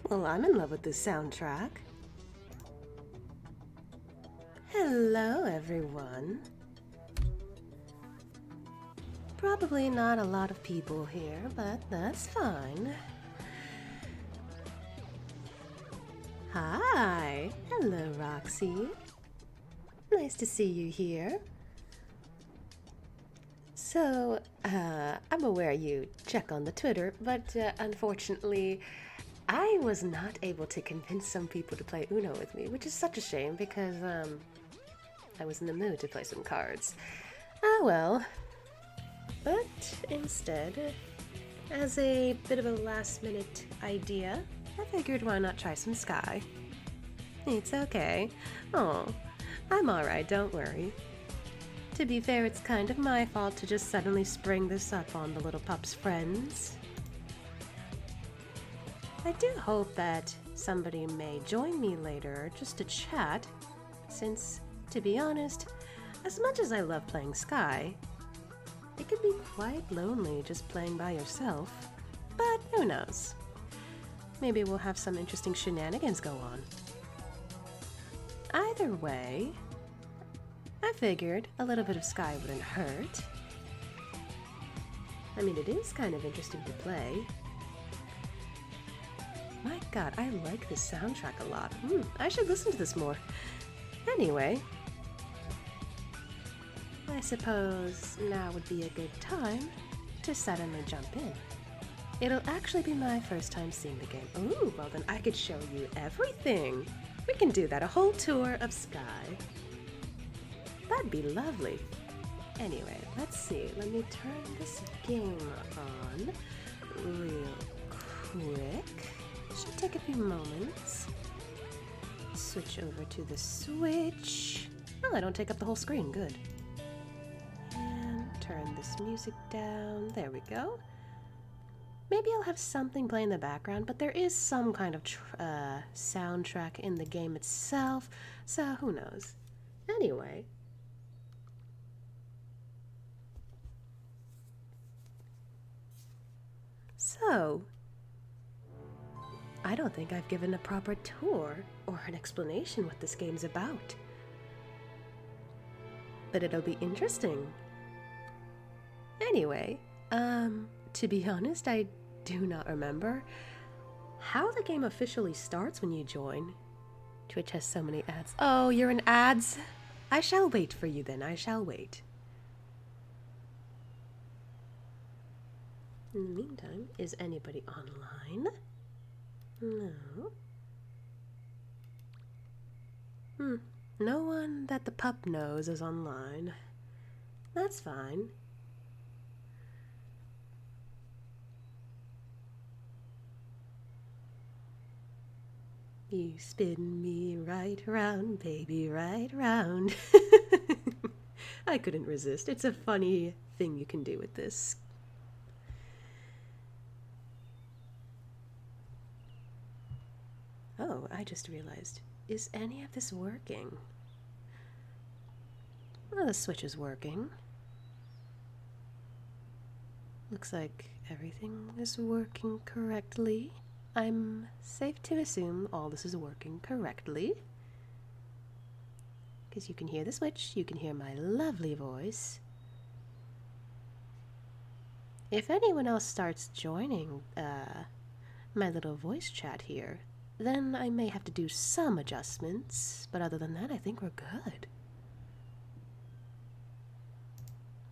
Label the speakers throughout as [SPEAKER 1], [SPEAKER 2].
[SPEAKER 1] Well, I'm in love with this soundtrack. Hello, everyone. Probably not a lot of people here, but that's fine. Hi. Hello, Roxy. Nice to see you here. So, I'm aware you check on the Twitter, but unfortunately, I was not able to convince some people to play Uno with me, which is such a shame because, I was in the mood to play some cards. Ah, well. But instead, as a bit of a last minute idea, I figured why not try some Sky? It's okay. Oh, I'm alright, don't worry. To be fair, it's kind of my fault to just suddenly spring this up on the little pup's friends. I do hope that somebody may join me later just to chat, since, to be honest, as much as I love playing Sky, it can be quite lonely just playing by yourself. But who knows? Maybe we'll have some interesting shenanigans go on. Either way, I figured a little bit of Sky wouldn't hurt. I mean, it is kind of interesting to play. My god, I like this soundtrack a lot. I should listen to this more. Anyway, I suppose now would be a good time to suddenly jump in. It'll actually be my first time seeing the game. Ooh, well then I could show you everything. We can do that, a whole tour of Sky. That'd be lovely. Anyway, let's see. Let me turn this game on real quick. Should take a few moments. Switch over to the Switch. Oh, I don't take up the whole screen. Good. And turn this music down. There we go. Maybe I'll have something play in the background, but there is some kind of soundtrack in the game itself, so who knows. Anyway. So, I don't think I've given a proper tour or an explanation what this game's about. But it'll be interesting. Anyway, to be honest, I do not remember how the game officially starts when you join. Twitch has so many ads. Oh, you're in ads? I shall wait for you then, I shall wait. In the meantime, is anybody online? No. No one that the pup knows is online. That's fine. You spin me right round, baby, right round. I couldn't resist. It's a funny thing you can do with this. Oh, I just realized. Is any of this working? Well, the Switch is working. Looks like everything is working correctly. I'm safe to assume all this is working correctly. Because you can hear the Switch, you can hear my lovely voice. If anyone else starts joining my little voice chat here, then I may have to do some adjustments, but other than that, I think we're good.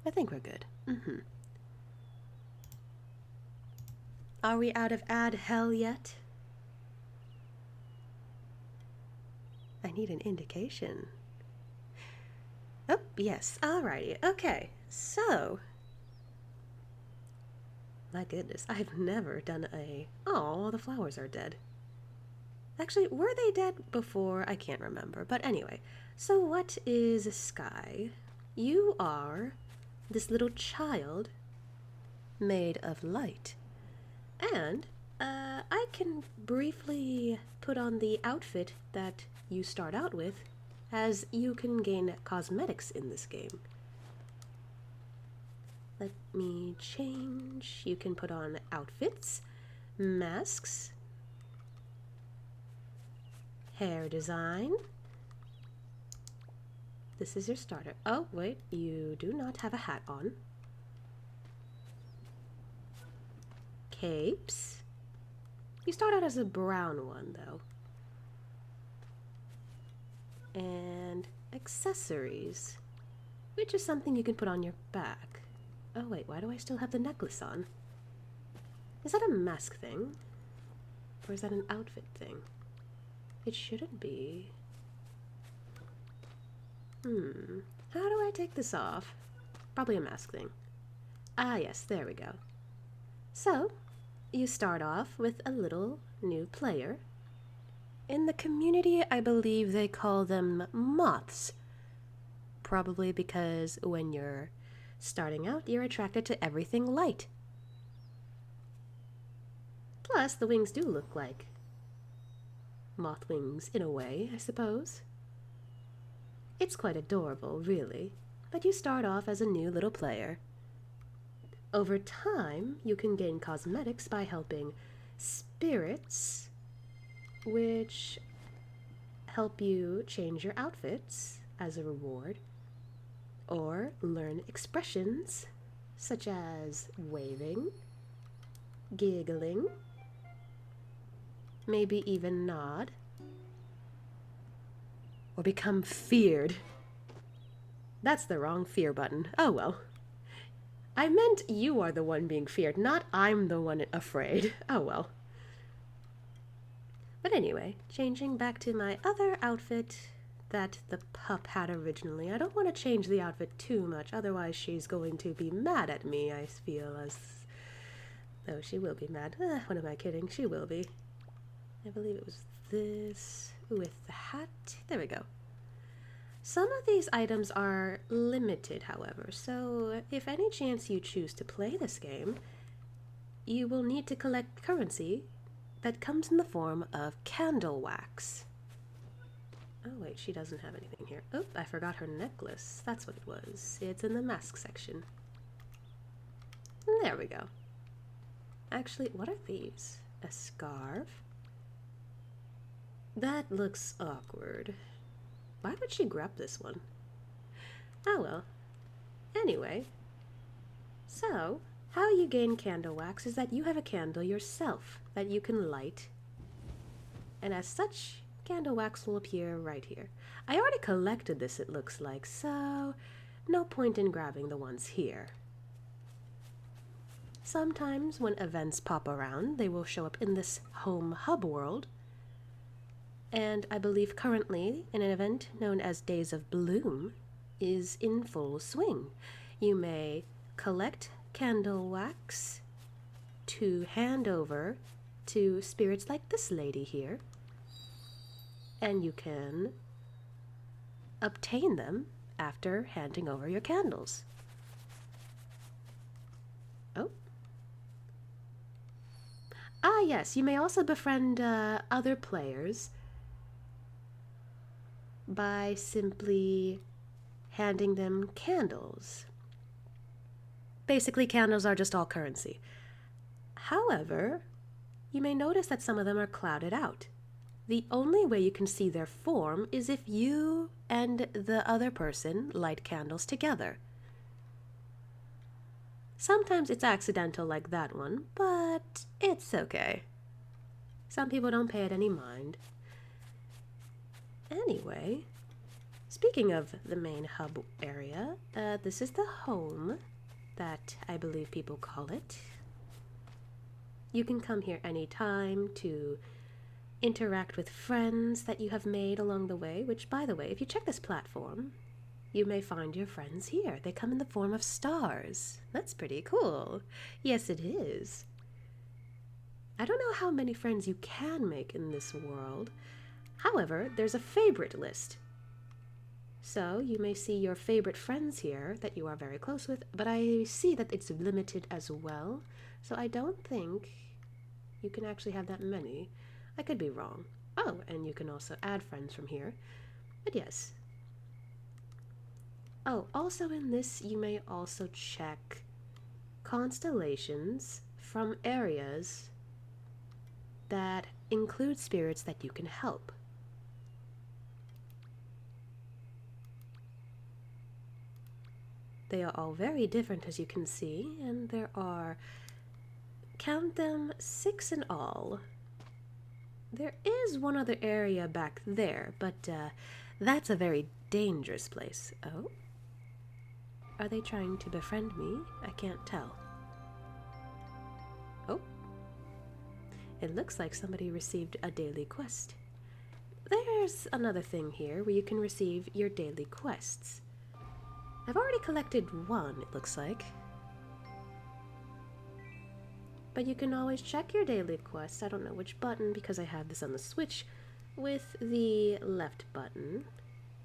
[SPEAKER 1] I think we're good. Are we out of ad hell yet? I need an indication. Oh, yes. Alrighty. Okay. So. My goodness. I've never done a... Oh, the flowers are dead. Actually, were they dead before? I can't remember. But anyway. So what is Sky? You are this little child made of light. And I can briefly put on the outfit that you start out with, as you can gain cosmetics in this game. Let me change. You can put on outfits, masks, Hair design. This is your starter. Oh, wait, you do not have a hat on. Capes. You start out as a brown one, though. And accessories, which is something you can put on your back. Oh, wait, why do I still have the necklace on? Is that a mask thing? Or is that an outfit thing? It shouldn't be. How do I take this off? Probably a mask thing. Ah, yes, there we go. So, you start off with a little new player. In the community, I believe they call them moths. Probably because when you're starting out, you're attracted to everything light. Plus, the wings do look like moth wings in a way, I suppose. It's quite adorable, really, but you start off as a new little player. Over time, you can gain cosmetics by helping spirits, which help you change your outfits as a reward, or learn expressions such as waving, giggling, maybe even nod, or become feared. That's the wrong fear button. Oh well. I meant you are the one being feared, not I'm the one afraid. Oh well. But anyway, changing back to my other outfit that the pup had originally. I don't want to change the outfit too much, otherwise she's going to be mad at me, I feel, as though she will be mad. What am I kidding? She will be. I believe it was this with the hat. There we go. Some of these items are limited, however, so if any chance you choose to play this game, you will need to collect currency that comes in the form of candle wax. Oh wait, she doesn't have anything here. Oh, I forgot her necklace. That's what it was. It's in the mask section. There we go. Actually, what are these? A scarf? That looks awkward. Why would she grab this one? Oh well. Anyway, so how you gain candle wax is that you have a candle yourself that you can light, and as such, candle wax will appear right here. I already collected this, it looks like, so no point in grabbing the ones here. Sometimes when events pop around, they will show up in this home hub world, and I believe currently an event known as Days of Bloom is in full swing. You may collect candle wax to hand over to spirits like this lady here, and you can obtain them after handing over your candles. Oh. Ah, yes, you may also befriend other players by simply handing them candles. Basically, candles are just all currency. However, you may notice that some of them are clouded out. The only way you can see their form is if you and the other person light candles together. Sometimes it's accidental like that one, but it's okay. Some people don't pay it any mind. Anyway, speaking of the main hub area, this is the home that I believe people call it. You can come here anytime to interact with friends that you have made along the way, which, by the way, if you check this platform, you may find your friends here. They come in the form of stars. That's pretty cool. Yes, it is. I don't know how many friends you can make in this world. However, there's a favorite list. So you may see your favorite friends here that you are very close with, but I see that it's limited as well. So I don't think you can actually have that many. I could be wrong. Oh, and you can also add friends from here. But yes. Oh, also in this, you may also check constellations from areas that include spirits that you can help. They are all very different, as you can see, and there are, count them, 6 in all. There is one other area back there, but that's a very dangerous place. Oh? Are they trying to befriend me? I can't tell. Oh. It looks like somebody received a daily quest. There's another thing here where you can receive your daily quests. I've already collected one, it looks like. But you can always check your daily quests. I don't know which button because I have this on the Switch with the left button,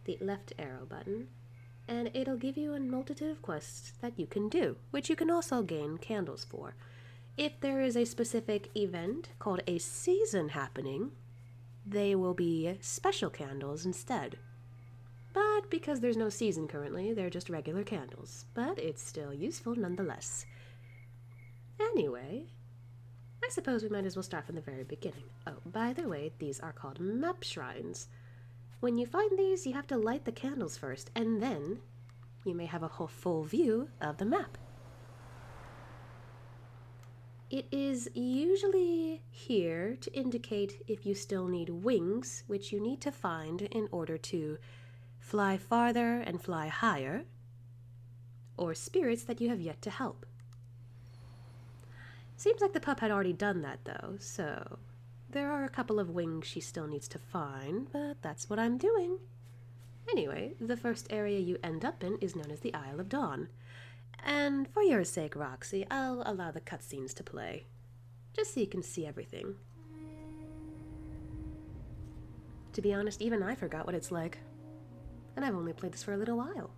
[SPEAKER 1] the left arrow button, and it'll give you a multitude of quests that you can do, which you can also gain candles for. If there is a specific event called a season happening, they will be special candles instead. But because there's no season currently, they're just regular candles. But it's still useful nonetheless. Anyway, I suppose we might as well start from the very beginning. Oh, by the way, these are called map shrines. When you find these, you have to light the candles first, and then you may have a whole full view of the map. It is usually here to indicate if you still need wings, which you need to find in order to fly farther and fly higher, or spirits that you have yet to help. Seems like the pup had already done that though, so there are a couple of wings she still needs to find, but that's what I'm doing. Anyway, the first area you end up in is known as the Isle of Dawn. And for your sake, Roxy, I'll allow the cutscenes to play, just so you can see everything. To be honest, even I forgot what it's like, and I've only played this for a little while.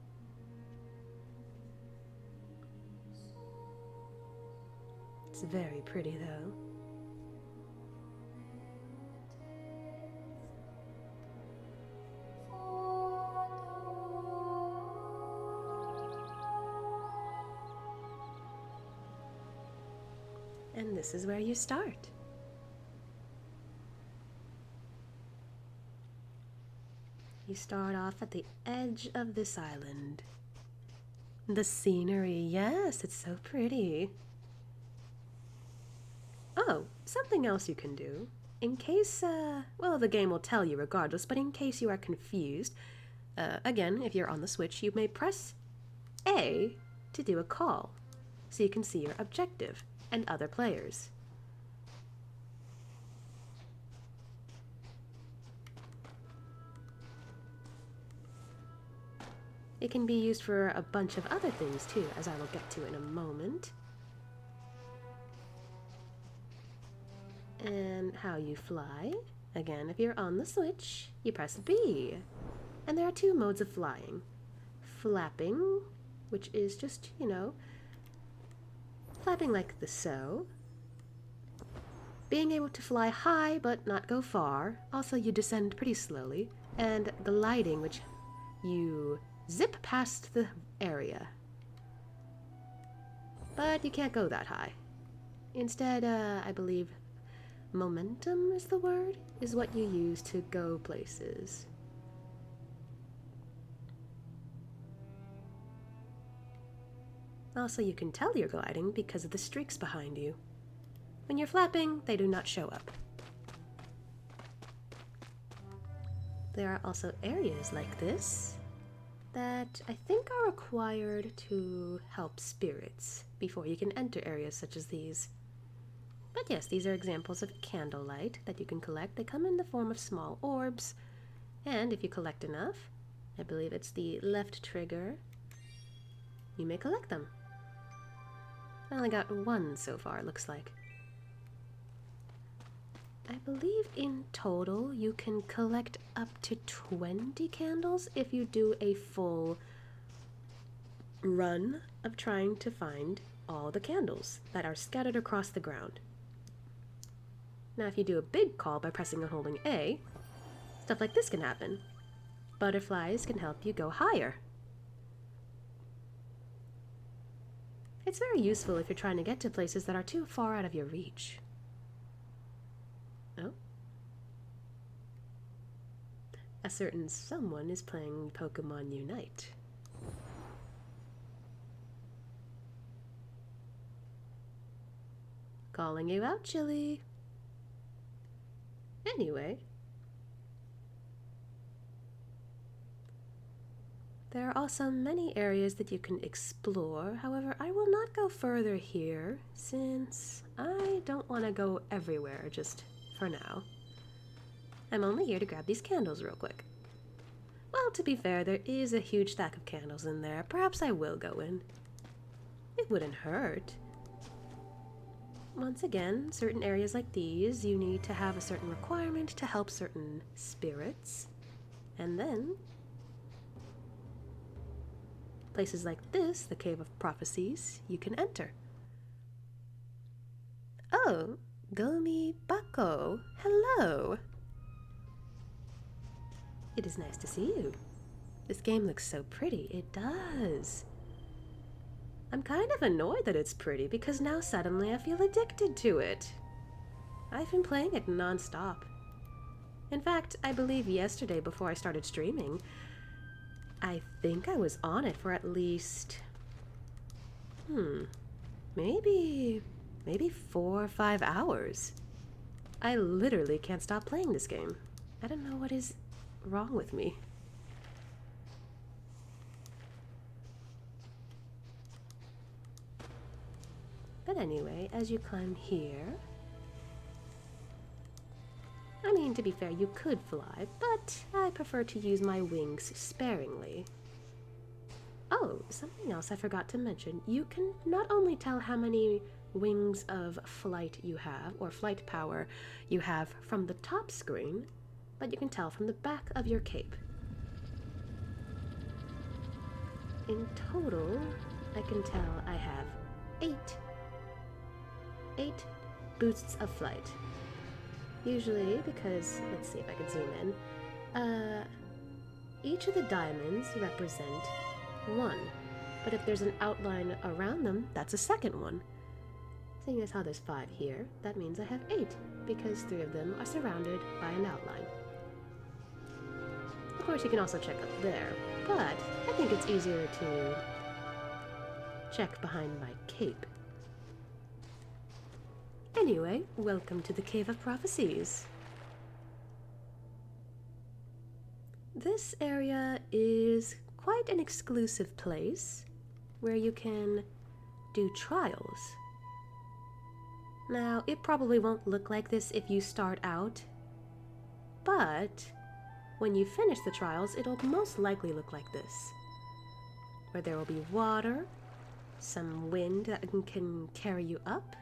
[SPEAKER 1] It's very pretty, though. And this is where you start. You start off at the edge of this island. The scenery, yes, it's so pretty. Oh, something else you can do. In case, well, the game will tell you regardless, but in case you are confused, again, if you're on the Switch, you may press A to do a call, so you can see your objective and other players. It can be used for a bunch of other things too, as I will get to in a moment. And how you fly. Again, if you're on the Switch, you press B. And there are 2 modes of flying. Flapping, which is just, you know, flapping like so. Being able to fly high but not go far. Also, you descend pretty slowly. And gliding, which you zip past the area. But you can't go that high. Instead, I believe momentum is the word, is what you use to go places. Also, you can tell you're gliding because of the streaks behind you. When you're flapping, they do not show up. There are also areas like this that I think are required to help spirits before you can enter areas such as these. But yes, these are examples of candlelight that you can collect. They come in the form of small orbs, and if you collect enough, I believe it's the left trigger, you may collect them. I only got 1 so far, it looks like. I believe in total you can collect up to 20 candles if you do a full run of trying to find all the candles that are scattered across the ground. Now if you do a big call by pressing and holding A, stuff like this can happen. Butterflies can help you go higher. It's very useful if you're trying to get to places that are too far out of your reach. Oh. A certain someone is playing Pokemon Unite. Calling you out, Chili. Anyway, there are also many areas that you can explore. However, I will not go further here since I don't want to go everywhere just for now. I'm only here to grab these candles real quick. Well, to be fair, there is a huge stack of candles in there. Perhaps I will go in. It wouldn't hurt. Once again, certain areas like these, you need to have a certain requirement to help certain spirits. And then, places like this, the Cave of Prophecies, you can enter. Oh, Gomi Bako, hello! It is nice to see you. This game looks so pretty. It does. I'm kind of annoyed that it's pretty because now suddenly I feel addicted to it. I've been playing it non-stop. In fact, I believe yesterday before I started streaming, I think I was on it for at least, maybe 4 or 5 hours. I literally can't stop playing this game. I don't know what is wrong with me. But anyway, as you climb here, I mean, to be fair, you could fly, but I prefer to use my wings sparingly. Oh, something else I forgot to mention. You can not only tell how many wings of flight you have, or flight power you have from the top screen, but you can tell from the back of your cape. In total, I can tell I have 8 boosts of flight. Usually, because, let's see if I can zoom in, each of the diamonds represent 1, but if there's an outline around them, that's a second one. Seeing as how there's 5 here, that means I have 8, because 3 of them are surrounded by an outline. Of course, you can also check up there, but I think it's easier to check behind my cape. Anyway, welcome to the Cave of Prophecies. This area is quite an exclusive place where you can do trials. Now, it probably won't look like this if you start out, but when you finish the trials, it'll most likely look like this, where there will be water, some wind that can carry you up,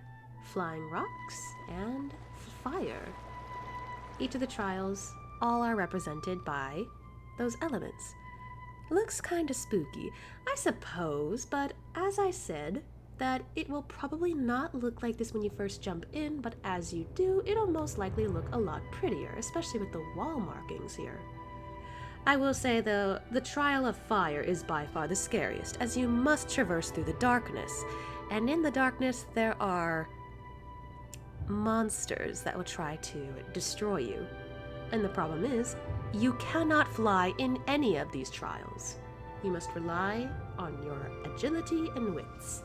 [SPEAKER 1] flying rocks, and fire. Each of the trials, all are represented by those elements. Looks kinda spooky, I suppose, but as I said, that it will probably not look like this when you first jump in, but as you do, it'll most likely look a lot prettier, especially with the wall markings here. I will say, though, the Trial of Fire is by far the scariest, as you must traverse through the darkness, and in the darkness there are monsters that will try to destroy you. And the problem is, you cannot fly in any of these trials. You must rely on your agility and wits.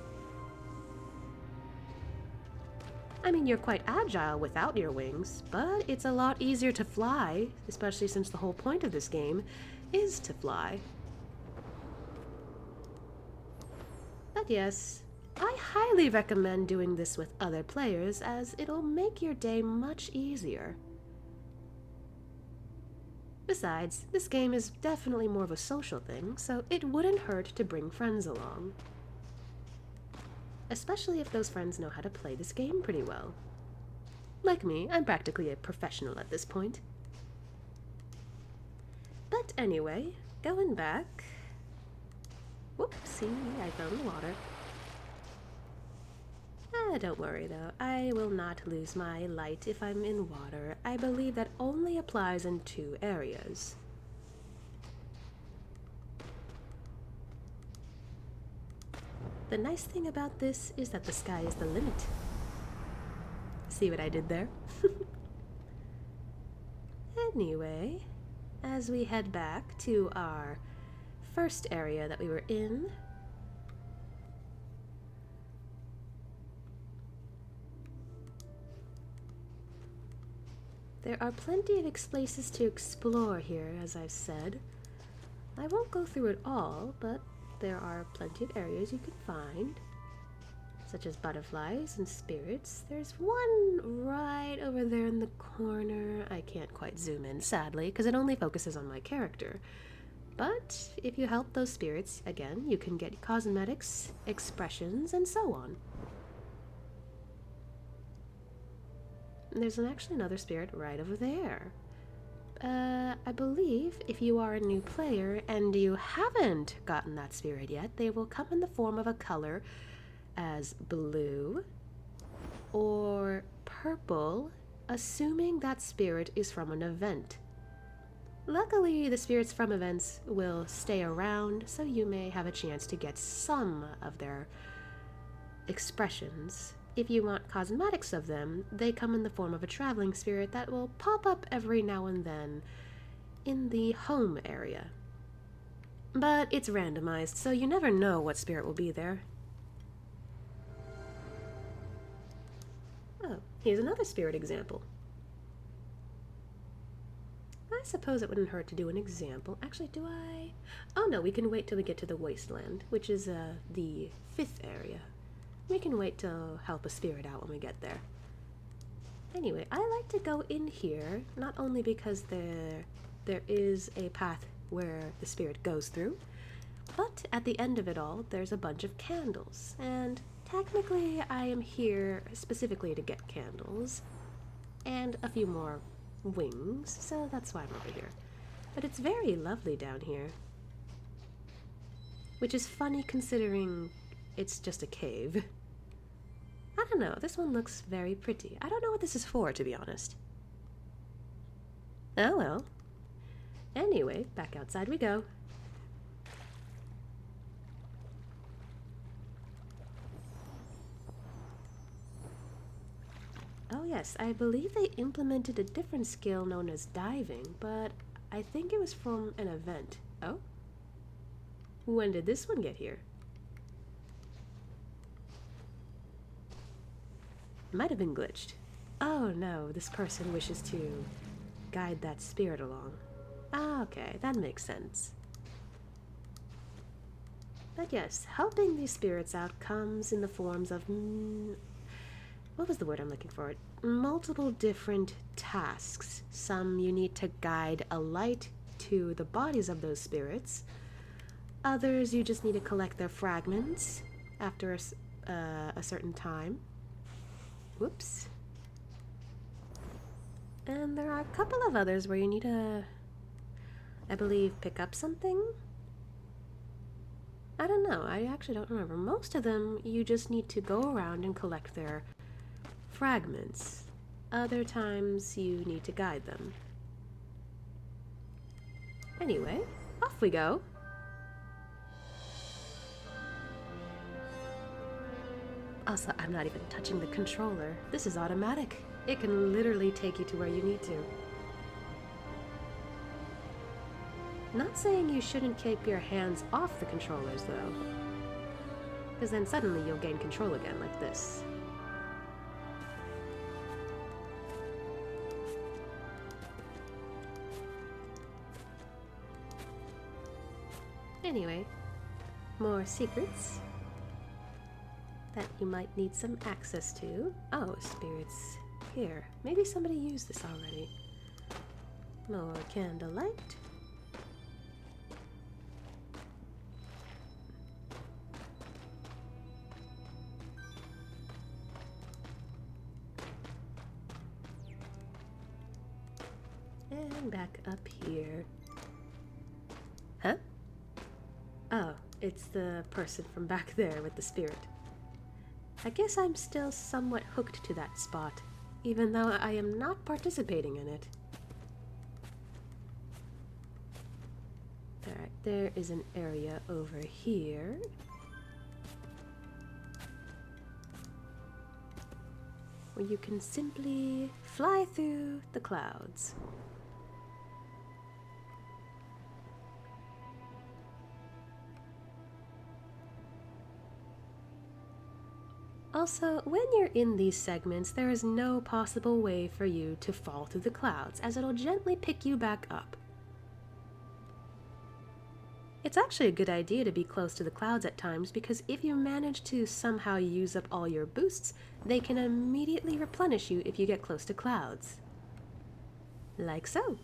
[SPEAKER 1] I mean, you're quite agile without your wings, but it's a lot easier to fly, especially since the whole point of this game is to fly. But yes, I highly recommend doing this with other players, as it'll make your day much easier. Besides, this game is definitely more of a social thing, so it wouldn't hurt to bring friends along. Especially if those friends know how to play this game pretty well. Like me, I'm practically a professional at this point. But anyway, going back... Whoopsie, I found the water. Don't worry though, I will not lose my light if I'm in water. I believe that only applies in 2 areas. The nice thing about this is that the sky is the limit. See what I did there? Anyway, as we head back to our first area that we were in, There are plenty of places to explore here, as I've said. I won't go through it all, but there are plenty of areas you can find, such as butterflies and spirits. There's one right over there in the corner. I can't quite zoom in, sadly, because it only focuses on my character. But if you help those spirits, again, you can get cosmetics, expressions, and so on. And there's actually another spirit right over there. I believe if you are a new player and you haven't gotten that spirit yet, they will come in the form of a color as blue or purple, assuming that spirit is from an event. Luckily, the spirits from events will stay around, so you may have a chance to get some of their expressions. If you want cosmetics of them, they come in the form of a traveling spirit that will pop up every now and then in the home area. But it's randomized, so you never know what spirit will be there. Oh, here's another spirit example. I suppose it wouldn't hurt to do an example. Actually, do I? Oh no, we can wait till we get to the wasteland, which is the 5th area. We can wait to help a spirit out when we get there. Anyway, I like to go in here, not only because there is a path where the spirit goes through, but at the end of it all, there's a bunch of candles. And technically, I am here specifically to get candles and a few more wings, so that's why I'm over here. But it's very lovely down here, which is funny considering it's just a cave. I don't know, this one looks very pretty. I don't know what this is for, to be honest. Oh well. Anyway, back outside we go. Oh yes, I believe they implemented a different skill known as diving, but I think it was from an event. Oh? When did this one get here? Might have been glitched. Oh no, this person wishes to guide that spirit along. Ah, okay, that makes sense. But yes, helping these spirits out comes in the forms of... what was the word I'm looking for? Multiple different tasks. Some you need to guide a light to the bodies of those spirits. Others you just need to collect their fragments after a certain time. Whoops. And there are a couple of others where you need to, I believe, pick up something? I don't know, I actually don't remember. Most of them, you just need to go around and collect their fragments. Other times, you need to guide them. Anyway, off we go. Also, I'm not even touching the controller. This is automatic. It can literally take you to where you need to. Not saying you shouldn't keep your hands off the controllers, though. Because then suddenly you'll gain control again, like this. Anyway, more secrets that you might need some access to. Oh, spirits here. Maybe somebody used this already. More candlelight. And back up here. Huh? Oh, it's the person from back there with the spirit. I guess I'm still somewhat hooked to that spot, even though I am not participating in it. Alright, there is an area over here. Where you can simply fly through the clouds. Also, when you're in these segments, there is no possible way for you to fall through the clouds, as it'll gently pick you back up. It's actually a good idea to be close to the clouds at times, because if you manage to somehow use up all your boosts, they can immediately replenish you if you get close to clouds. Like so.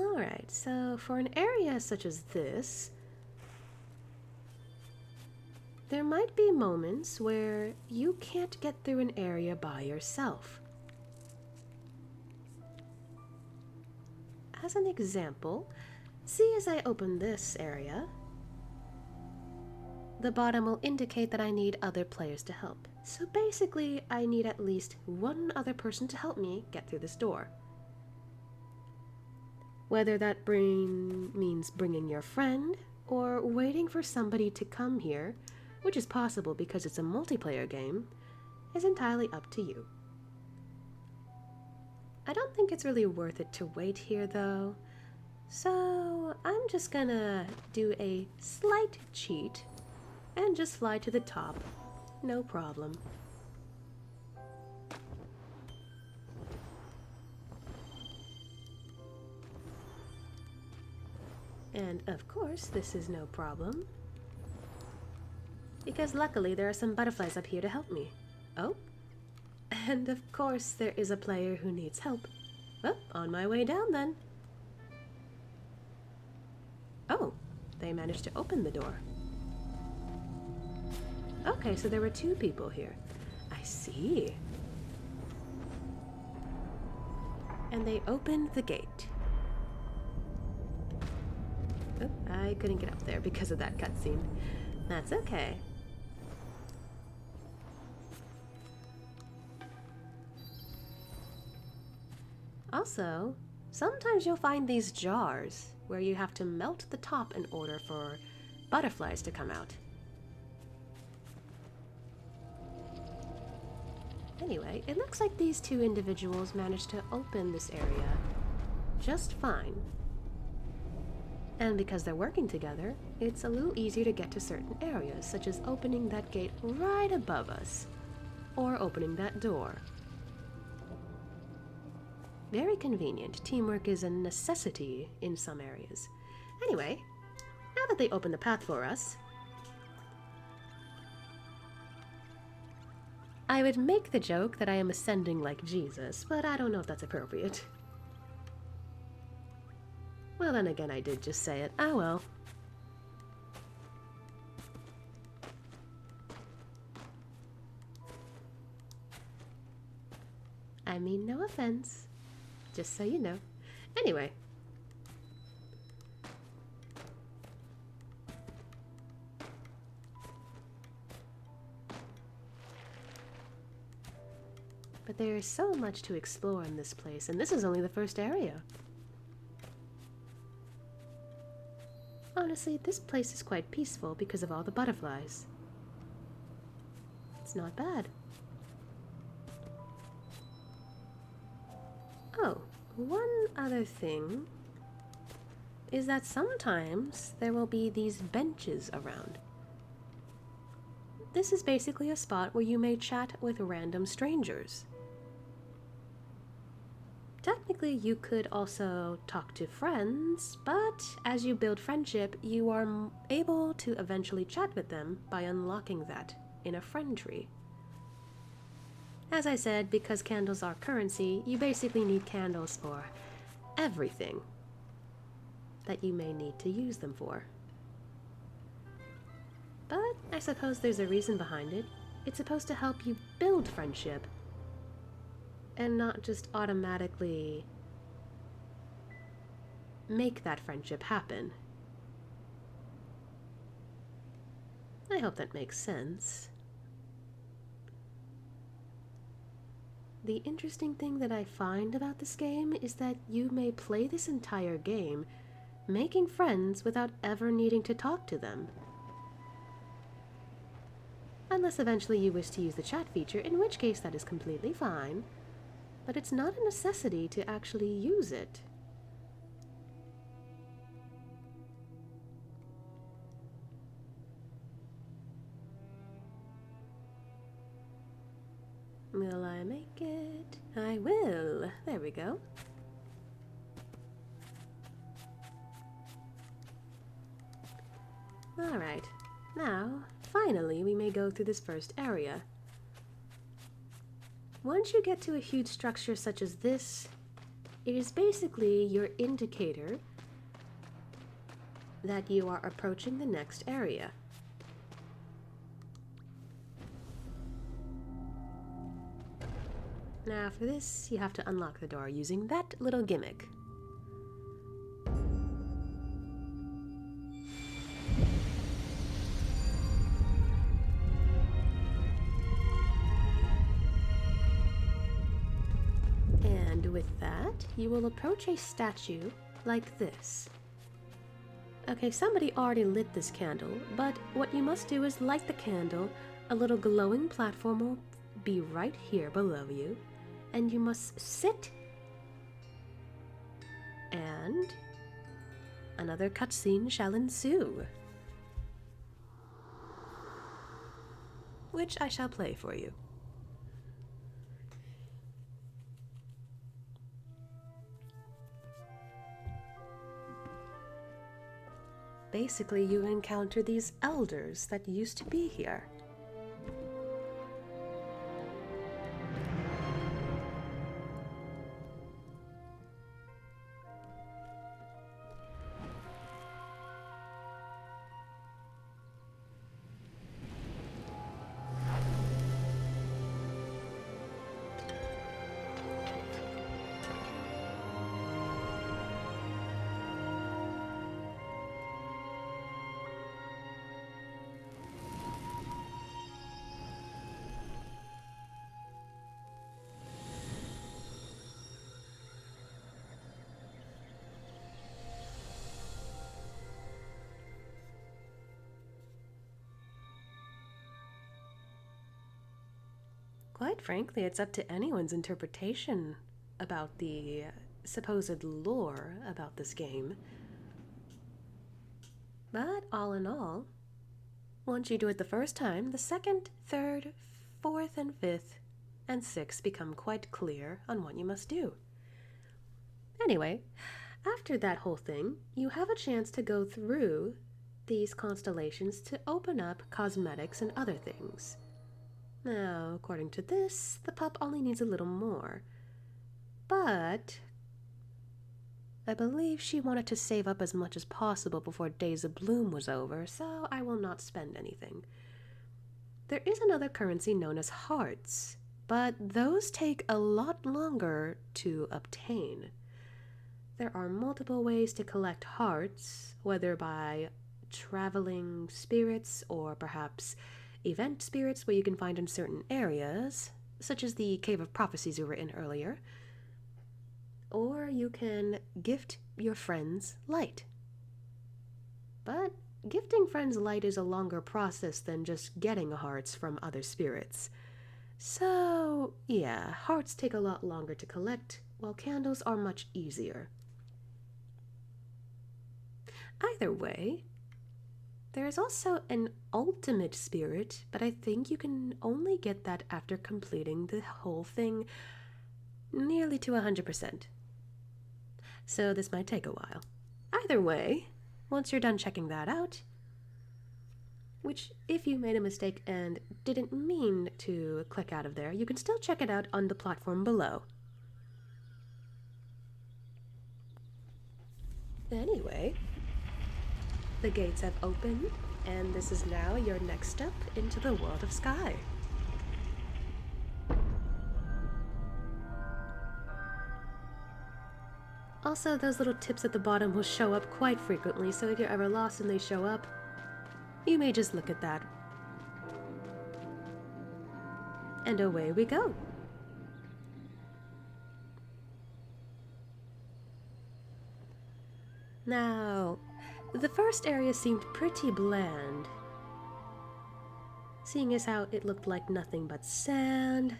[SPEAKER 1] Alright, so for an area such as this, there might be moments where you can't get through an area by yourself. As an example, see as I open this area, the bottom will indicate that I need other players to help. So basically, I need at least one other person to help me get through this door. Whether that means bringing your friend, or waiting for somebody to come here, which is possible because it's a multiplayer game, is entirely up to you. I don't think it's really worth it to wait here though, so I'm just gonna do a slight cheat and just fly to the top, no problem. And of course this is no problem, because luckily there are some butterflies up here to help me. Oh, and of course there is a player who needs help. Well, on my way down then. Oh, they managed to open the door. Okay, so there were two people here. I see. And they opened the gate. Oh, I couldn't get up there because of that cutscene. That's okay. Also, sometimes you'll find these jars where you have to melt the top in order for butterflies to come out. Anyway, it looks like these two individuals managed to open this area just fine. And because they're working together, it's a little easier to get to certain areas, such as opening that gate right above us, or opening that door. Very convenient. Teamwork is a necessity in some areas. Anyway, now that they opened the path for us, I would make the joke that I am ascending like Jesus, but I don't know if that's appropriate. Well, then again, I did just say it. Oh well. I mean, no offense. Just so you know. Anyway. But there is so much to explore in this place, and this is only the first area. Honestly, this place is quite peaceful because of all the butterflies. It's not bad. Oh, one other thing is that sometimes there will be these benches around. This is basically a spot where you may chat with random strangers. Technically, you could also talk to friends, but as you build friendship, you are able to eventually chat with them by unlocking that in a friend tree. As I said, because candles are currency, you basically need candles for everything that you may need to use them for. But I suppose there's a reason behind it. It's supposed to help you build friendship, and not just automatically make that friendship happen. I hope that makes sense. The interesting thing that I find about this game is that you may play this entire game making friends without ever needing to talk to them. Unless eventually you wish to use the chat feature, in which case that is completely fine. But it's not a necessity to actually use it. Will I make it? I will. There we go. Alright, now, finally, we may go through this first area. Once you get to a huge structure such as this, it is basically your indicator that you are approaching the next area. Now for this, you have to unlock the door using that little gimmick. And with that, you will approach a statue like this. Okay, somebody already lit this candle, but what you must do is light the candle. A little glowing platform will be right here below you, and you must sit. And another cutscene shall ensue, which I shall play for you. Basically, you encounter these elders that used to be here. Quite frankly, it's up to anyone's interpretation about the supposed lore about this game. But all in all, once you do it the first time, the second, third, fourth, and fifth, and sixth become quite clear on what you must do. Anyway, after that whole thing, you have a chance to go through these constellations to open up cosmetics and other things. Now, according to this, the pup only needs a little more. But I believe she wanted to save up as much as possible before Days of Bloom was over, so I will not spend anything. There is another currency known as hearts, but those take a lot longer to obtain. There are multiple ways to collect hearts, whether by traveling spirits or perhaps event spirits where you can find in certain areas, such as the Cave of Prophecies we were in earlier, or you can gift your friends light. But gifting friends light is a longer process than just getting hearts from other spirits. So, yeah, hearts take a lot longer to collect, while candles are much easier. Either way, there is also an ultimate spirit, but I think you can only get that after completing the whole thing nearly to 100%. So this might take a while. Either way, once you're done checking that out, which if you made a mistake and didn't mean to click out of there, you can still check it out on the platform below. Anyway, the gates have opened, and this is now your next step into the world of Sky. Also, those little tips at the bottom will show up quite frequently, so if you're ever lost and they show up, you may just look at that. And away we go. Now, the first area seemed pretty bland, seeing as how it looked like nothing but sand,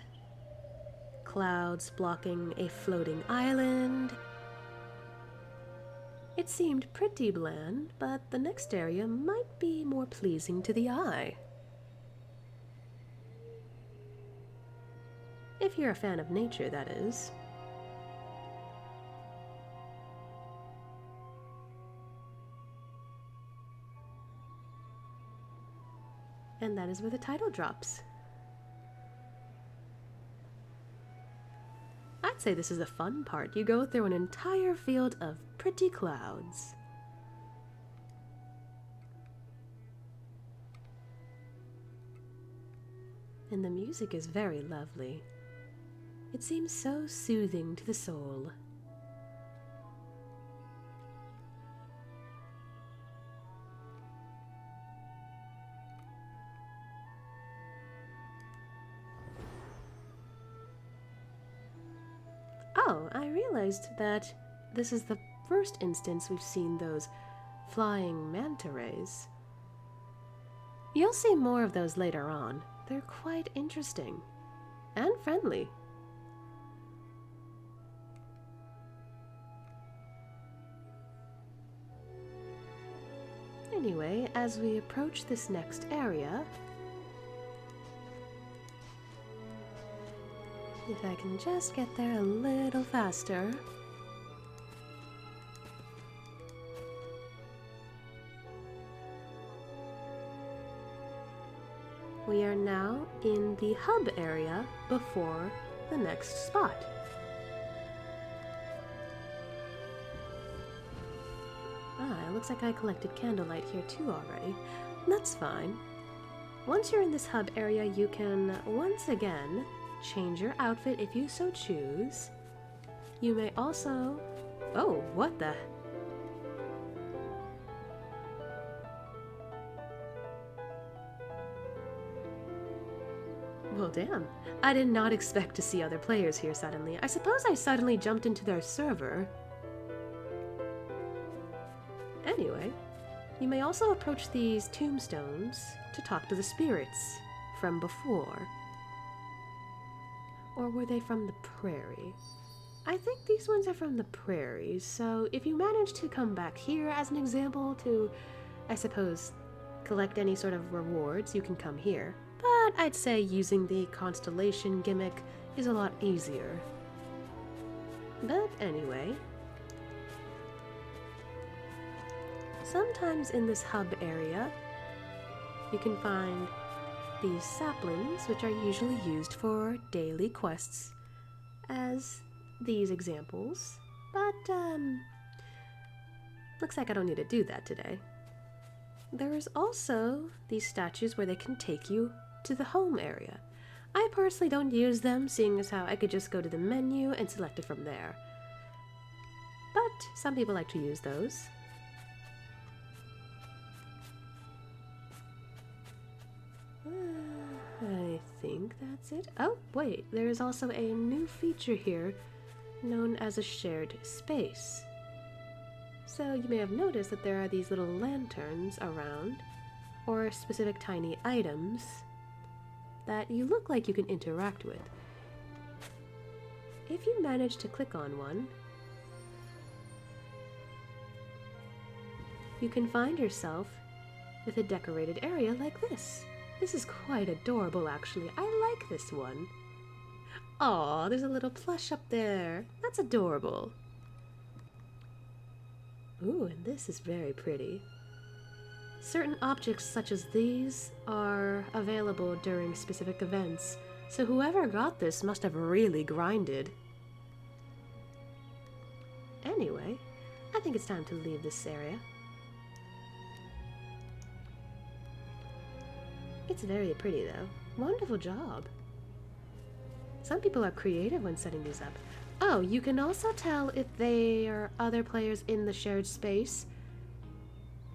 [SPEAKER 1] clouds blocking a floating island. It seemed pretty bland, but the next area might be more pleasing to the eye. If you're a fan of nature, that is. And that is where the title drops. I'd say this is the fun part. You go through an entire field of pretty clouds. And the music is very lovely. It seems so soothing to the soul. Oh, I realized that this is the first instance we've seen those flying manta rays. You'll see more of those later on. They're quite interesting and friendly. Anyway, as we approach this next area, if I can just get there a little faster. We are now in the hub area before the next spot. It looks like I collected candlelight here too already. That's fine. Once you're in this hub area, you can once again change your outfit if you so choose. You may also... Oh, what the... Well, damn. I did not expect to see other players here suddenly. I suppose I suddenly jumped into their server. Anyway, you may also approach these tombstones to talk to the spirits from before. Or were they from the prairie? I think these ones are from the prairies, so if you manage to come back here as an example to, I suppose, collect any sort of rewards, you can come here. But I'd say using the constellation gimmick is a lot easier. But anyway, sometimes in this hub area, you can find these saplings, which are usually used for daily quests, as these examples. But, looks like I don't need to do that today. There is also these statues where they can take you to the home area. I personally don't use them, seeing as how I could just go to the menu and select it from there. But some people like to use those. I think that's it. Oh, wait, there is also a new feature here known as a shared space. So you may have noticed that there are these little lanterns around, or specific tiny items that you look like you can interact with. If you manage to click on one, you can find yourself with a decorated area like this. This is quite adorable, actually. I like this one. Aw, there's a little plush up there. That's adorable. Ooh, and this is very pretty. Certain objects such as these are available during specific events, so whoever got this must have really grinded. Anyway, I think it's time to leave this area. It's very pretty though. Wonderful job. Some people are creative when setting these up. Oh, you can also tell if they are other players in the shared space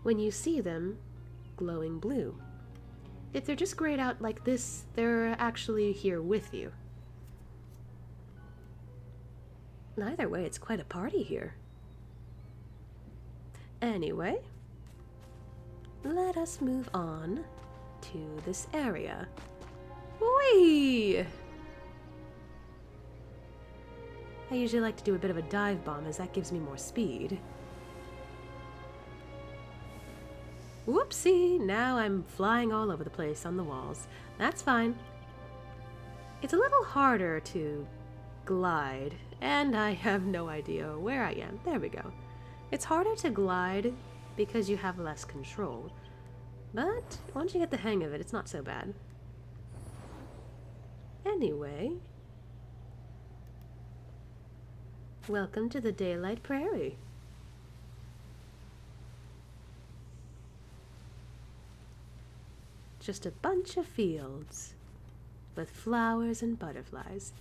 [SPEAKER 1] when you see them glowing blue. If they're just grayed out like this, they're actually here with you. Either way, it's quite a party here. Anyway, let us move on to this area. Whee! I usually like to do a bit of a dive bomb as that gives me more speed. Whoopsie! Now I'm flying all over the place on the walls. That's fine. It's a little harder to glide, and I have no idea where I am. There we go. It's harder to glide because you have less control, but once you get the hang of it, it's not so bad. Anyway, welcome to the Daylight Prairie. Just a bunch of fields with flowers and butterflies.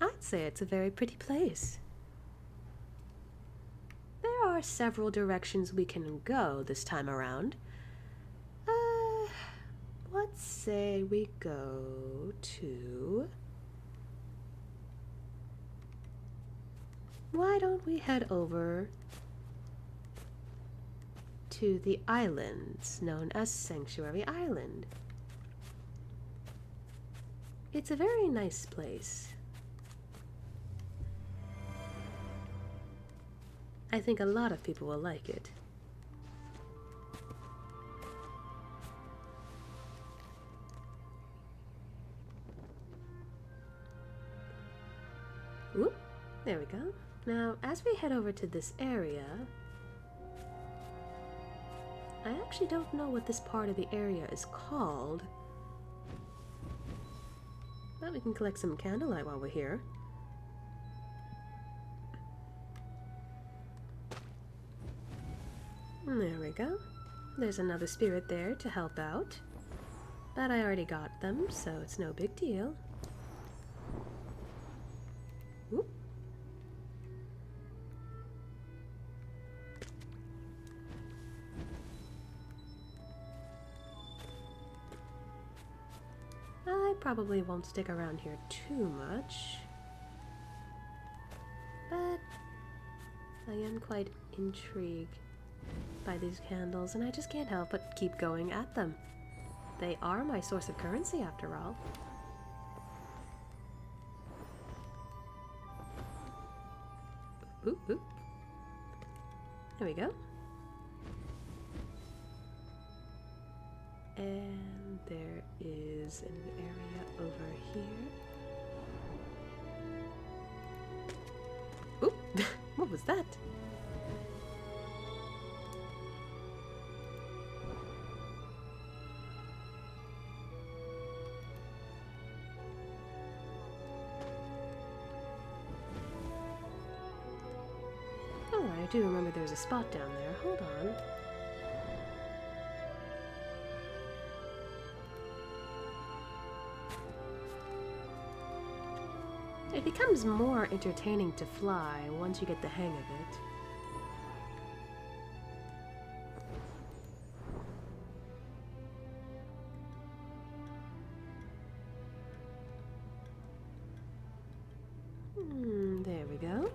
[SPEAKER 1] I'd say it's a very pretty place. There are several directions we can go this time around. Let's say we go to... Why don't we head over to the islands known as Sanctuary Island? It's a very nice place. I think a lot of people will like it. Oop, there we go. Now, as we head over to this area, I actually don't know what this part of the area is called. But we can collect some candlelight while we're here. There we go. There's another spirit there to help out. But I already got them, so it's no big deal. Whoop. I probably won't stick around here too much, but I am quite intrigued by these candles, and I just can't help but keep going at them. They are my source of currency, after all. Oop, oop. There we go. And there is an area over here. Oop! What was that? Oh, I do remember there's a spot down there. Hold on. It becomes more entertaining to fly once you get the hang of it. There we go.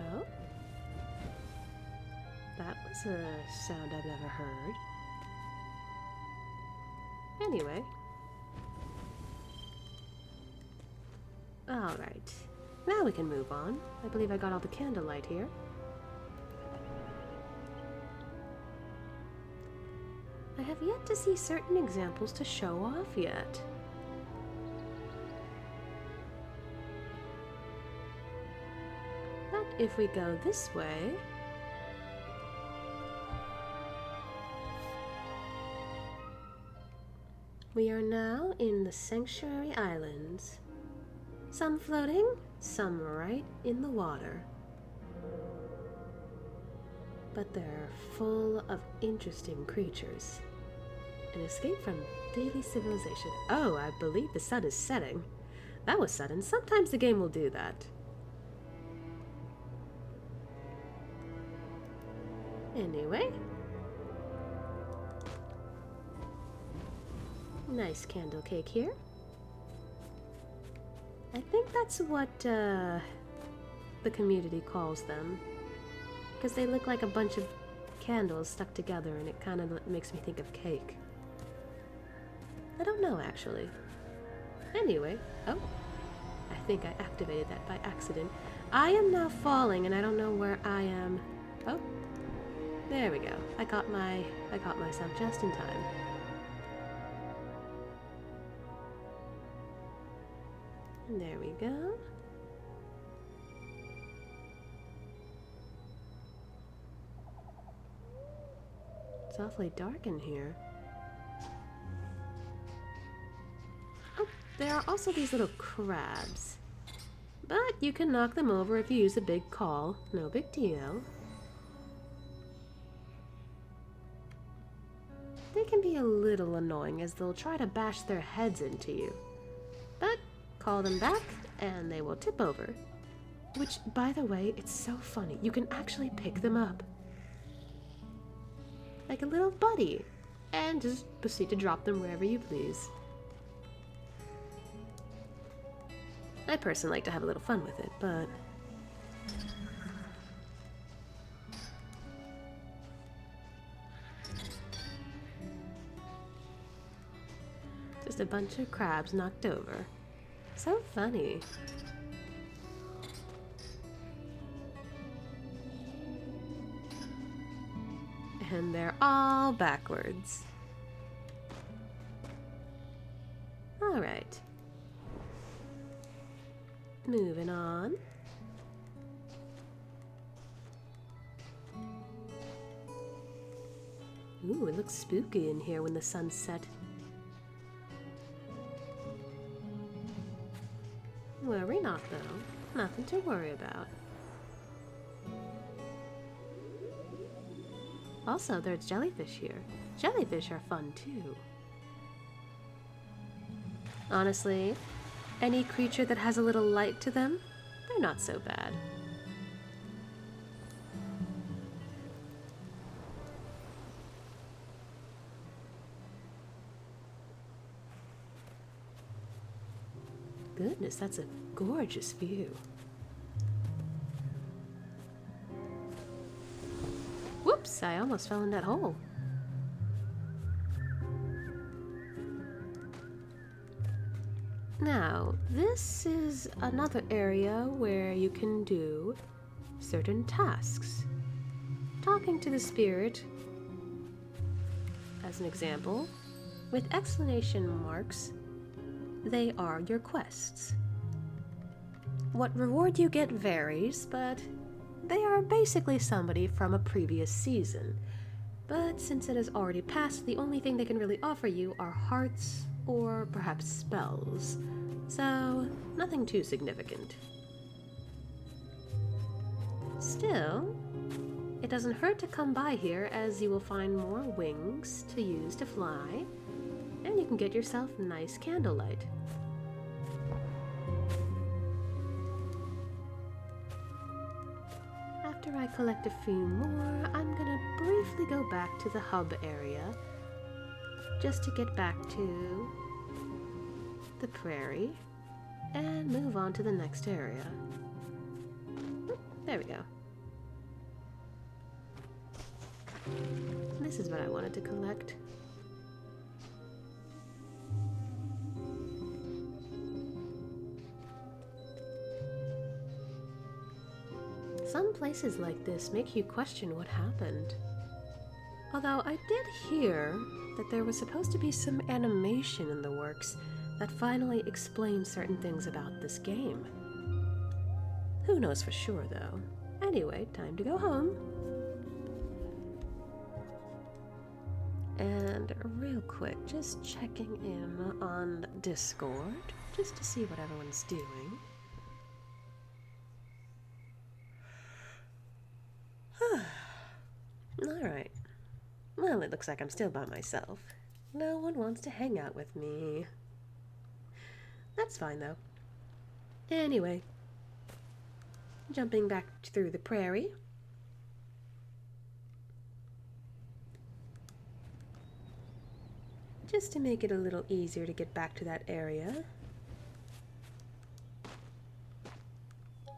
[SPEAKER 1] Oh. That was a sound I've never heard. Anyway. Alright. Now we can move on. I believe I got all the candlelight here. I have yet to see certain examples to show off yet. But if we go this way... We are now in the Sanctuary Islands. Some floating, some right in the water. But they're full of interesting creatures. An escape from daily civilization. Oh, I believe the sun is setting. That was sudden. Sometimes the game will do that. Anyway. Nice candle cake here. I think that's what the community calls them. Because they look like a bunch of candles stuck together, and it kind of makes me think of cake. I don't know, actually. Anyway, oh, I think I activated that by accident. I am now falling and I don't know where I am. Oh, there we go. I caught myself just in time. And there we go. It's awfully dark in here. Oh, there are also these little crabs. But you can knock them over if you use a big call. No big deal. They can be a little annoying as they'll try to bash their heads into you. But call them back and they will tip over. Which, by the way, it's so funny. You can actually pick them up. Like a little buddy. And just proceed to drop them wherever you please. I personally like to have a little fun with it, but... just a bunch of crabs knocked over. So funny. And they're all backwards. Alright. Moving on. Ooh, it looks spooky in here when the sun's set. Worry not, though. Nothing to worry about. Also, there's jellyfish here. Jellyfish are fun, too. Honestly, any creature that has a little light to them, they're not so bad. Goodness, that's a gorgeous view. Whoops, I almost fell in that hole. Now, this is another area where you can do certain tasks. Talking to the spirit, as an example, with exclamation marks, they are your quests. What reward you get varies, but they are basically somebody from a previous season. But since it has already passed, the only thing they can really offer you are hearts or perhaps spells. So, nothing too significant. Still, it doesn't hurt to come by here as you will find more wings to use to fly, and you can get yourself nice candlelight. After I collect a few more, I'm gonna briefly go back to the hub area just to get back to the prairie and move on to the next area. There we go. This is what I wanted to collect. Some places like this make you question what happened. Although I did hear that there was supposed to be some animation in the works that finally explains certain things about this game. Who knows for sure, though. Anyway, time to go home. And real quick, just checking in on Discord, just to see what everyone's doing. Alright. Well, it looks like I'm still by myself. No one wants to hang out with me. That's fine, though. Anyway, jumping back through the prairie. Just to make it a little easier to get back to that area.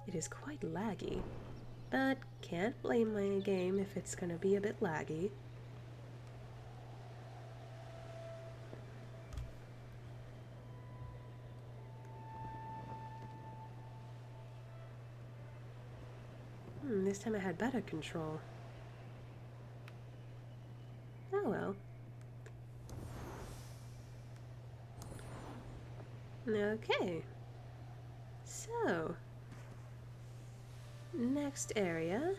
[SPEAKER 1] It is quite laggy, but can't blame my game if it's gonna be a bit laggy. This time I had better control. Oh well. Okay. So, next area.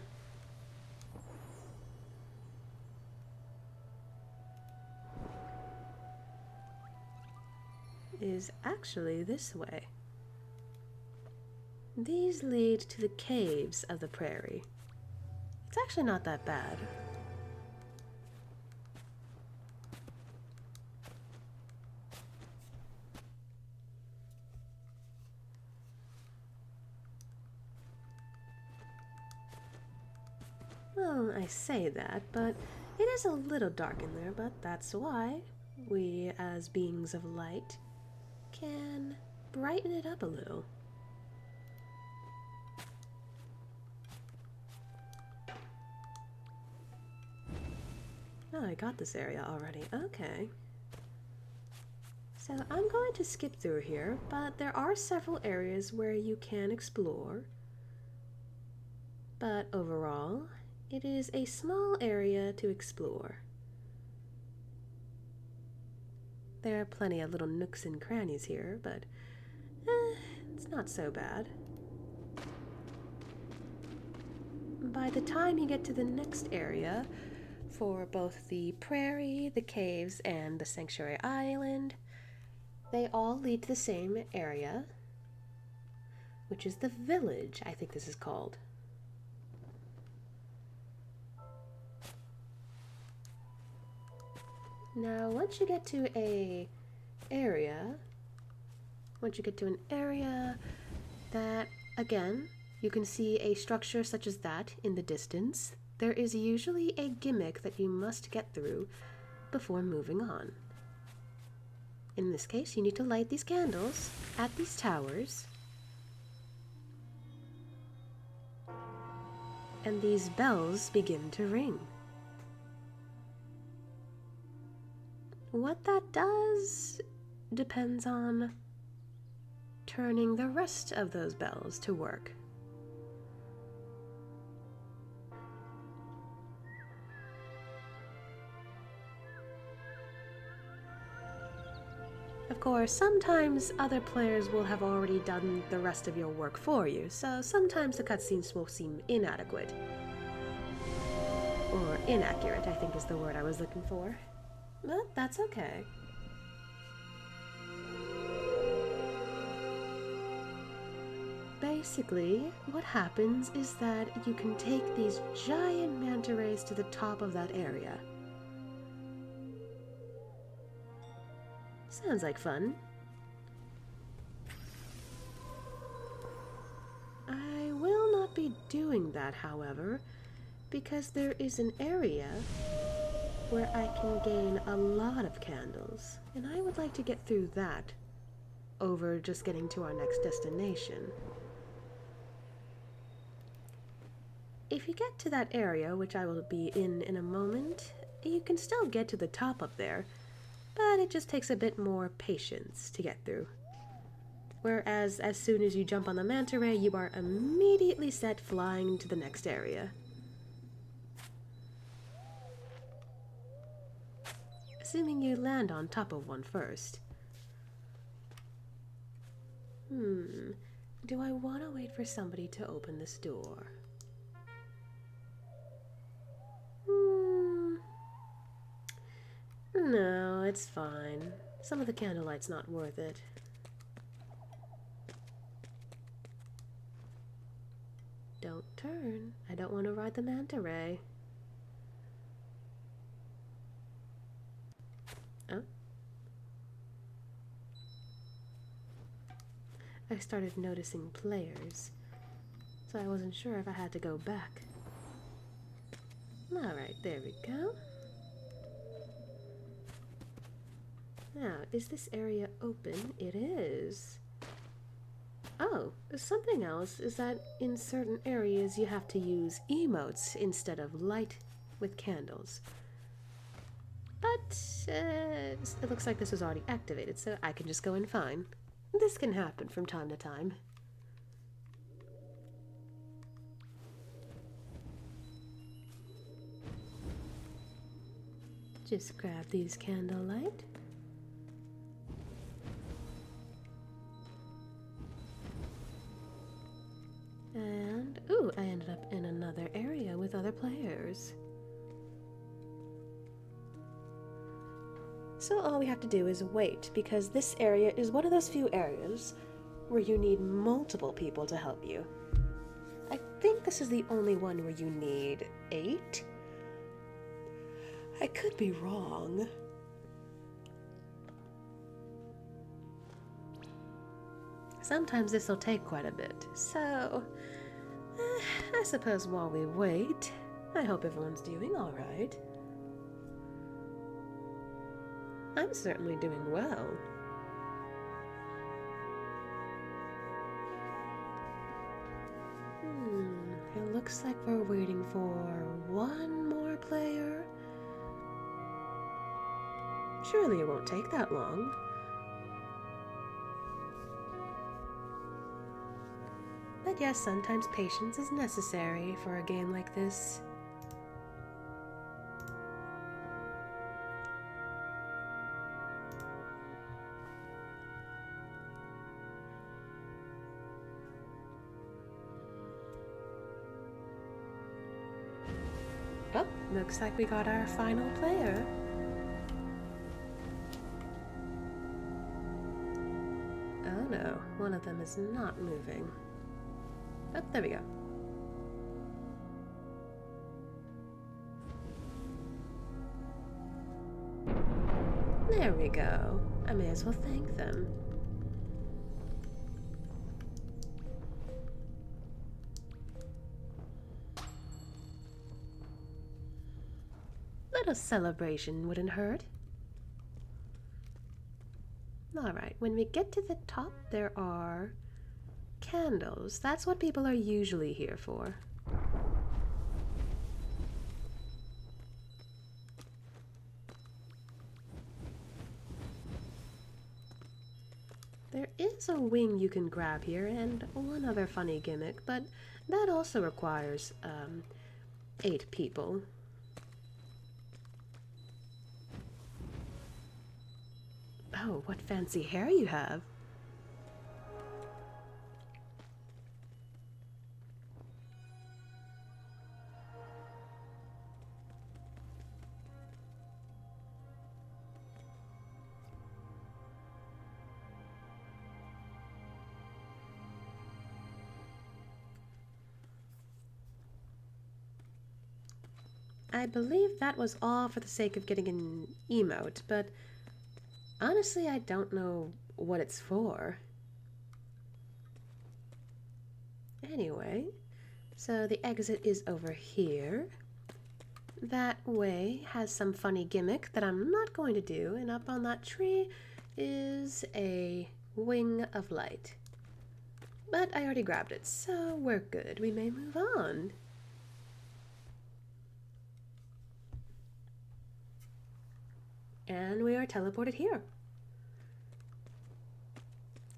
[SPEAKER 1] Is actually this way. These lead to the caves of the prairie. It's actually not that bad. Well, I say that, but it is a little dark in there, but that's why we, as beings of light, can brighten it up a little. Oh, I got this area already. Okay. So I'm going to skip through here, but there are several areas where you can explore. But overall, it is a small area to explore. There are plenty of little nooks and crannies here, but it's not so bad. By the time you get to the next area, for both the prairie, the caves, and the sanctuary island, they all lead to the same area, which is the village, I think this is called. Now, once you get to an area that, again, you can see a structure such as that in the distance, there is usually a gimmick that you must get through before moving on. In this case, you need to light these candles at these towers, and these bells begin to ring. What that does depends on turning the rest of those bells to work. Of course, sometimes other players will have already done the rest of your work for you, so sometimes the cutscenes will seem inadequate. Or inaccurate, I think is the word I was looking for. But that's okay. Basically, what happens is that you can take these giant manta rays to the top of that area. Sounds like fun. I will not be doing that, however, because there is an area where I can gain a lot of candles, and I would like to get through that over just getting to our next destination. If you get to that area, which I will be in a moment, you can still get to the top up there, but it just takes a bit more patience to get through. Whereas as soon as you jump on the manta ray, you are immediately set flying to the next area. Assuming you land on top of one first. Do I want to wait for somebody to open this door? No, it's fine. Some of the candlelight's not worth it. Don't turn. I don't want to ride the manta ray. Oh. I started noticing players, so I wasn't sure if I had to go back. Alright, there we go. Now, is this area open? It is. Oh, something else is that in certain areas you have to use emotes instead of light with candles. But it looks like this was already activated, so I can just go in fine. This can happen from time to time. just grab these candlelight. And, ooh, I ended up in another area with other players. So all we have to do is wait, because this area is one of those few areas where you need multiple people to help you. I think this is the only one where you need 8. I could be wrong. Sometimes this will take quite a bit, so I suppose while we wait, I hope everyone's doing all right. I'm certainly doing well. It looks like we're waiting for one more player. Surely it won't take that long. But yes, sometimes patience is necessary for a game like this. Oh, looks like we got our final player. Oh no, one of them is not moving. Oh, there we go. There we go. I may as well thank them. Little celebration wouldn't hurt. Alright, when we get to the top, there are candles. That's what people are usually here for. There is a wing you can grab here, and one other funny gimmick, but that also requires 8 people. Oh, what fancy hair you have. I believe that was all for the sake of getting an emote, but honestly, I don't know what it's for. Anyway, so the exit is over here. That way has some funny gimmick that I'm not going to do, and up on that tree is a wing of light. But I already grabbed it, so we're good. We may move on. And we are teleported here.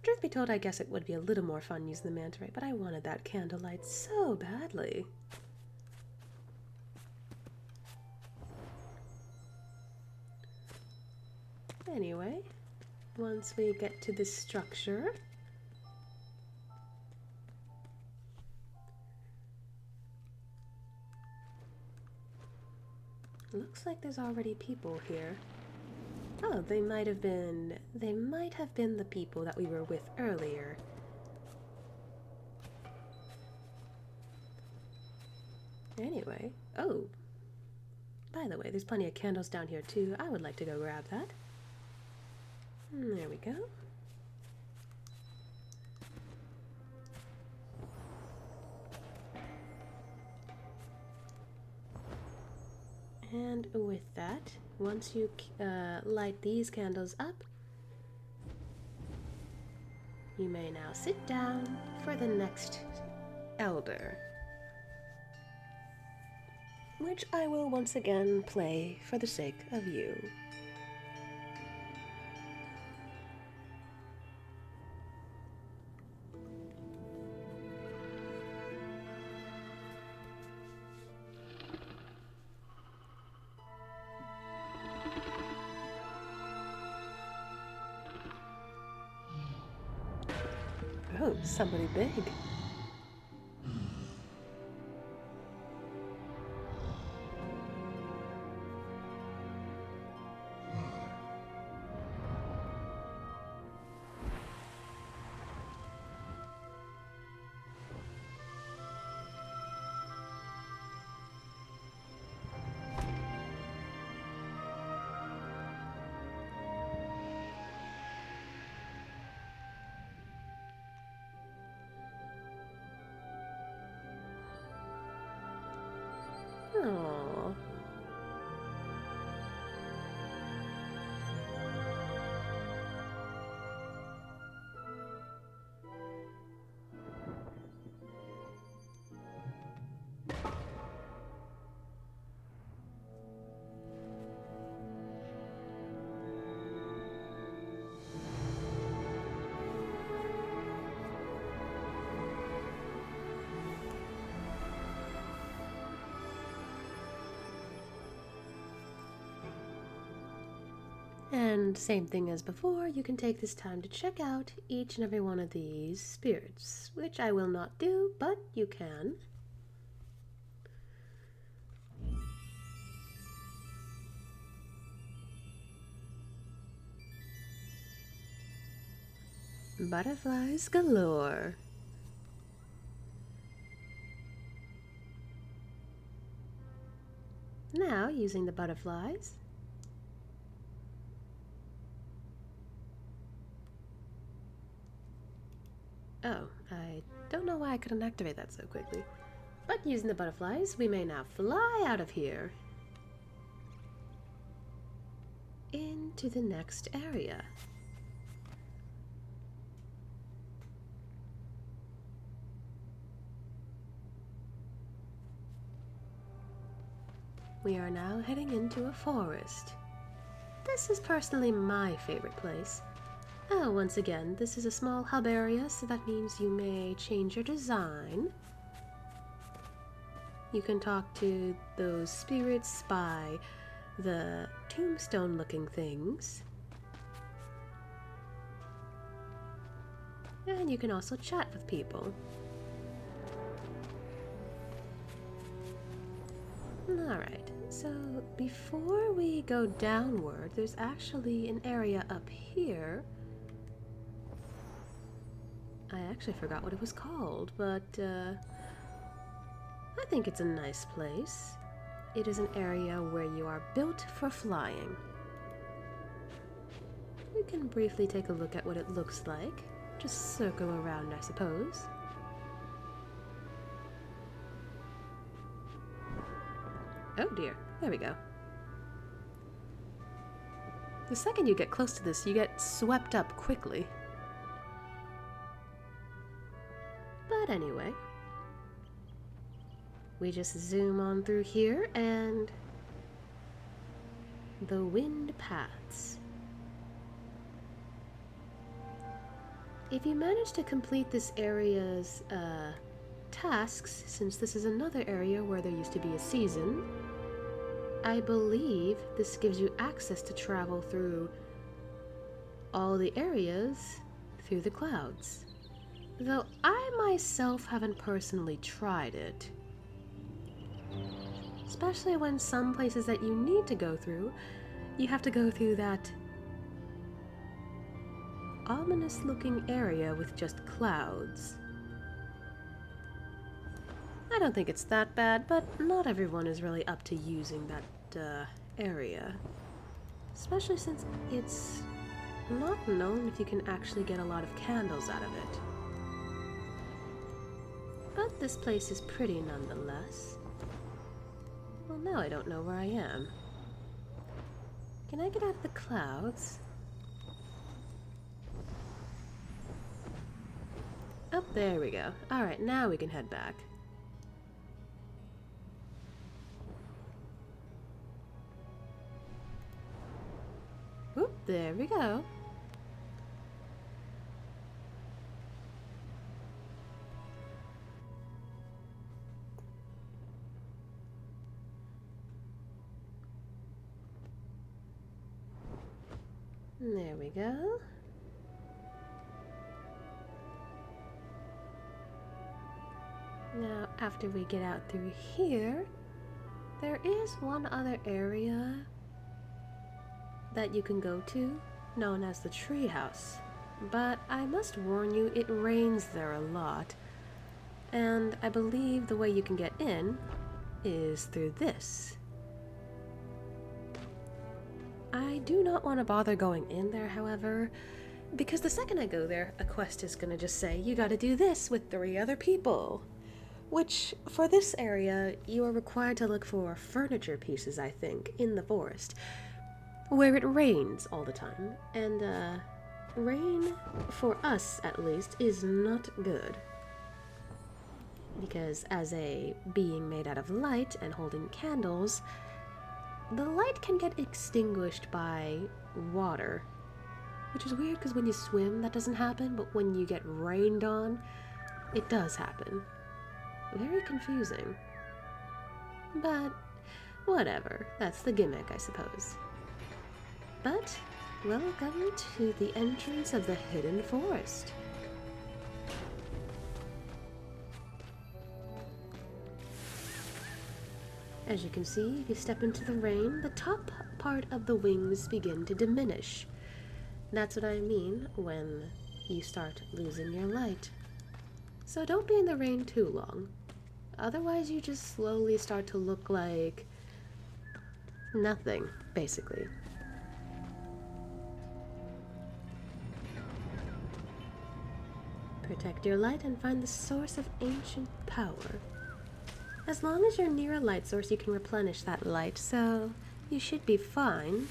[SPEAKER 1] Truth be told, I guess it would be a little more fun using the manta ray, but I wanted that candlelight so badly. Anyway, once we get to this structure, looks like there's already people here. Oh, they might have been the people that we were with earlier. Anyway, oh, by the way, there's plenty of candles down here too. I would like to go grab that. There we go. And with that, once you light these candles up, you may now sit down for the next elder, which I will once again play for the sake of you. Oh, somebody big. Oh. And same thing as before, you can take this time to check out each and every one of these spirits, which I will not do, but you can. Butterflies galore. Now, using the butterflies, oh, I don't know why I couldn't activate that so quickly. But using the butterflies, we may now fly out of here into the next area. We are now heading into a forest. This is personally my favorite place. Oh, once again, this is a small hub area, so that means you may change your design. You can talk to those spirits by the tombstone-looking things. And you can also chat with people. Alright, so before we go downward, there's actually an area up here. I actually forgot what it was called, but I think it's a nice place. It is an area where you are built for flying. We can briefly take a look at what it looks like. Just circle around, I suppose. Oh dear, there we go. The second you get close to this, you get swept up quickly. But anyway, we just zoom on through here and the wind paths. If you manage to complete this area's tasks, since this is another area where there used to be a season, I believe this gives you access to travel through all the areas through the clouds. Though I myself haven't personally tried it. Especially when some places that you need to go through, you have to go through that ominous looking area with just clouds. I don't think it's that bad, but not everyone is really up to using that area. Especially since it's not known if you can actually get a lot of candles out of it. But this place is pretty nonetheless. Well, now I don't know where I am. Can I get out of the clouds? Oh, there we go. Alright, now we can head back. Whoop, there we go. There we go. Now, after we get out through here, there is one other area that you can go to, known as the treehouse. But I must warn you, it rains there a lot. And I believe the way you can get in is through this. I do not want to bother going in there, however, because the second I go there, a quest is going to just say, you gotta do this with 3 other people. Which, for this area, you are required to look for furniture pieces, I think, in the forest, where it rains all the time. And, rain, for us at least, is not good. Because as a being made out of light and holding candles, the light can get extinguished by water. Which is weird because when you swim, that doesn't happen, but when you get rained on, it does happen. Very confusing. But, whatever. That's the gimmick, I suppose. But, welcome to the entrance of the hidden forest. As you can see, if you step into the rain, the top part of the wings begin to diminish. That's what I mean when you start losing your light. So don't be in the rain too long. Otherwise, you just slowly start to look like nothing, basically. Protect your light and find the source of ancient power. As long as you're near a light source, you can replenish that light, so you should be fine.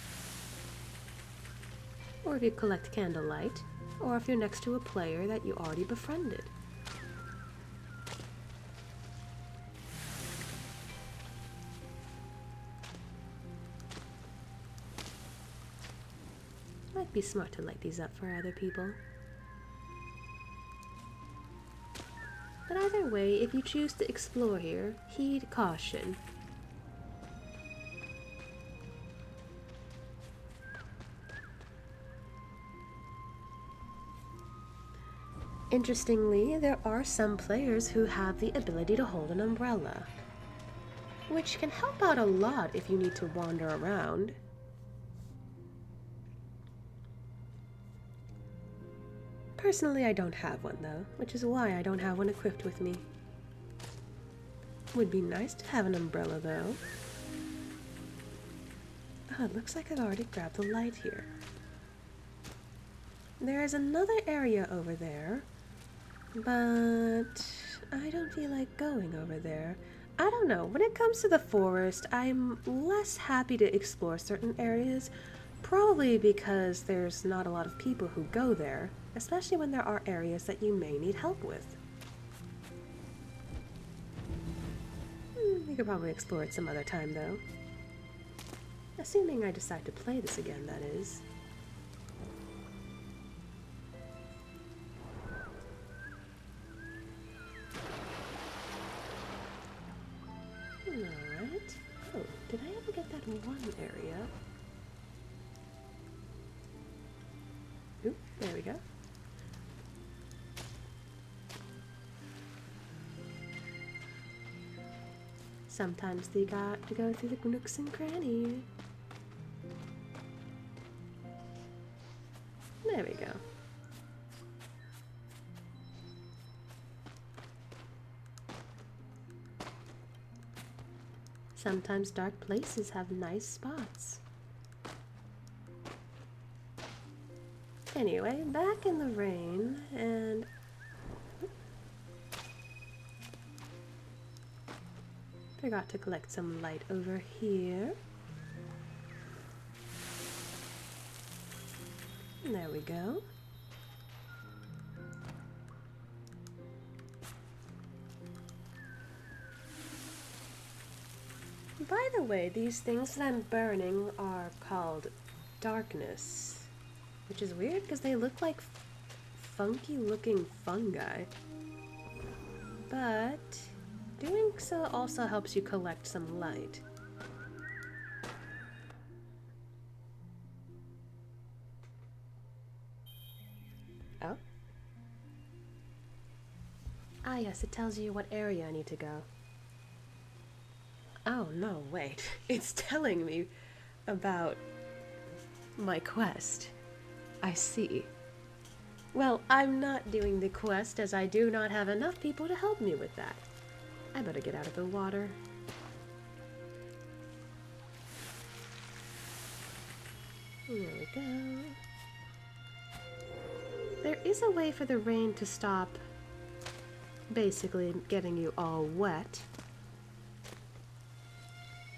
[SPEAKER 1] Or if you collect candlelight, or if you're next to a player that you already befriended. Might be smart to light these up for other people. But either way, if you choose to explore here, heed caution. Interestingly, there are some players who have the ability to hold an umbrella, which can help out a lot if you need to wander around. Personally, I don't have one though, which is why I don't have one equipped with me. Would be nice to have an umbrella though. Oh, it looks like I've already grabbed the light here. There is another area over there, but I don't feel like going over there. I don't know, when it comes to the forest, I'm less happy to explore certain areas, probably because there's not a lot of people who go there, especially when there are areas that you may need help with. We could probably explore it some other time though. Assuming I decide to play this again, that is. Alright. Oh, did I ever get that one area? Oop, there we go. Sometimes they got to go through the nooks and crannies. There we go. Sometimes dark places have nice spots. Anyway, back in the rain, and forgot to collect some light over here. And there we go. By the way, these things that I'm burning are called darkness, which is weird because they look like funky looking fungi. But doing so also helps you collect some light. Oh. I yes, it tells you what area I need to go. Oh, no, wait. It's telling me about my quest. I see. Well, I'm not doing the quest as I do not have enough people to help me with that. I better get out of the water. There we go. There is a way for the rain to stop basically getting you all wet.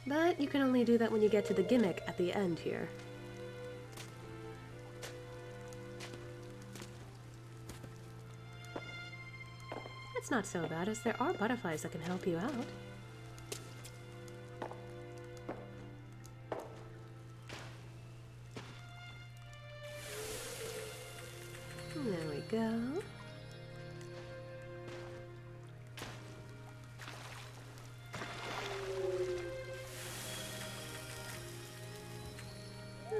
[SPEAKER 1] But you can only do that when you get to the gimmick at the end here. It's not so bad, as there are butterflies that can help you out. There we go.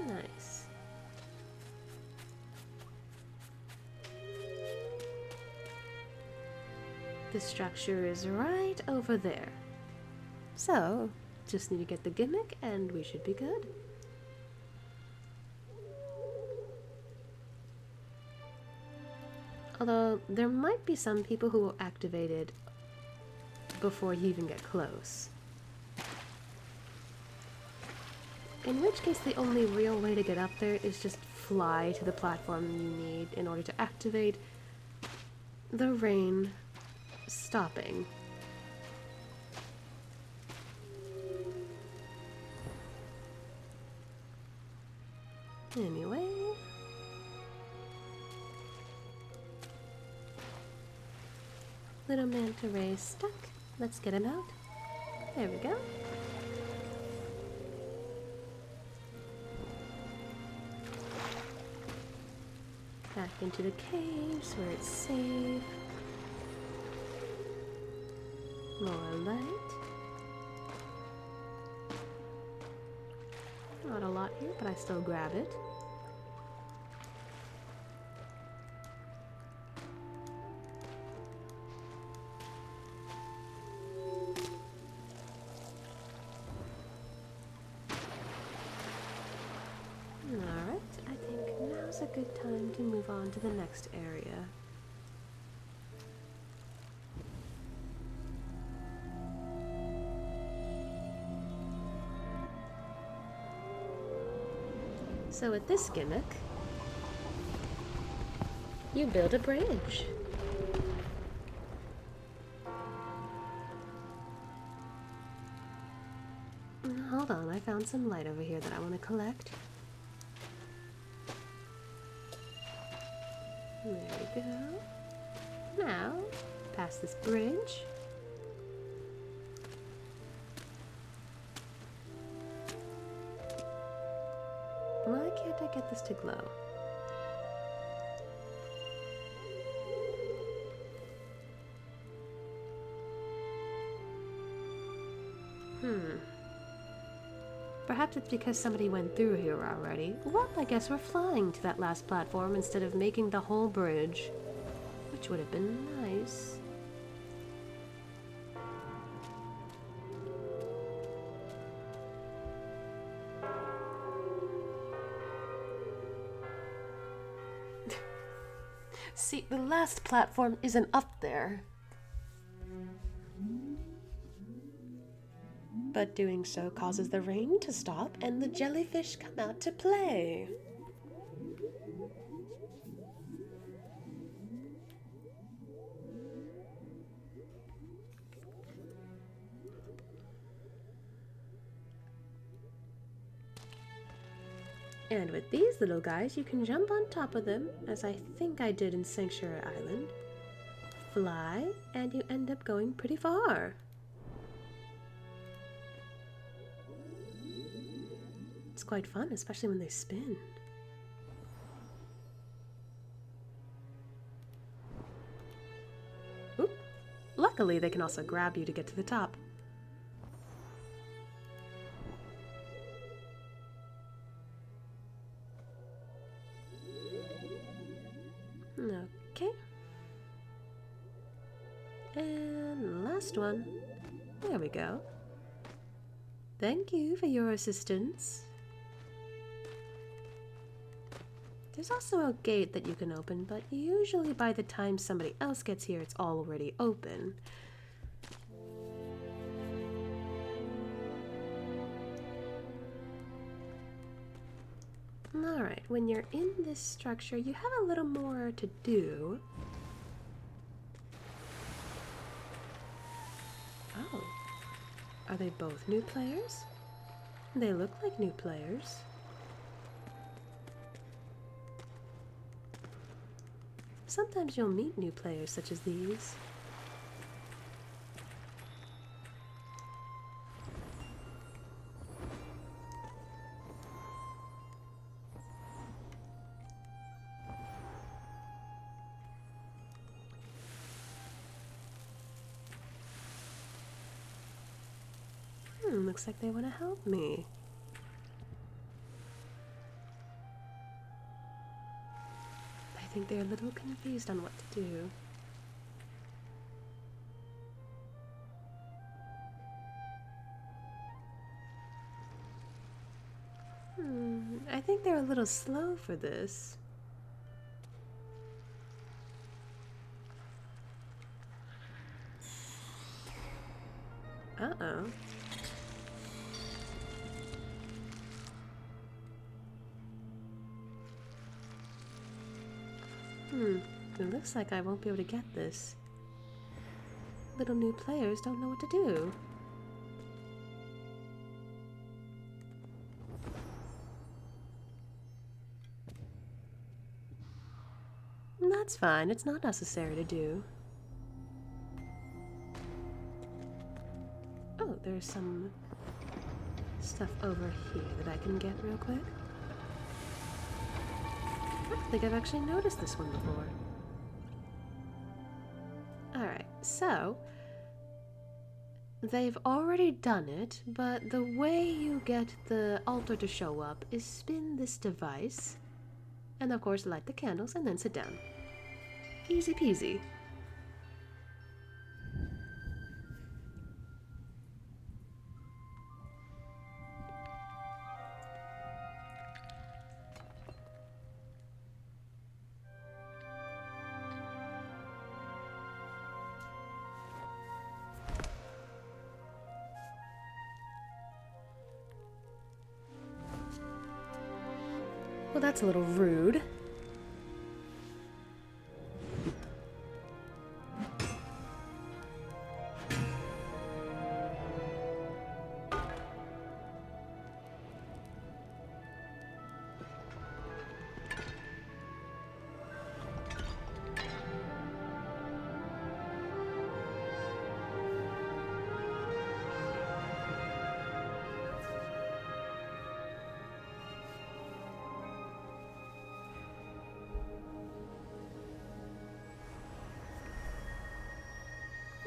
[SPEAKER 1] Nice. The structure is right over there. So, just need to get the gimmick and we should be good. Although, there might be some people who will activate it before you even get close. In which case, the only real way to get up there is just fly to the platform you need in order to activate the rain stopping. Anyway. Little manta ray stuck. Let's get him out. There we go. Back into the caves where it's safe. More light. Not a lot here, but I still grab it. Alright, I think now's a good time to move on to the next area. So with this gimmick, you build a bridge. Hold on, I found some light over here that I want to collect. There we go. Now, past this bridge. Why can't I get this to glow? Perhaps it's because somebody went through here already. Well, I guess we're flying to that last platform instead of making the whole bridge, which would have been nice. See, the last platform isn't up there. But doing so causes the rain to stop and the jellyfish come out to play. And with these little guys, you can jump on top of them, as I think I did in Sanctuary Island, fly, and you end up going pretty far. It's quite fun, especially when they spin. Oop. Luckily, they can also grab you to get to the top. Okay. first one. There we go. Thank you for your assistance. There's also a gate that you can open, but usually by the time somebody else gets here, it's already open. Alright, when you're in this structure, you have a little more to do. Oh. Are they both new players? They look like new players. Sometimes you'll meet new players such as these. Looks like they want to help me. I think they're a little confused on what to do. I think they're a little slow for this. Uh-oh. It looks like I won't be able to get this. Little new players don't know what to do. That's fine, it's not necessary to do. Oh, there's some stuff over here that I can get real quick. I don't think I've actually noticed this one before. Alright, so they've already done it, but the way you get the altar to show up is spin this device, and of course light the candles and then sit down. Easy peasy. Well, that's a little rude.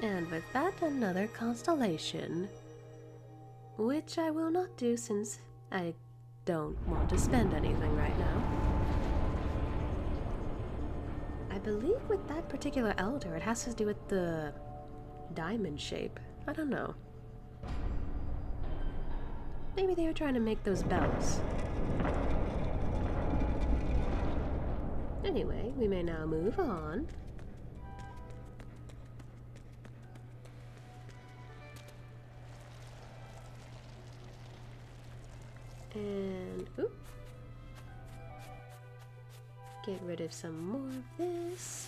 [SPEAKER 1] And with that, another constellation. Which I will not do since I don't want to spend anything right now. I believe with that particular elder, it has to do with the diamond shape. I don't know. Maybe they were trying to make those bells. Anyway, we may now move on. And, oop. Get rid of some more of this.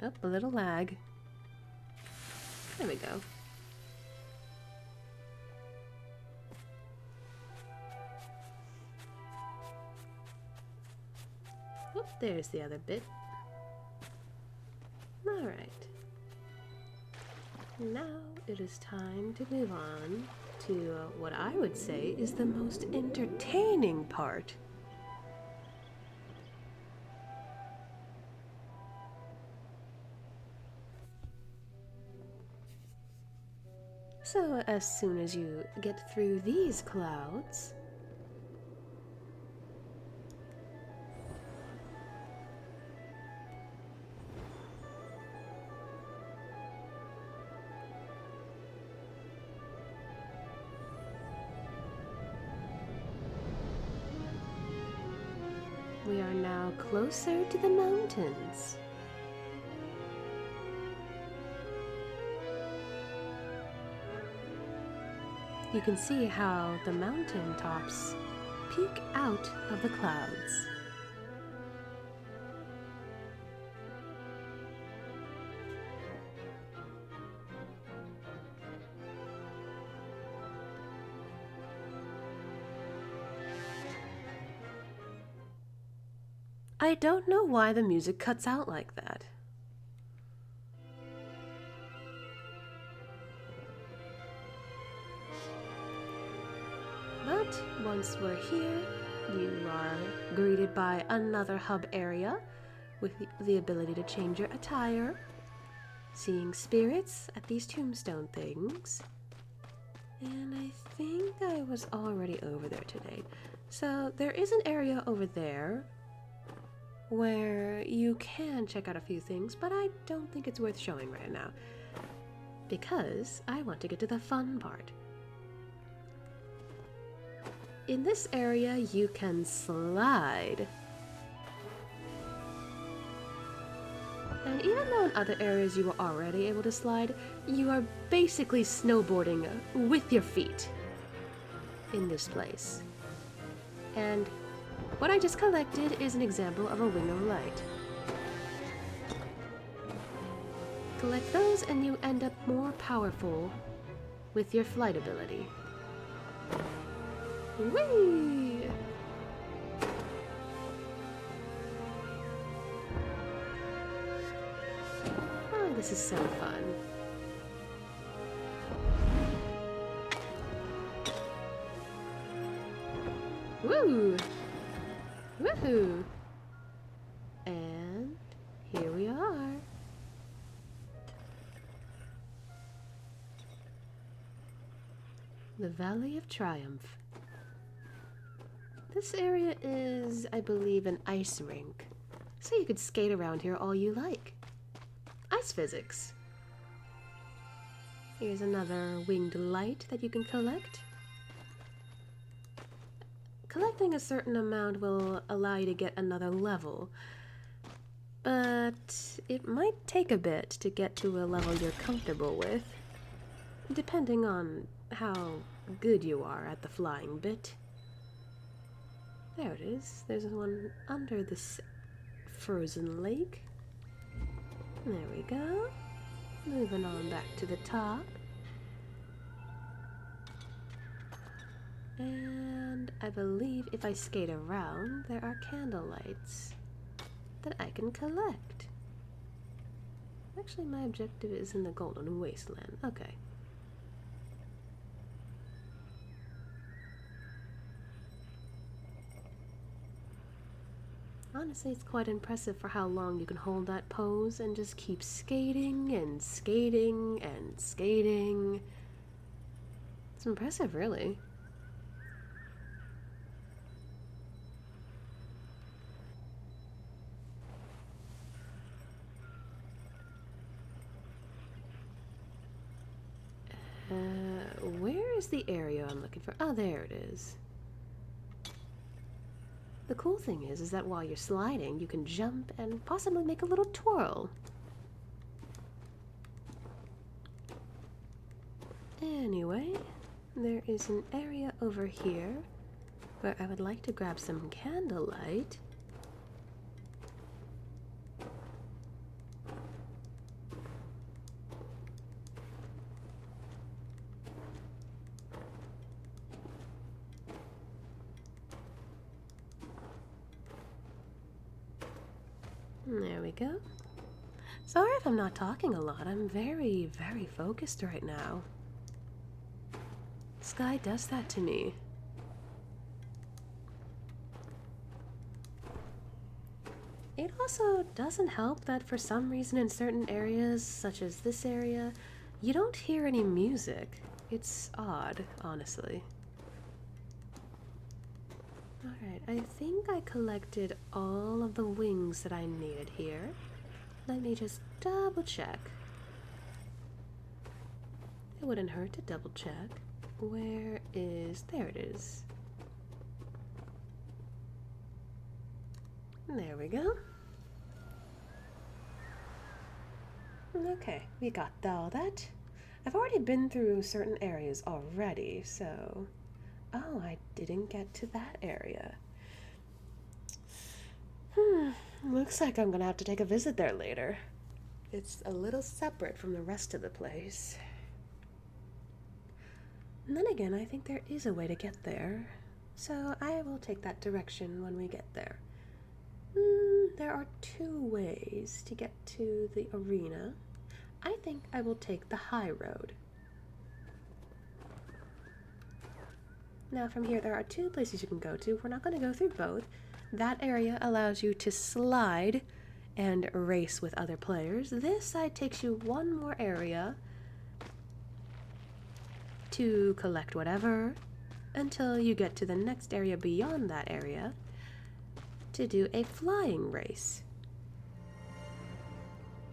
[SPEAKER 1] Oh, a little lag. There we go. Oh, there's the other bit. Alright. Now it is time to move on to what I would say is the most entertaining part. So as soon as you get through these clouds, now closer to the mountains. You can see how the mountain tops peek out of the clouds. I don't know why the music cuts out like that. But once we're here, you are greeted by another hub area with the ability to change your attire, seeing spirits at these tombstone things. And I think I was already over there today. So there is an area over there where you can check out a few things, but I don't think it's worth showing right now because I want to get to the fun part. In this area, you can slide. And even though in other areas you were already able to slide, you are basically snowboarding with your feet in this place. And what I just collected is an example of a wing of light. Collect those and you end up more powerful with your flight ability. Whee! Oh, this is so fun. Woo! Woohoo! And here we are. The Valley of Triumph. This area is, I believe, an ice rink, so you could skate around here all you like. Ice physics. Here's another winged light that you can collect. Collecting a certain amount will allow you to get another level, but it might take a bit to get to a level you're comfortable with, depending on how good you are at the flying bit. There it is. There's one under this frozen lake. There we go. Moving on back to the top. And I believe if I skate around, there are candle lights that I can collect. Actually, my objective is in the Golden Wasteland. Okay. Honestly, it's quite impressive for how long you can hold that pose and just keep skating and skating and skating. It's impressive, really. Where is the area I'm looking for? Oh, there it is. The cool thing is that while you're sliding, you can jump and possibly make a little twirl. Anyway, there is an area over here where I would like to grab some candlelight. There we go. Sorry if I'm not talking a lot. I'm very, very focused right now. Sky does that to me. It also doesn't help that for some reason in certain areas, such as this area, you don't hear any music. It's odd, honestly. Alright, I think I collected all of the wings that I needed here. Let me just double check. It wouldn't hurt to double check. Where is... there it is. There we go. Okay, we got all that. I've already been through certain areas already, so... Oh, I didn't get to that area. Looks like I'm gonna have to take a visit there later. It's a little separate from the rest of the place. And then again, I think there is a way to get there. So I will take that direction when we get there. There are two ways to get to the arena. I think I will take the high road. Now from here, there are two places you can go to. We're not going to go through both. That area allows you to slide and race with other players. This side takes you one more area to collect whatever until you get to the next area beyond that area to do a flying race,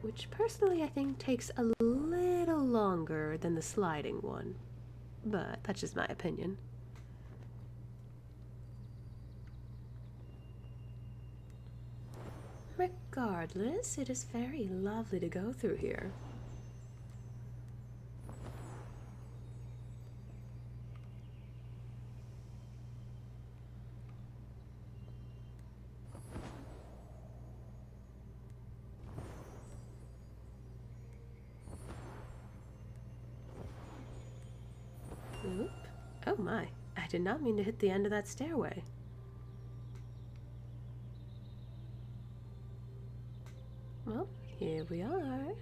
[SPEAKER 1] which personally I think takes a little longer than the sliding one, but that's just my opinion. Regardless, it is very lovely to go through here. Oop. Oh my, I did not mean to hit the end of that stairway. Well, here we are.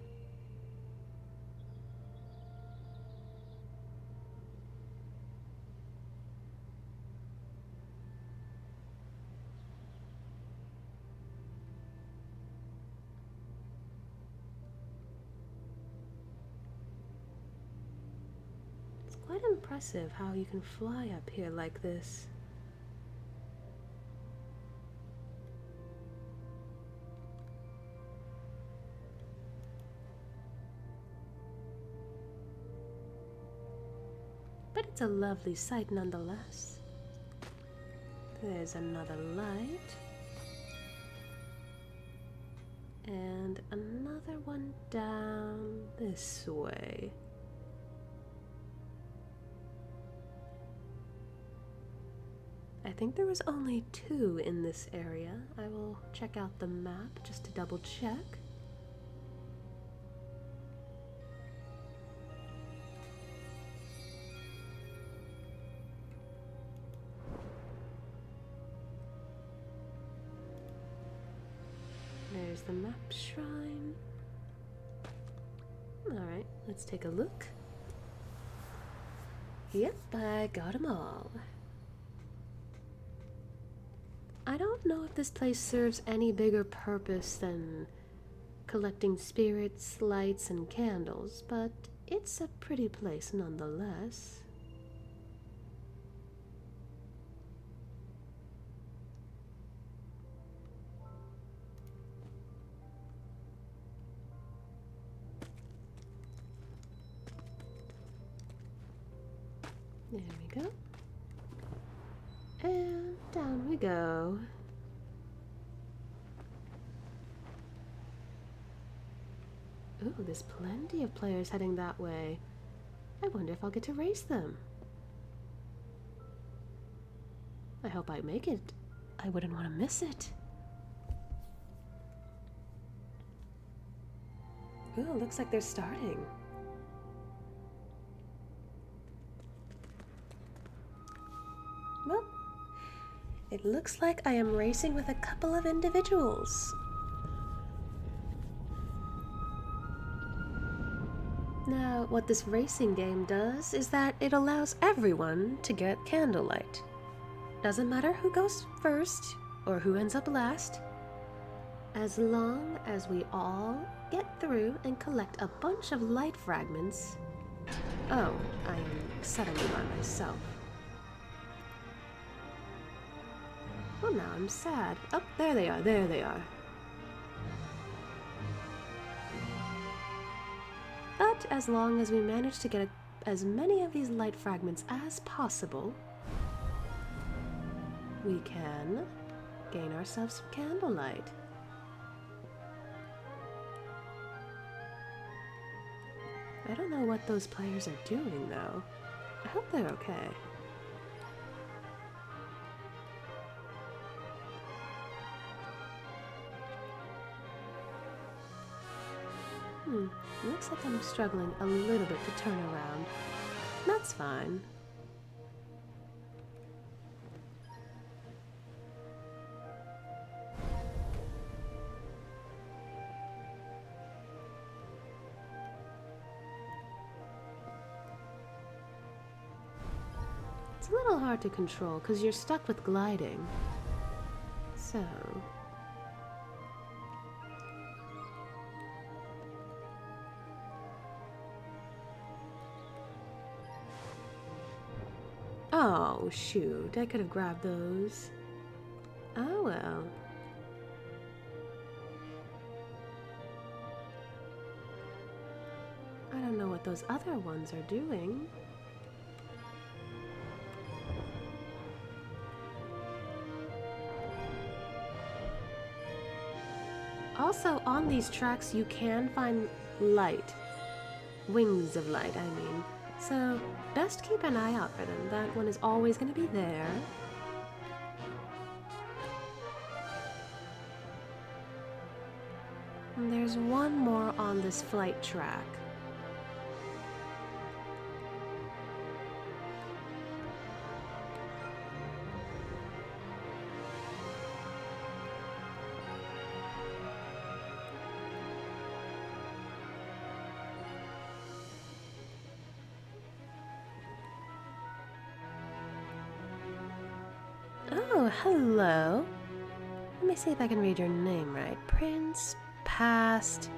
[SPEAKER 1] It's quite impressive how you can fly up here like this. But it's a lovely sight nonetheless. There's another light. And another one down this way. I think there was only two in this area. I will check out the map just to double check. There's the map shrine. Alright, let's take a look. Yep, I got them all. I don't know if this place serves any bigger purpose than collecting spirits, lights, and candles, but it's a pretty place nonetheless. There we go. And down we go. Ooh, there's plenty of players heading that way. I wonder if I'll get to race them. I hope I make it. I wouldn't want to miss it. Ooh, looks like they're starting. Well, it looks like I am racing with a couple of individuals. Now, what this racing game does is that it allows everyone to get candlelight. Doesn't matter who goes first or who ends up last, as long as we all get through and collect a bunch of light fragments. Oh, I am suddenly by myself. Well, now I'm sad. Oh, there they are, there they are. But as long as we manage to get as many of these light fragments as possible, we can gain ourselves some candlelight. I don't know what those players are doing, though. I hope they're okay. Looks like I'm struggling a little bit to turn around. That's fine. It's a little hard to control because you're stuck with gliding. So... oh, shoot. I could have grabbed those. Oh, well. I don't know what those other ones are doing. Also, on these tracks, you can find light. Wings of light, I mean. So, best keep an eye out for them. That one is always going to be there. And there's one more on this flight track. Oh, hello. Let me see if I can read your name right. Prince Past...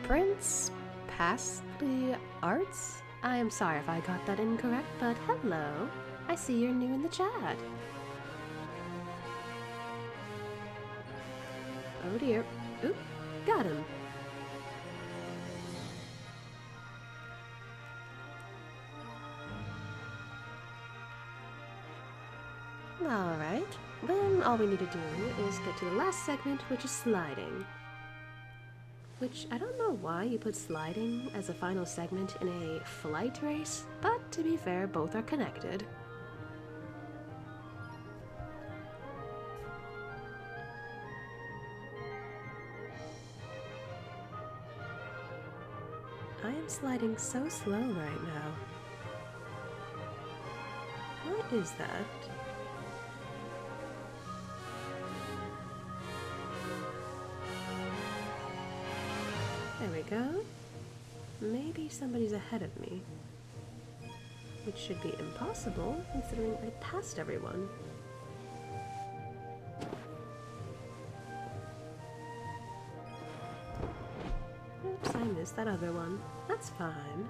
[SPEAKER 1] Prince Pastly Arts? I am sorry if I got that incorrect, but hello. I see you're new in the chat. Oh dear. Oop, got him. Alright, then all we need to do is get to the last segment, which is sliding. Which, I don't know why you put sliding as a final segment in a flight race, but to be fair, both are connected. I am sliding so slow right now. What is that? There we go. Maybe somebody's ahead of me. Which should be impossible, considering I passed everyone. Oops, I missed that other one. That's fine.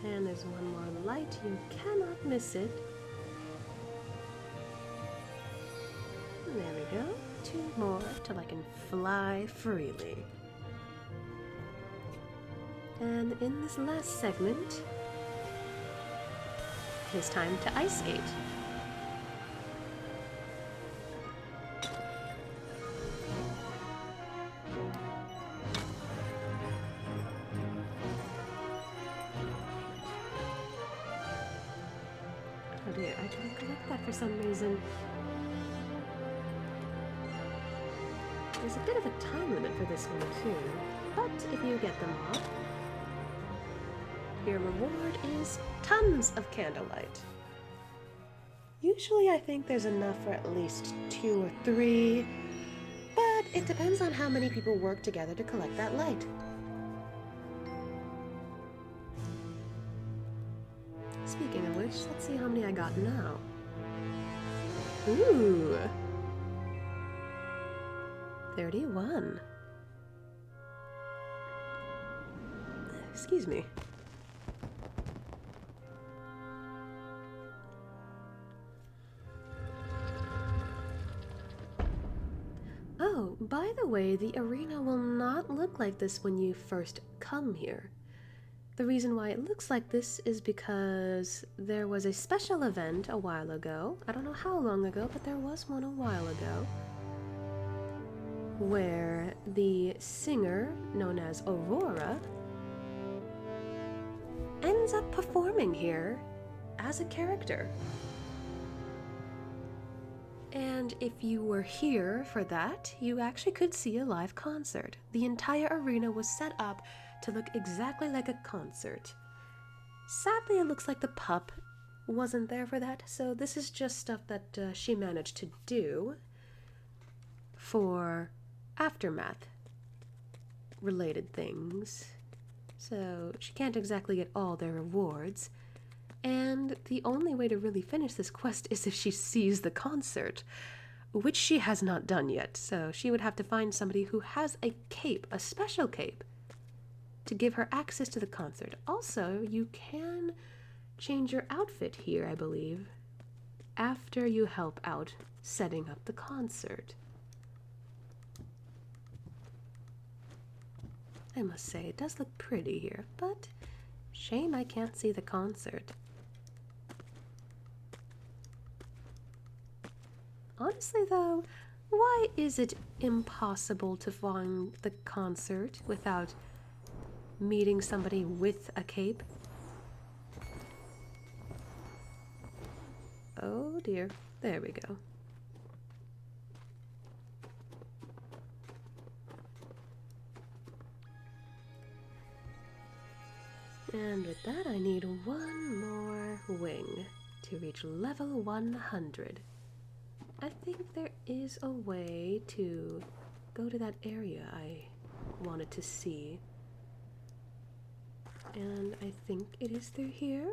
[SPEAKER 1] And there's one more light, you cannot miss it. And there we go, 2 more till I can fly freely. And in this last segment, it is time to ice skate. Oh dear, I didn't collect that for some reason. There's a bit of a time limit for this one too, but if you get them all, your reward is tons of candlelight. Usually I think there's enough for at least 2 or 3, but it depends on how many people work together to collect that light. Speaking of which, let's see how many I got now. Ooh! 31. Excuse me. By the way, the arena will not look like this when you first come here. The reason why it looks like this is because there was a special event a while ago. I don't know how long ago, but there was one a while ago, where the singer, known as Aurora, ends up performing here as a character. And if you were here for that, you actually could see a live concert. The entire arena was set up to look exactly like a concert. Sadly, it looks like the pup wasn't there for that, so this is just stuff that she managed to do for Aftermath related things. So she can't exactly get all their rewards. And the only way to really finish this quest is if she sees the concert, which she has not done yet. So she would have to find somebody who has a cape, a special cape, to give her access to the concert. Also, you can change your outfit here, I believe, after you help out setting up the concert. I must say, it does look pretty here, but shame I can't see the concert. Honestly though, why is it impossible to find the concert without meeting somebody with a cape? Oh dear, there we go. And with that, I need one more wing to reach level 100. I think there is a way to go to that area I wanted to see. And I think it is through here.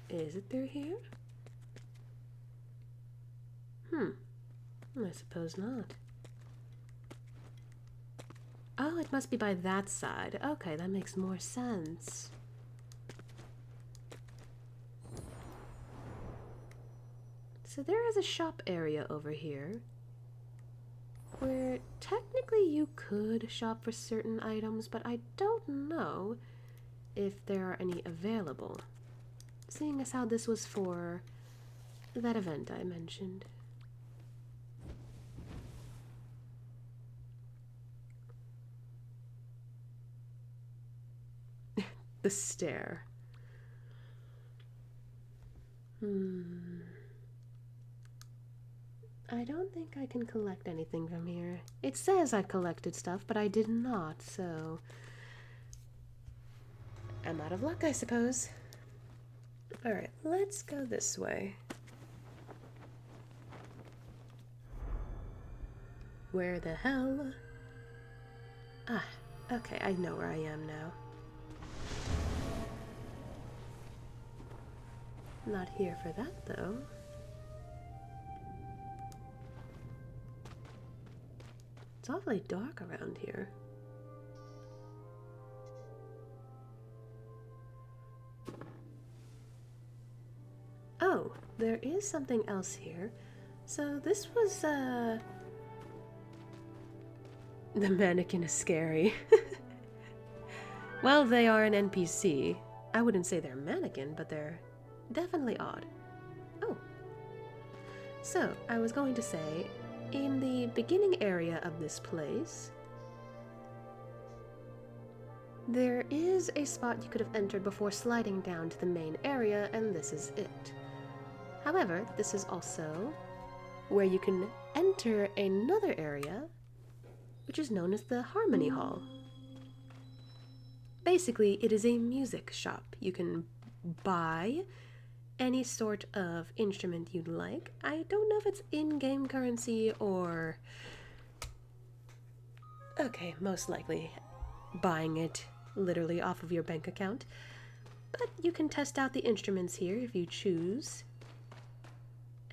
[SPEAKER 1] Is it through here? I suppose not. Oh, it must be by that side. Okay, that makes more sense. So there is a shop area over here where technically you could shop for certain items, but I don't know if there are any available, seeing as how this was for that event I mentioned. The stare. I don't think I can collect anything from here. It says I collected stuff, but I did not, so I'm out of luck, I suppose. Alright, let's go this way. Where the hell? Ah, okay, I know where I am now. Not here for that, though. It's awfully dark around here. Oh, there is something else here. So this was, the mannequin is scary. Well, they are an NPC. I wouldn't say they're a mannequin, but they're definitely odd. Oh. So, I was going to say, in the beginning area of this place, there is a spot you could have entered before sliding down to the main area, and this is it. However, this is also where you can enter another area, which is known as the Harmony Hall. Basically, it is a music shop. You can buy any sort of instrument you'd like. I don't know if it's in-game currency or... Okay, most likely buying it literally off of your bank account. But you can test out the instruments here if you choose.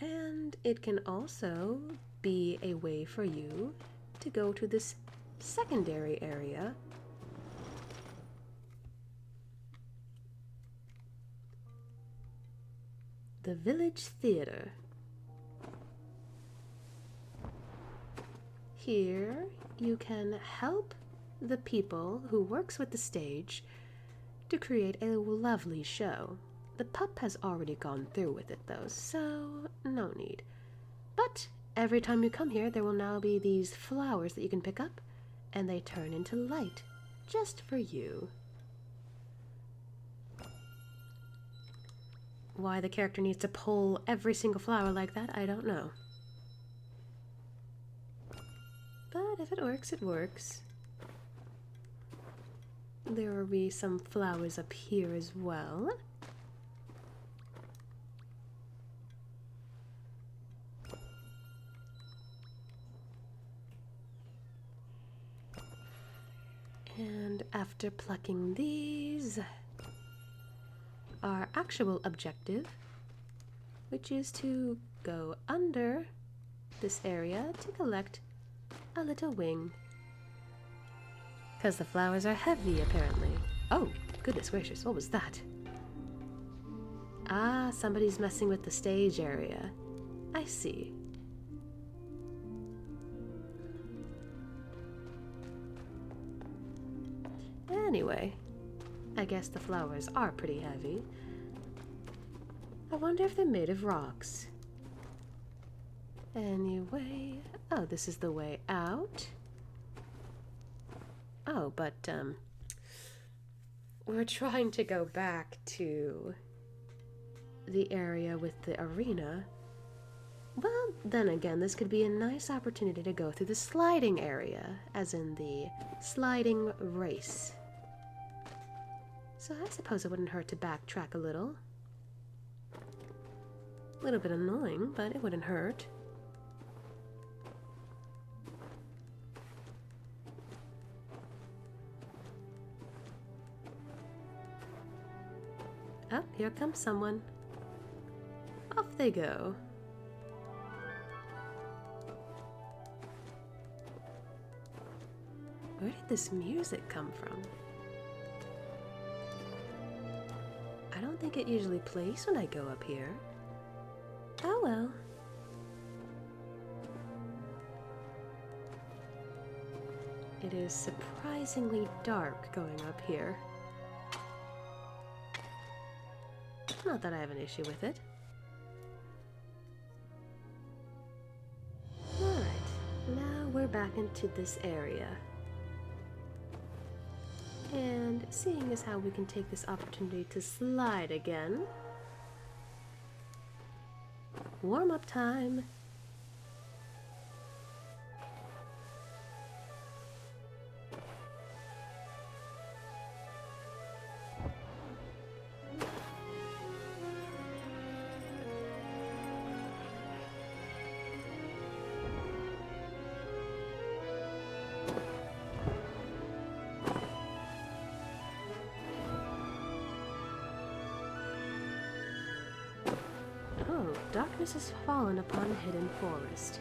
[SPEAKER 1] And it can also be a way for you to go to this secondary area The Village Theater. Here you can help the people who works with the stage to create a lovely show. The pup has already gone through with it though, so no need. But every time you come here, there will now be these flowers that you can pick up, and they turn into light, just for you. Why the character needs to pull every single flower like that, I don't know. But if it works, it works. There will be some flowers up here as well. And after plucking these, our actual objective, which is to go under this area to collect a little wing. Because the flowers are heavy, apparently. Oh, goodness gracious, what was that? Ah, somebody's messing with the stage area. I see. Anyway, I guess the flowers are pretty heavy. I wonder if they're made of rocks. Anyway, oh, this is the way out. Oh, but, we're trying to go back to the area with the arena. Well, then again, this could be a nice opportunity to go through the sliding area, as in the sliding race. So I suppose it wouldn't hurt to backtrack a little. A little bit annoying, but it wouldn't hurt. Oh, here comes someone. Off they go. Where did this music come from? I don't think it usually plays when I go up here. Oh well. It is surprisingly dark going up here. Not that I have an issue with it. Alright, now we're back into this area. And seeing as how we can take this opportunity to slide again. Warm-up time. Darkness has fallen upon a hidden forest.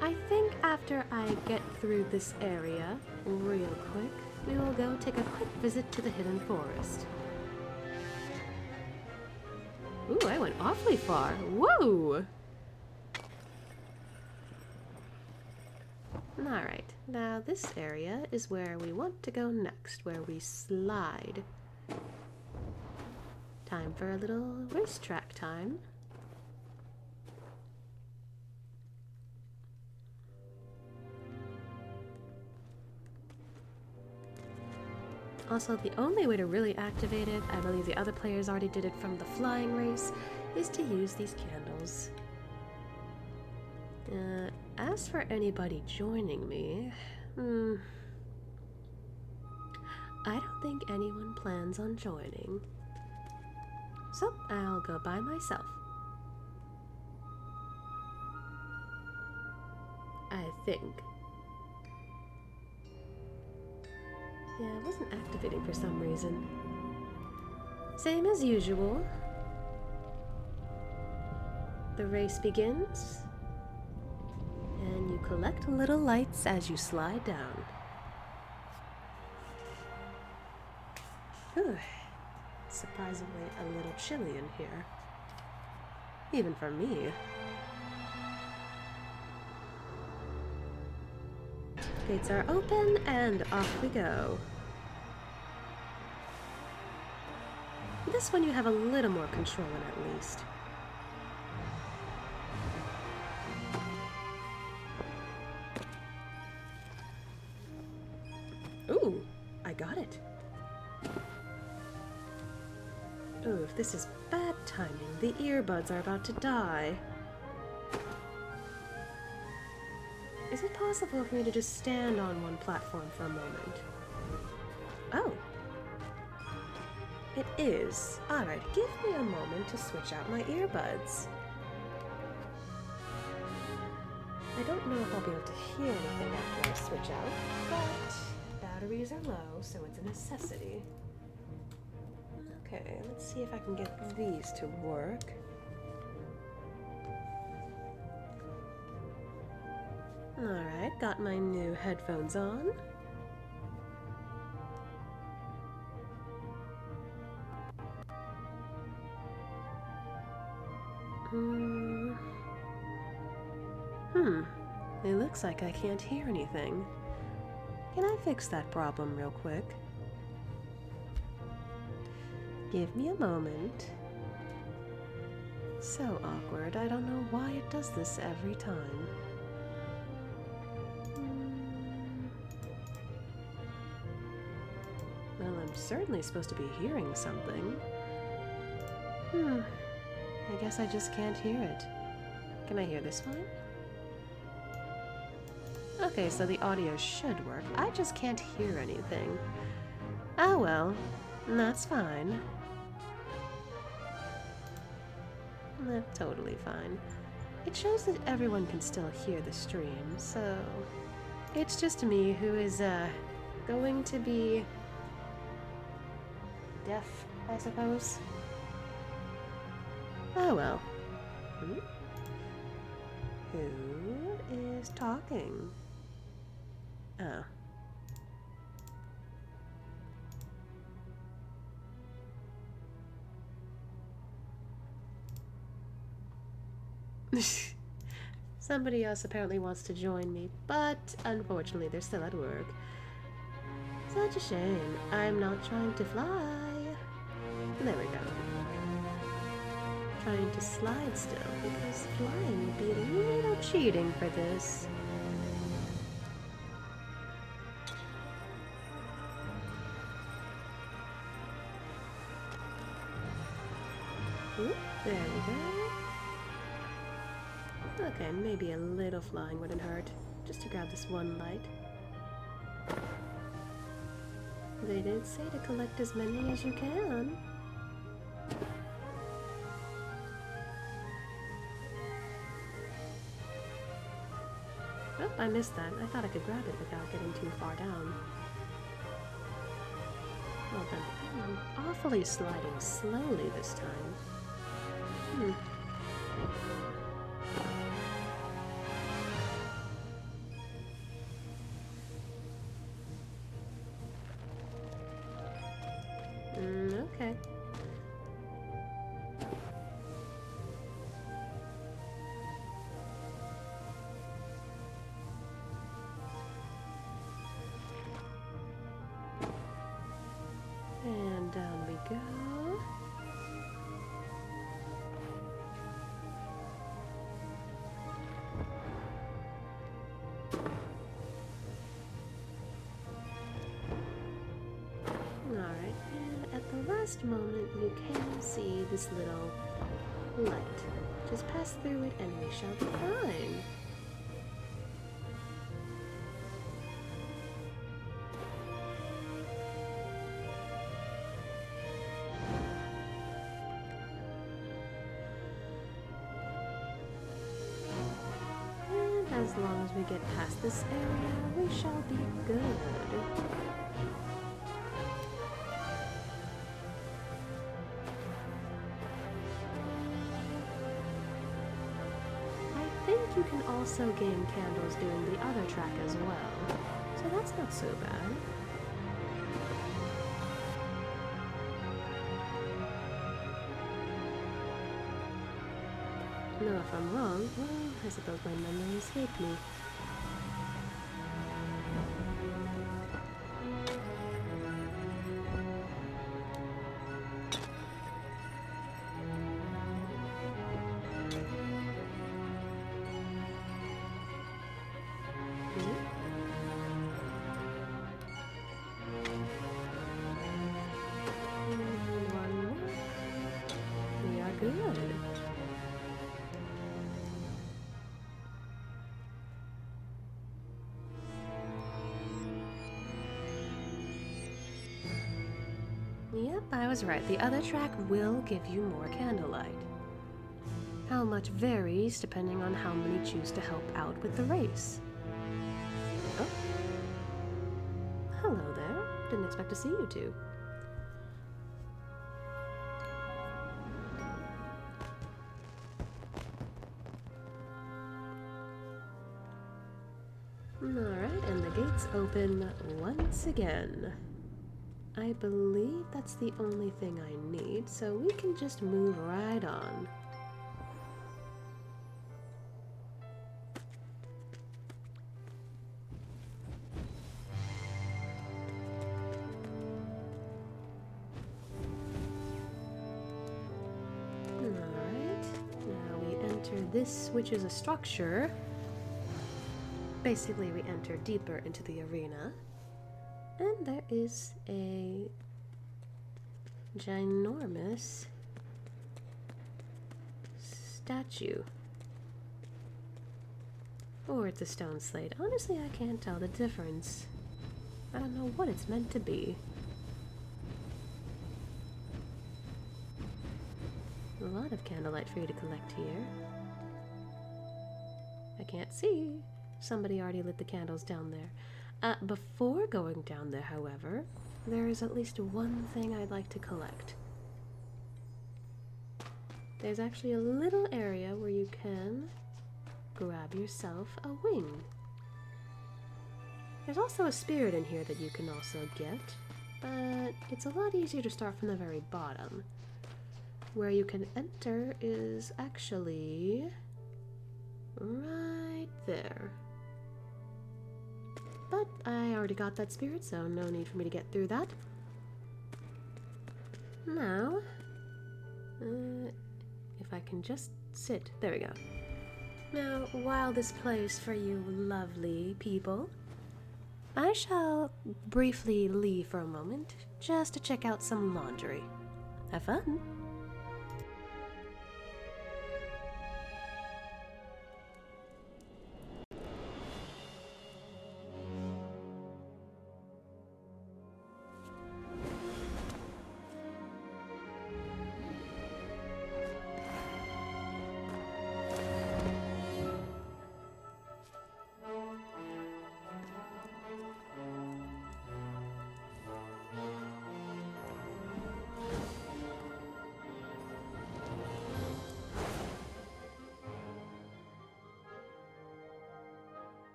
[SPEAKER 1] I think after I get through this area real quick, we will go take a quick visit to the hidden forest. Ooh, I went awfully far. Whoa! Alright, now this area is where we want to go next, where we slide. Time for a little racetrack time. Also, the only way to really activate it, I believe the other players already did it from the flying race, is to use these candles. As for anybody joining me, I don't think anyone plans on joining. So, I'll go by myself. I think. Yeah, it wasn't activating for some reason. Same as usual. The race begins, and you collect little lights as you slide down. Whew. Surprisingly a little chilly in here. even for me. Gates are open, and off we go. This one you have a little more control in, at least. Ooh, I got it. Ooh, if this is bad timing, the earbuds are about to die. Is it possible for me to just stand on one platform for a moment? Oh. It is. Alright, give me a moment to switch out my earbuds. I don't know if I'll be able to hear anything after I switch out, but batteries are low, so it's a necessity. Okay, let's see if I can get these to work. Alright, got my new headphones on. It looks like I can't hear anything. Can I fix that problem real quick? Give me a moment. So awkward, I don't know why it does this every time. Well, I'm certainly supposed to be hearing something. I guess I just can't hear it. Can I hear this fine? Okay, so the audio should work. I just can't hear anything. Oh well, that's fine. That's totally fine. It shows that everyone can still hear the stream, so it's just me who is going to be deaf, I suppose. Oh well. Who is talking? Oh. Somebody else apparently wants to join me, but unfortunately they're still at work. Such a shame. I'm not trying to fly. There we go. Trying to slide still, because flying would be a little cheating for this. Oop, there we go. Okay, maybe a little flying wouldn't hurt. Just to grab this one light. They did say to collect as many as you can. Oh, I missed that. I thought I could grab it without getting too far down. Well then, I'm awfully sliding slowly this time. Okay. And down we go. Alright, and at the last moment you can see this little light. Just pass through it and we shall be fine. As long as we get past this area, we shall be good. I think you can also gain candles doing the other track as well, so that's not so bad. know if I'm wrong. Well, I suppose my memory escaped me. One more. We are good. Yep, I was right. The other track will give you more candlelight. How much varies depending on how many choose to help out with the race. Oh. Hello there. Didn't expect to see you two. Alright, and the gates open once again. I believe that's the only thing I need, so we can just move right on. Alright, now we enter this, which is a structure. Basically, we enter deeper into the arena. And there is a ginormous statue. Or it's a stone slate. Honestly, I can't tell the difference. I don't know what it's meant to be. A lot of candlelight for you to collect here. I can't see. Somebody already lit the candles down there. Before going down there, however, there is at least one thing I'd like to collect. There's actually a little area where you can grab yourself a wing. There's also a spirit in here that you can also get, but it's a lot easier to start from the very bottom. Where you can enter is actually right there. But I already got that spirit, so no need for me to get through that. Now, if I can just sit. There we go. Now, while this plays for you lovely people, I shall briefly leave for a moment just to check out some laundry. Have fun!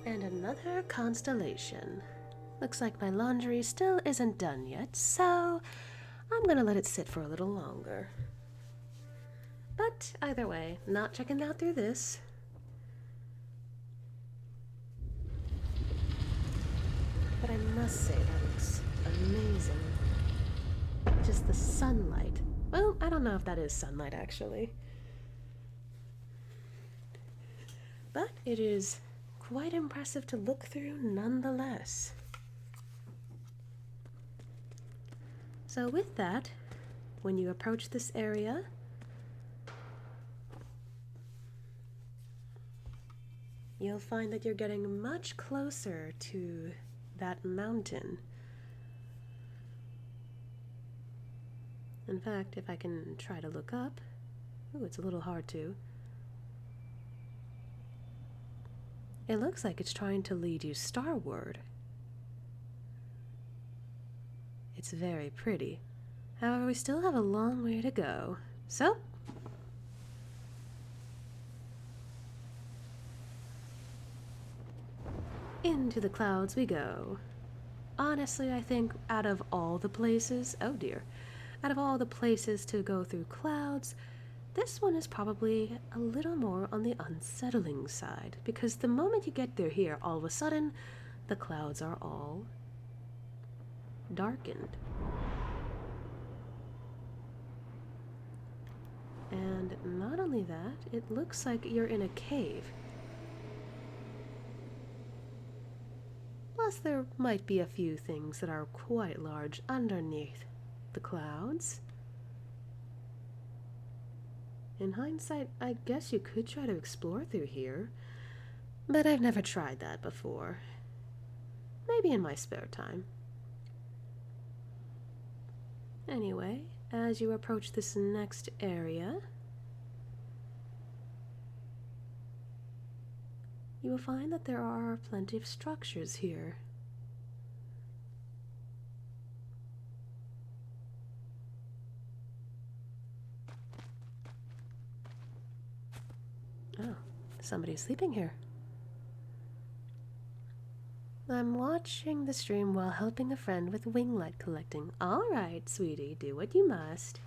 [SPEAKER 1] And another constellation. Looks like my laundry still isn't done yet, so I'm gonna let it sit for a little longer. But either way, not checking out through this. But I must say that looks amazing. Just the sunlight. Well, I don't know if that is sunlight actually. But it is quite impressive to look through nonetheless. So with that, when you approach this area, you'll find that you're getting much closer to that mountain. In fact, if I can try to look up, ooh, it's a little hard to. It looks like it's trying to lead you starward. It's very pretty. However, we still have a long way to go. So, into the clouds we go. Honestly, I think out of all the places, oh dear, out of all the places to go through clouds, this one is probably a little more on the unsettling side, because the moment you get through here, all of a sudden, the clouds are all darkened. And not only that, it looks like you're in a cave. Plus, there might be a few things that are quite large underneath the clouds. In hindsight, I guess you could try to explore through here, but I've never tried that before. Maybe in my spare time. Anyway, as you approach this next area, you will find that there are plenty of structures here. Oh, somebody's sleeping here. I'm watching the stream while helping a friend with wing light collecting. All right, sweetie, do what you must.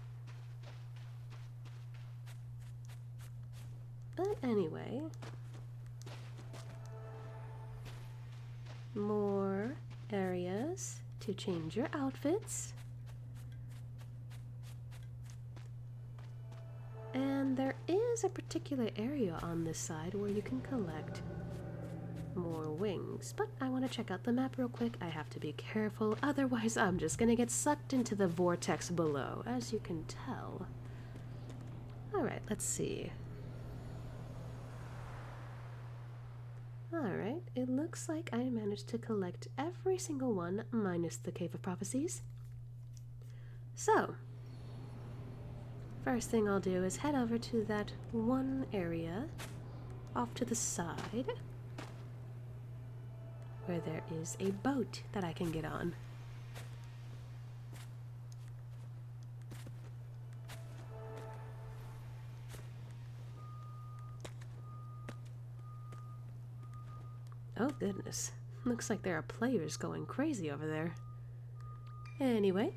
[SPEAKER 1] But anyway, more areas to change your outfits. And there is a particular area on this side where you can collect more wings, but I want to check out the map real quick. I have to be careful, otherwise I'm just gonna get sucked into the vortex below, as you can tell. Alright, let's see. Alright, it looks like I managed to collect every single one minus the Cave of Prophecies. So, first thing I'll do is head over to that one area off to the side where there is a boat that I can get on. Oh goodness, looks like there are players going crazy over there. Anyway.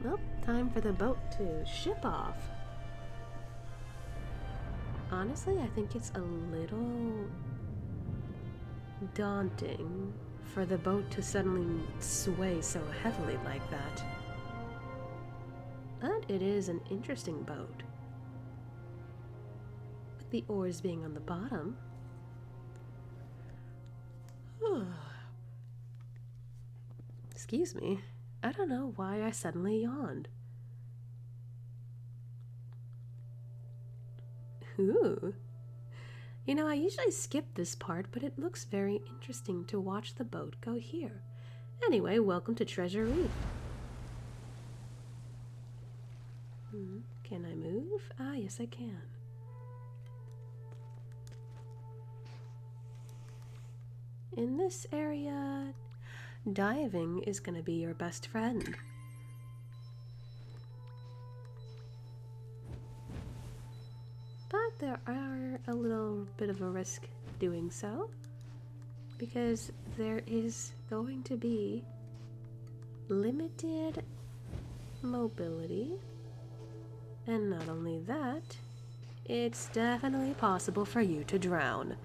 [SPEAKER 1] Well, time for the boat to ship off. Honestly, I think it's a little daunting for the boat to suddenly sway so heavily like that. But it is an interesting boat. With the oars being on the bottom. Excuse me. I don't know why I suddenly yawned. Ooh. You know, I usually skip this part, but it looks very interesting to watch the boat go here. Anyway, welcome to Treasure Reef. Can I move? Ah, yes I can. In this area, diving is going to be your best friend. But there are a little bit of a risk doing so, because there is going to be limited mobility, and not only that, it's definitely possible for you to drown.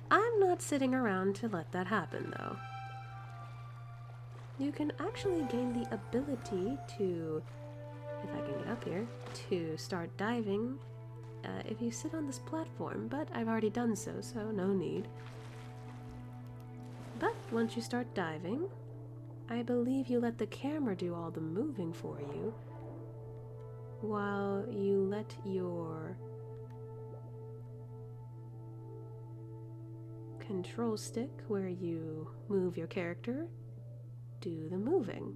[SPEAKER 1] I'm not sitting around to let that happen though. You can actually gain the ability to, if I can get up here, to start diving if you sit on this platform, but I've already done so, so no need. But once you start diving, I believe you let the camera do all the moving for you, while you let your control stick, where you move your character, do the moving.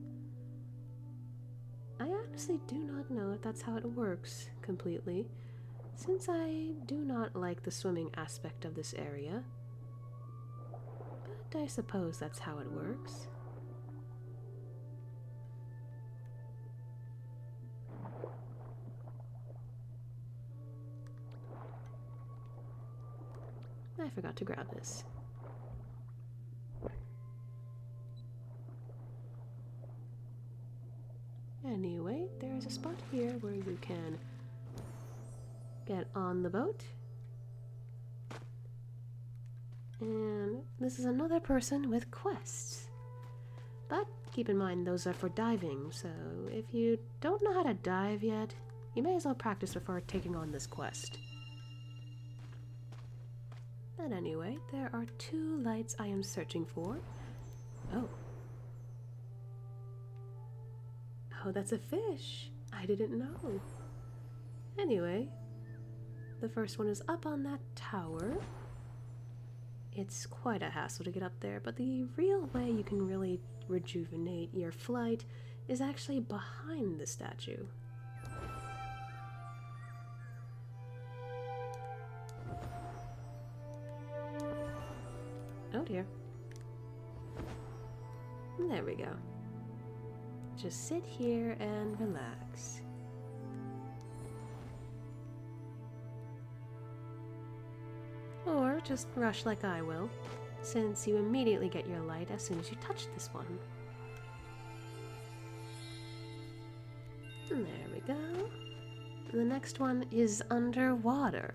[SPEAKER 1] I honestly do not know if that's how it works completely, since I do not like the swimming aspect of this area. I suppose that's how it works. I forgot to grab this. Anyway, there is a spot here where you can get on the boat. And this is another person with quests. But keep in mind those are for diving, so if you don't know how to dive yet, you may as well practice before taking on this quest. But anyway, there are 2 lights I am searching for. Oh. Oh, that's a fish. I didn't know. Anyway, the first one is up on that tower. It's quite a hassle to get up there, but the real way you can really rejuvenate your flight is actually behind the statue. Oh dear. There we go. Just sit here and relax. Or just rush like I will, since you immediately get your light as soon as you touch this one. And there we go. The next one is underwater.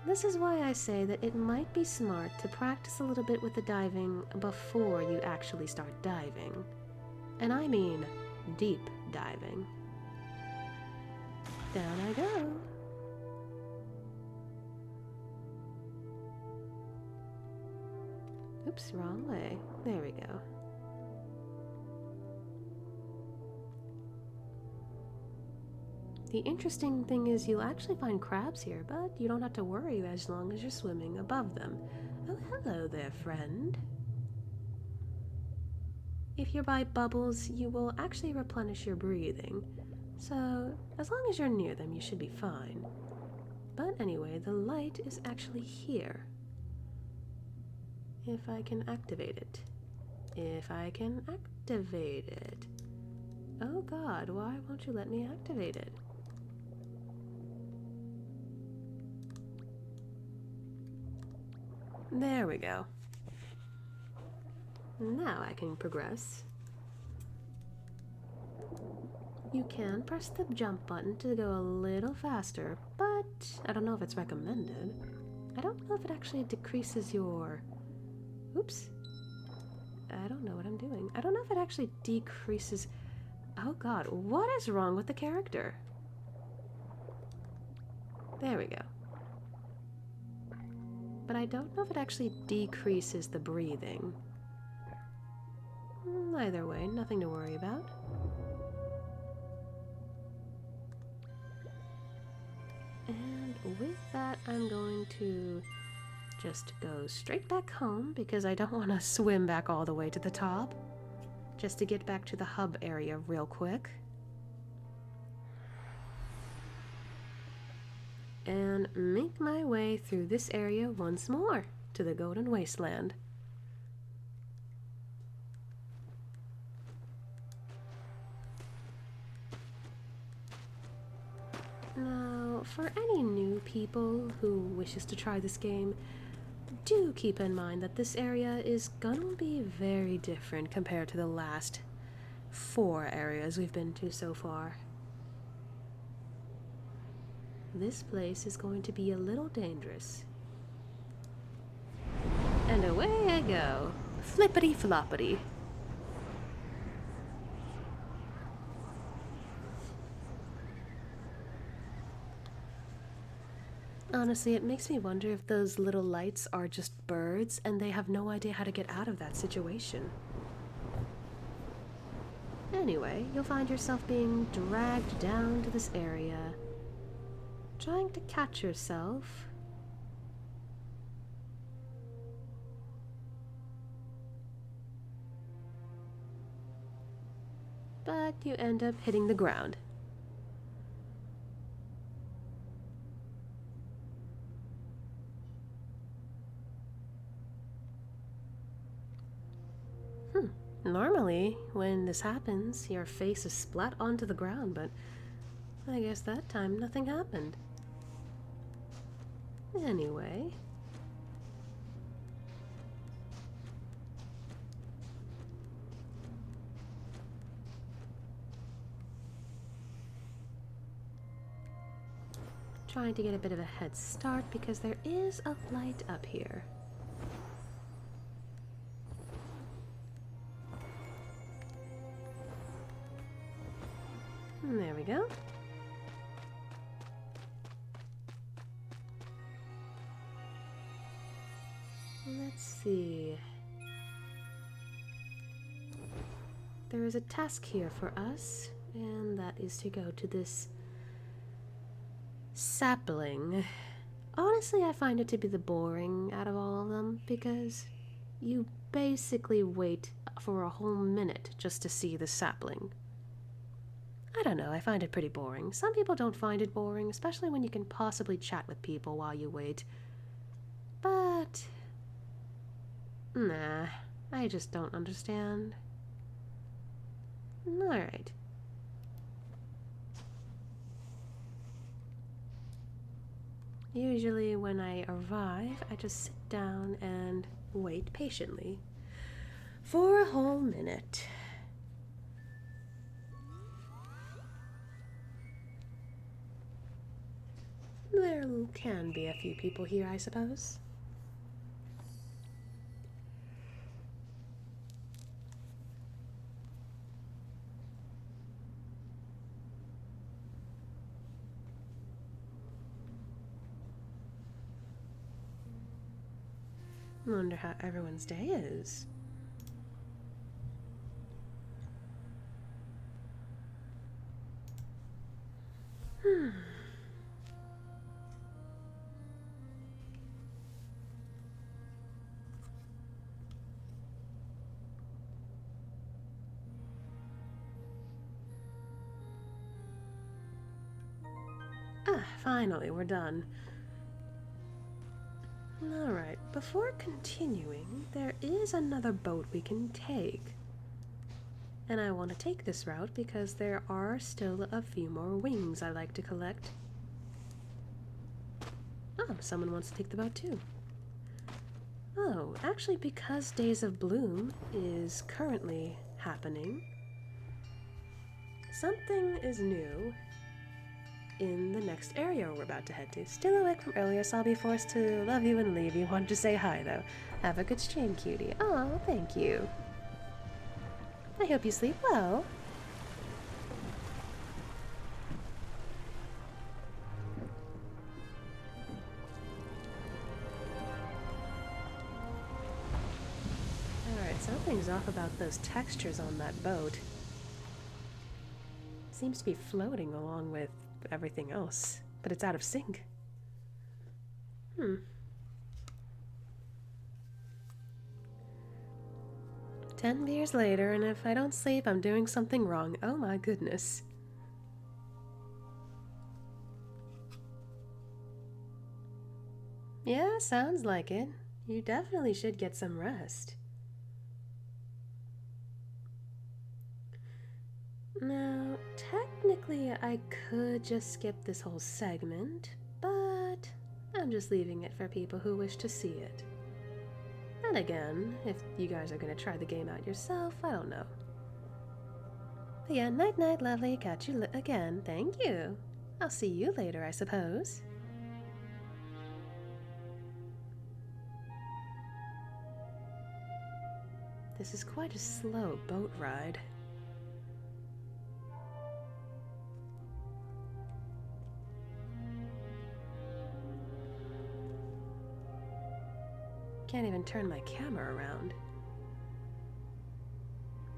[SPEAKER 1] This is why I say that it might be smart to practice a little bit with the diving before you actually start diving. And I mean deep diving. Down I go. Oops, wrong way. There we go. The interesting thing is you'll actually find crabs here, but you don't have to worry as long as you're swimming above them. Oh, hello there, friend. If you're by bubbles, you will actually replenish your breathing. So, as long as you're near them, you should be fine. But anyway, the light is actually here. If I can activate it. If I can activate it. Oh god, why won't you let me activate it? There we go. Now I can progress. You can press the jump button to go a little faster, but I don't know if it's recommended. I don't know if it actually decreases your... Oops. I don't know what I'm doing. I don't know if it actually decreases... Oh god, what is wrong with the character? There we go. But I don't know if it actually decreases the breathing. Either way, nothing to worry about. And with that, I'm going to just go straight back home because I don't want to swim back all the way to the top. Just to get back to the hub area real quick. And make my way through this area once more to the Golden Wasteland. Now, for any new people who wishes to try this game, do keep in mind that this area is gonna be very different compared to the last 4 areas we've been to so far. This place is going to be a little dangerous. And away I go. Flippity floppity. Honestly, it makes me wonder if those little lights are just birds and they have no idea how to get out of that situation. Anyway, you'll find yourself being dragged down to this area, trying to catch yourself. But you end up hitting the ground. Normally, when this happens, your face is splat onto the ground, but I guess that time nothing happened. Anyway. Trying to get a bit of a head start because there is a light up here. And there we go. Let's see. There is a task here for us, and that is to go to this sapling. Honestly, I find it to be the boring out of all of them because you basically wait for a whole minute just to see the sapling. I don't know, I find it pretty boring. Some people don't find it boring, especially when you can possibly chat with people while you wait. But nah, I just don't understand. Alright. Usually when I arrive, I just sit down and wait patiently for a whole minute. There can be a few people here, I suppose. Wonder how everyone's day is. Finally, we're done. Alright, before continuing, there is another boat we can take. And I want to take this route because there are still a few more wings I like to collect. Oh, someone wants to take the boat too. Oh, actually because Days of Bloom is currently happening, something is new in the next area we're about to head to. Still awake from earlier, so I'll be forced to love you and leave you. Wanted to say hi, though. Have a good stream, cutie. Oh, thank you. I hope you sleep well. Alright, something's off about those textures on that boat. Seems to be floating along with everything else, but it's out of sync. 10 beers later, and if I don't sleep, I'm doing something wrong. Oh my goodness. Yeah, sounds like it. You definitely should get some rest. Now, technically, I could just skip this whole segment, but I'm just leaving it for people who wish to see it. And again, if you guys are going to try the game out yourself, I don't know. But yeah, night night, lovely. Catch you again. Thank you. I'll see you later, I suppose. This is quite a slow boat ride. Can't even turn my camera around.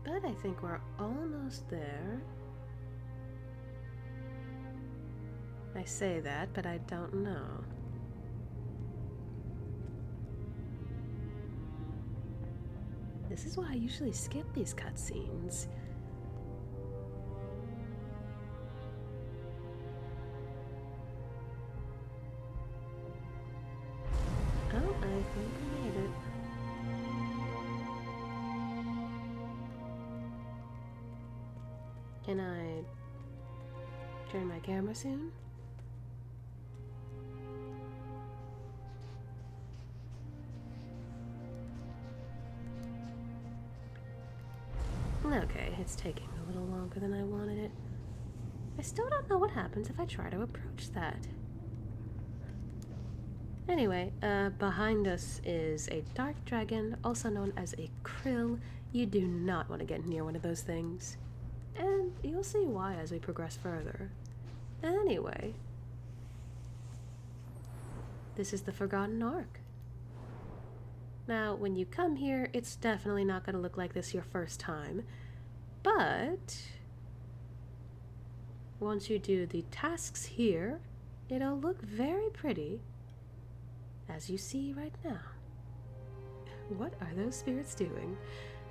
[SPEAKER 1] But I think we're almost there. I say that, but I don't know. This is why I usually skip these cutscenes. Oh, I think we made it. Can I turn my camera soon? Okay, it's taking a little longer than I wanted it. I still don't know what happens if I try to approach that. Anyway, behind us is a dark dragon, also known as a krill. You do not want to get near one of those things. And you'll see why as we progress further. Anyway, this is the Forgotten Ark. Now, when you come here, it's definitely not going to look like this your first time. But once you do the tasks here, it'll look very pretty, as you see right now. What are those spirits doing?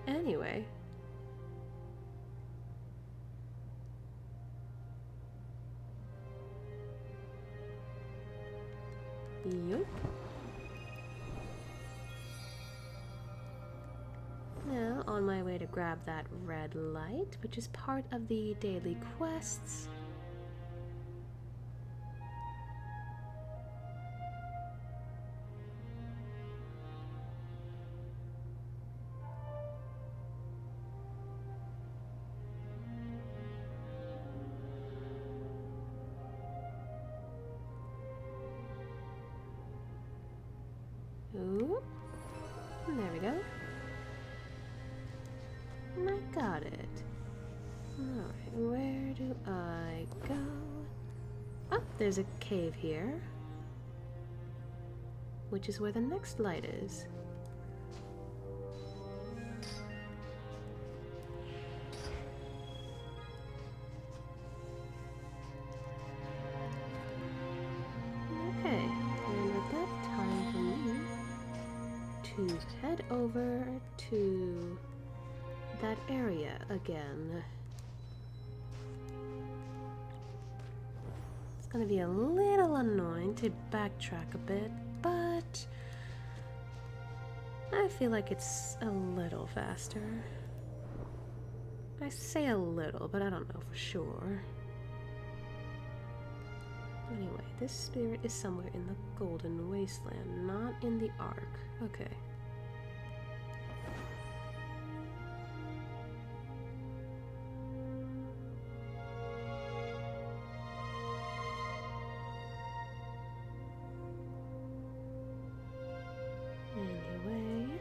[SPEAKER 1] Anyway. Yup. Now, on my way to grab that red light, which is part of the daily quests. Ooh, there we go. I got it. Alright, where do I go? Oh, there's a cave here, which is where the next light is. Okay, and with that, time for me to head over to that area again. It's gonna be a little annoying to backtrack a bit, but I feel like it's a little faster. I say a little, but I don't know for sure. Anyway, this spirit is somewhere in the Golden Wasteland, not in the Ark. Okay. Anyway.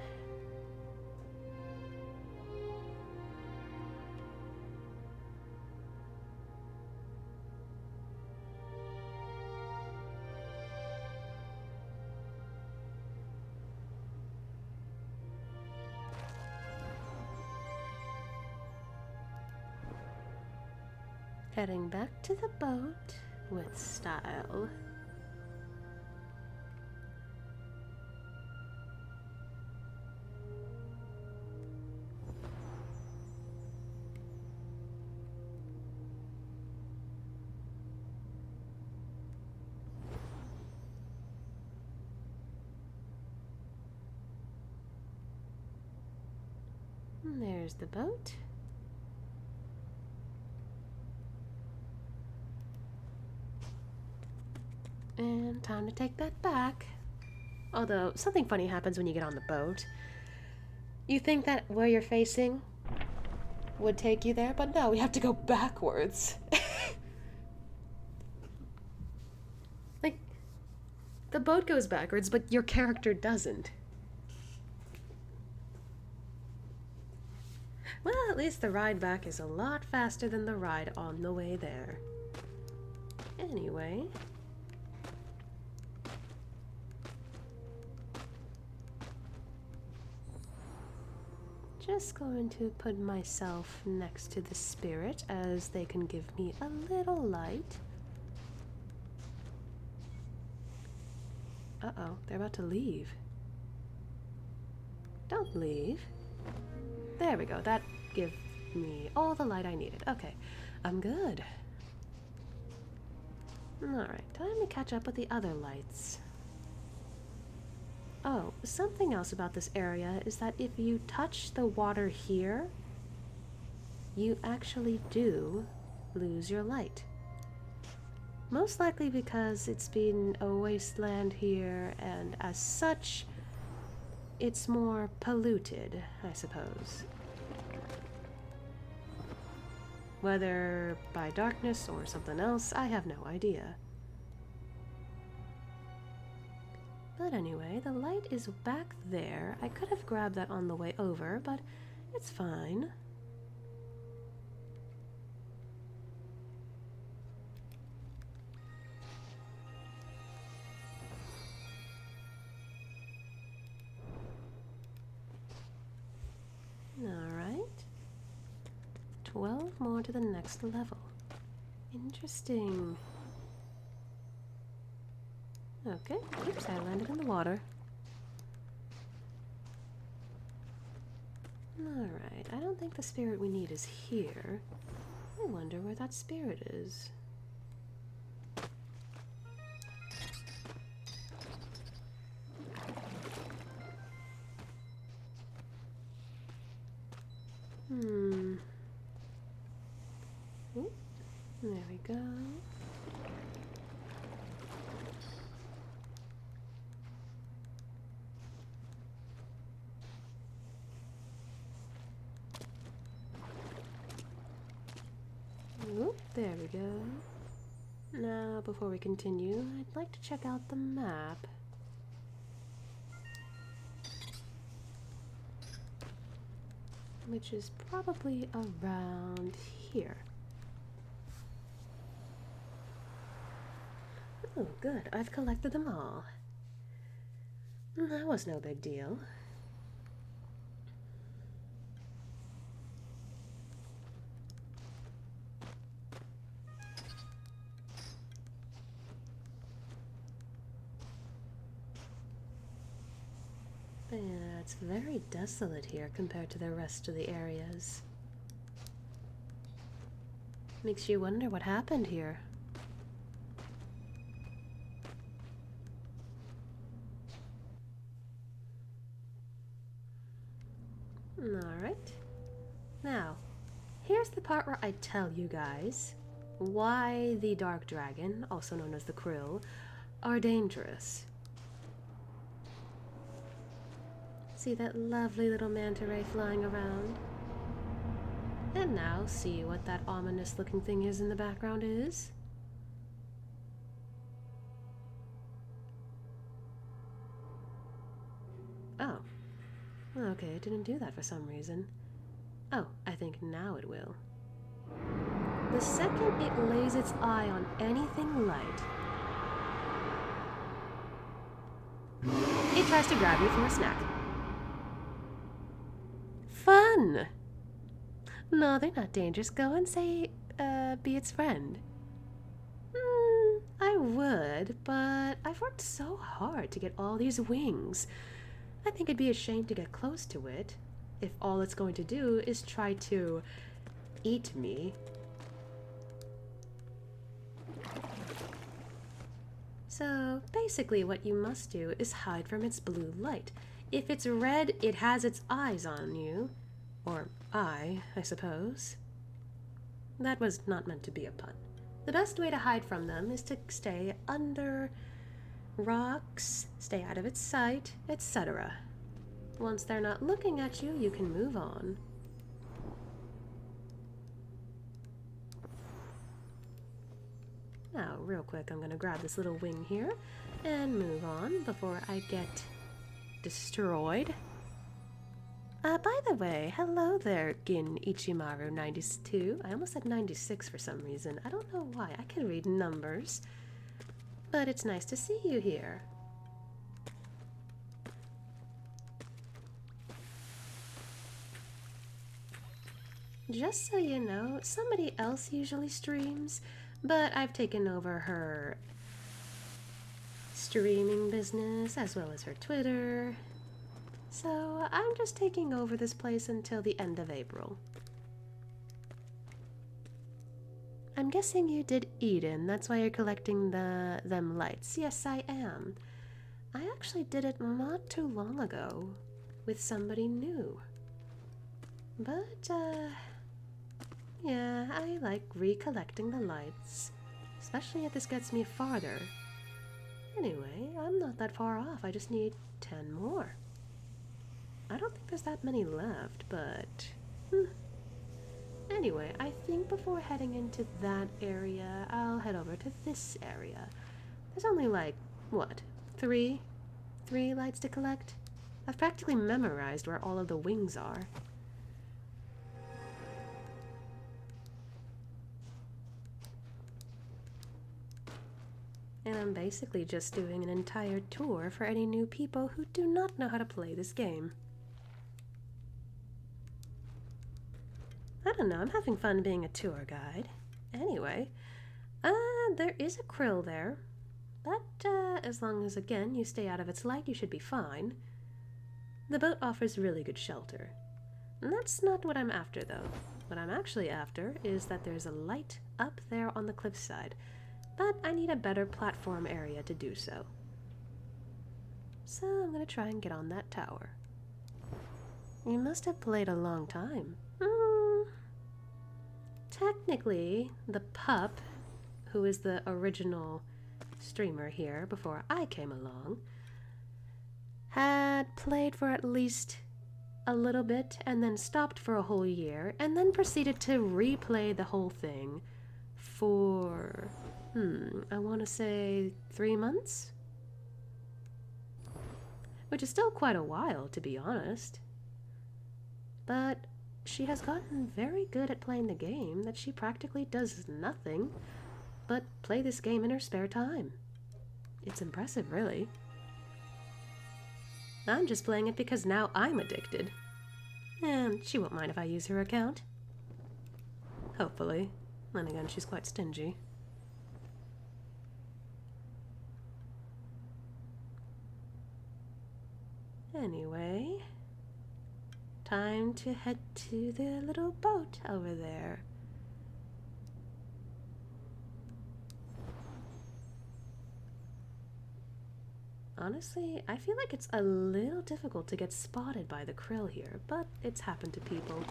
[SPEAKER 1] Heading back to the boat with style. And there's the boat. And time to take that back. Although, something funny happens when you get on the boat. You think that where you're facing would take you there, but no, we have to go backwards. Like, the boat goes backwards, but your character doesn't. Well, at least the ride back is a lot faster than the ride on the way there. Anyway. Just going to put myself next to the spirit as they can give me a little light. Uh-oh, they're about to leave. Don't leave. There we go, that gives me all the light I needed. Okay, I'm good. Alright, time to catch up with the other lights. Oh, something else about this area is that if you touch the water here, you actually do lose your light. Most likely because it's been a wasteland here, and as such, it's more polluted, I suppose. Whether by darkness or something else, I have no idea. But anyway, the light is back there. I could have grabbed that on the way over, but it's fine. Alright. 12 more to the next level. Interesting. Okay, oops, I landed in the water. Alright, I don't think the spirit we need is here. I wonder where that spirit is. Oop, there we go. Oop, there we go. Now, before we continue, I'd like to check out the map. Which is probably around here. Oh, good. I've collected them all. That was no big deal. Yeah, it's very desolate here compared to the rest of the areas. Makes you wonder what happened here. Alright. Now, here's the part where I tell you guys why the Dark Dragon, also known as the Krill, are dangerous. See that lovely little manta ray flying around? And now, see what that ominous looking thing is in the background is? Oh. Okay, it didn't do that for some reason. Oh, I think now it will. The second it lays its eye on anything light, it tries to grab you for a snack. Fun! No, they're not dangerous. Go and say, be its friend. I would, but I've worked so hard to get all these wings. I think it'd be a shame to get close to it if all it's going to do is try to eat me. So basically what you must do is hide from its blue light. If it's red, it has its eyes on you. Or I suppose. That was not meant to be a pun. The best way to hide from them is to stay under rocks, stay out of its sight, etc. Once they're not looking at you, you can move on. Now, real quick, I'm going to grab this little wing here and move on before I get destroyed. By the way, hello there, Gin Ichimaru 92. I almost said 96 for some reason. I don't know why. I can read numbers. But it's nice to see you here. Just so you know, somebody else usually streams, but I've taken over her streaming business as well as her Twitter. So I'm just taking over this place until the end of April. I'm guessing you did Eden, that's why you're collecting them lights. Yes, I am. I actually did it not too long ago with somebody new. But, Yeah, I like recollecting the lights, especially if this gets me farther. Anyway, I'm not that far off. I just need 10 more. I don't think there's that many left, but... Anyway, I think before heading into that area, I'll head over to this area. There's only like, what, three? 3 lights to collect? I've practically memorized where all of the wings are. And I'm basically just doing an entire tour for any new people who do not know how to play this game. I don't know, I'm having fun being a tour guide. Anyway, there is a krill there. But as long as, again, you stay out of its light, you should be fine. The boat offers really good shelter. And that's not what I'm after, though. What I'm actually after is that there's a light up there on the cliffside, but I need a better platform area to do so. So I'm gonna try and get on that tower. You must have played a long time. Technically, the pup, who is the original streamer here before I came along, had played for at least a little bit and then stopped for a whole year and then proceeded to replay the whole thing for, I want to say 3 months? Which is still quite a while, to be honest. But she has gotten very good at playing the game that she practically does nothing but play this game in her spare time. It's impressive, really. I'm just playing it because now I'm addicted. And she won't mind if I use her account. Hopefully. Then again, she's quite stingy. Anyway, time to head to the little boat over there. Honestly, I feel like it's a little difficult to get spotted by the krill here, but it's happened to people.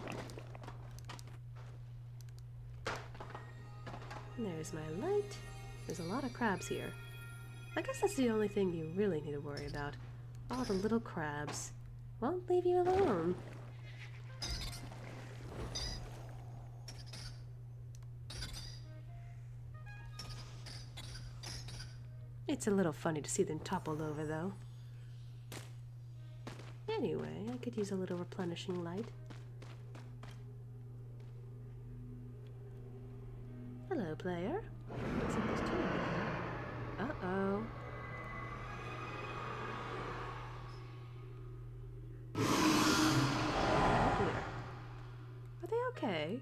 [SPEAKER 1] There's my light. There's a lot of crabs here. I guess that's the only thing you really need to worry about. All the little crabs won't leave you alone. It's a little funny to see them toppled over, though. Anyway, I could use a little replenishing light. Hello, player. Looks like there's 2 over there. Uh-oh. Oh dear. Are they okay?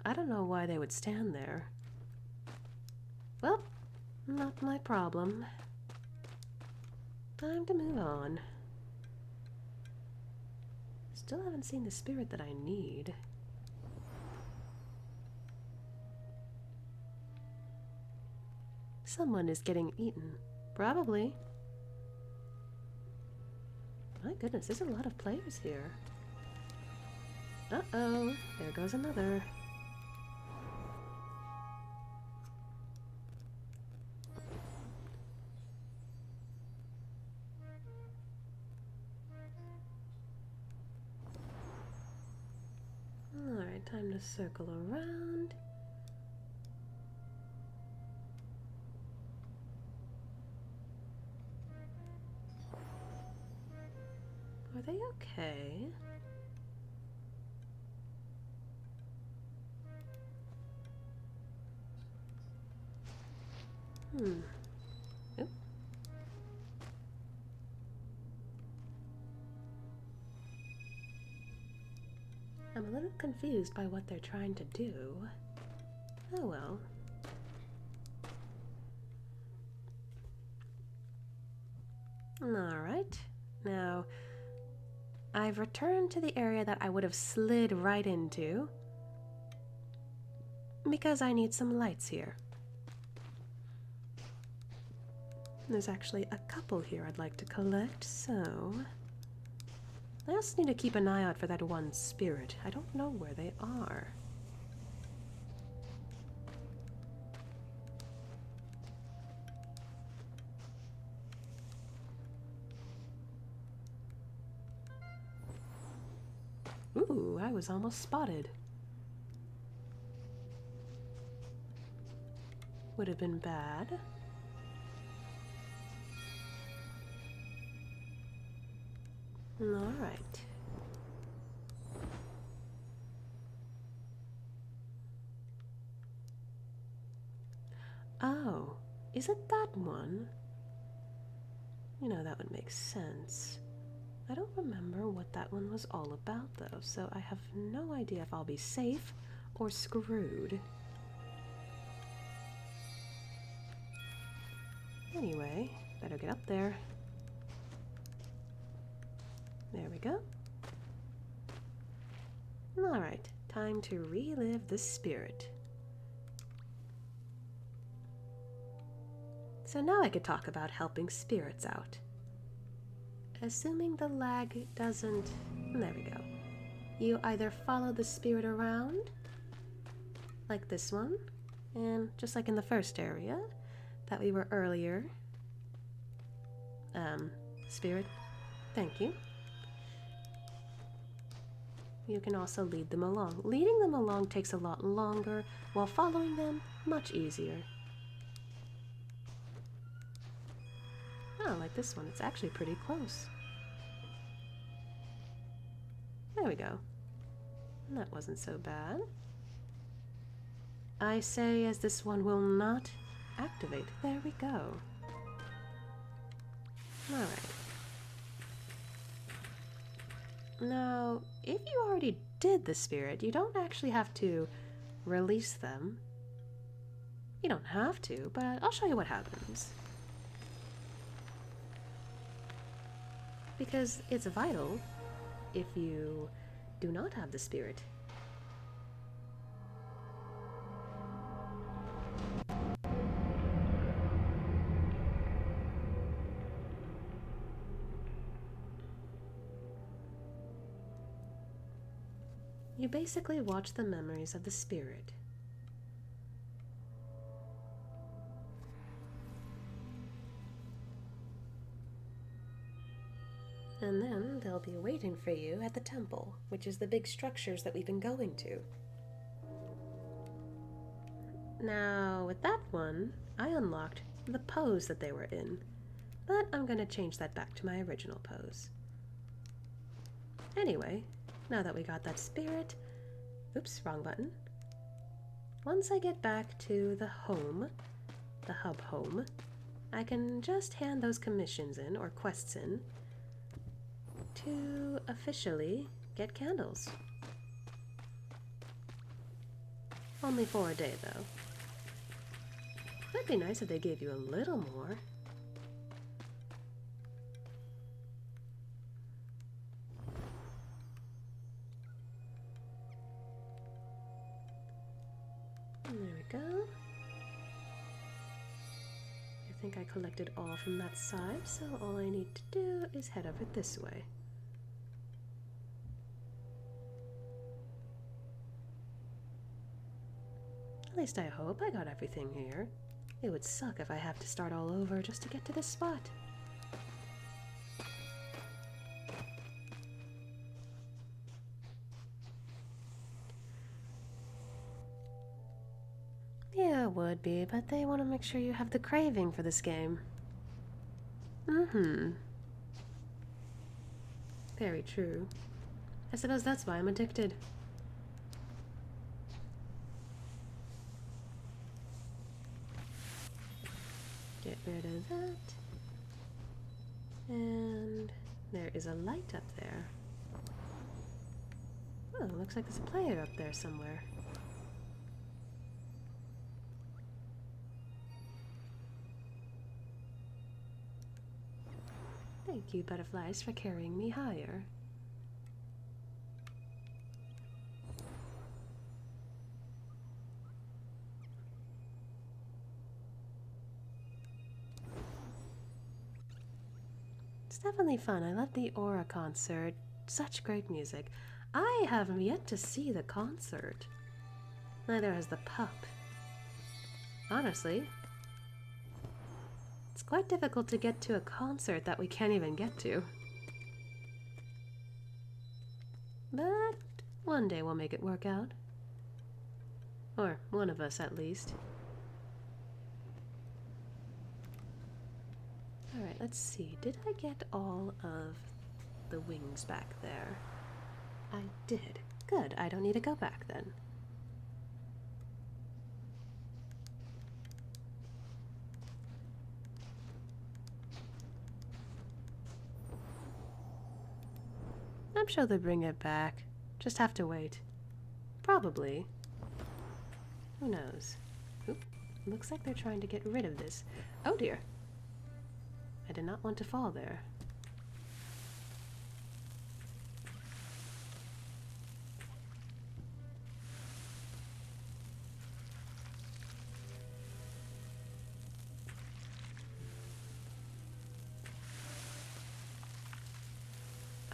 [SPEAKER 1] I don't know why they would stand there. Well, not my problem. Time to move on. Still haven't seen the spirit that I need. Someone is getting eaten. Probably. My goodness, there's a lot of players here. Uh-oh, there goes another. Alright, time to circle around. Are they okay? Oop. I'm a little confused by what they're trying to do. Oh well. Alright. Now, I've returned to the area that I would have slid right into because I need some lights here. There's actually a couple here I'd like to collect, so... I also need to keep an eye out for that one spirit. I don't know where they are. Ooh, I was almost spotted. Would have been bad. All right. Oh, is it that one? You know, that would make sense. I don't remember what that one was all about, though, so I have no idea if I'll be safe or screwed. Anyway, better get up there. There we go. Alright, time to relive the spirit. So now I could talk about helping spirits out. Assuming the lag doesn't... There we go. You either follow the spirit around, like this one, and just like in the first area that we were earlier. Spirit, thank you. You can also lead them along. Leading them along takes a lot longer, while following them, much easier. Oh, like this one, it's actually pretty close. There we go. That wasn't so bad. I say as this one will not activate. There we go. Alright. Now, if you already did the spirit, you don't actually have to release them. You don't have to, but I'll show you what happens. Because it's vital if you do not have the spirit. You basically watch the memories of the spirit. And then they'll be waiting for you at the temple, which is the big structures that we've been going to. Now, with that one, I unlocked the pose that they were in, but I'm going to change that back to my original pose. Anyway, now that we got that spirit, oops, wrong button. Once I get back to the home, the hub home, I can just hand those commissions in, or quests in, to officially get candles. Only for a day, though. It'd be nice if they gave you a little more. And there we go. I think I collected all from that side, so all I need to do is head over this way. At least I hope I got everything here. It would suck if I have to start all over just to get to this spot. Yeah, it would be, but they want to make sure you have the craving for this game. Very true. I suppose that's why I'm addicted. Get rid of that. And there is a light up there. Oh, looks like there's a player up there somewhere. Thank you, butterflies, for carrying me higher. was definitely fun. I loved the Aura concert. Such great music. I have yet to see the concert. Neither has the pup. Honestly, it's quite difficult to get to a concert that we can't even get to. But one day we'll make it work out. Or one of us, at least. Alright, let's see. Did I get all of the wings back there? I did. Good, I don't need to go back then. I'm sure they'll bring it back. Just have to wait. Probably. Who knows? Oop, looks like they're trying to get rid of this. Oh dear. I did not want to fall there.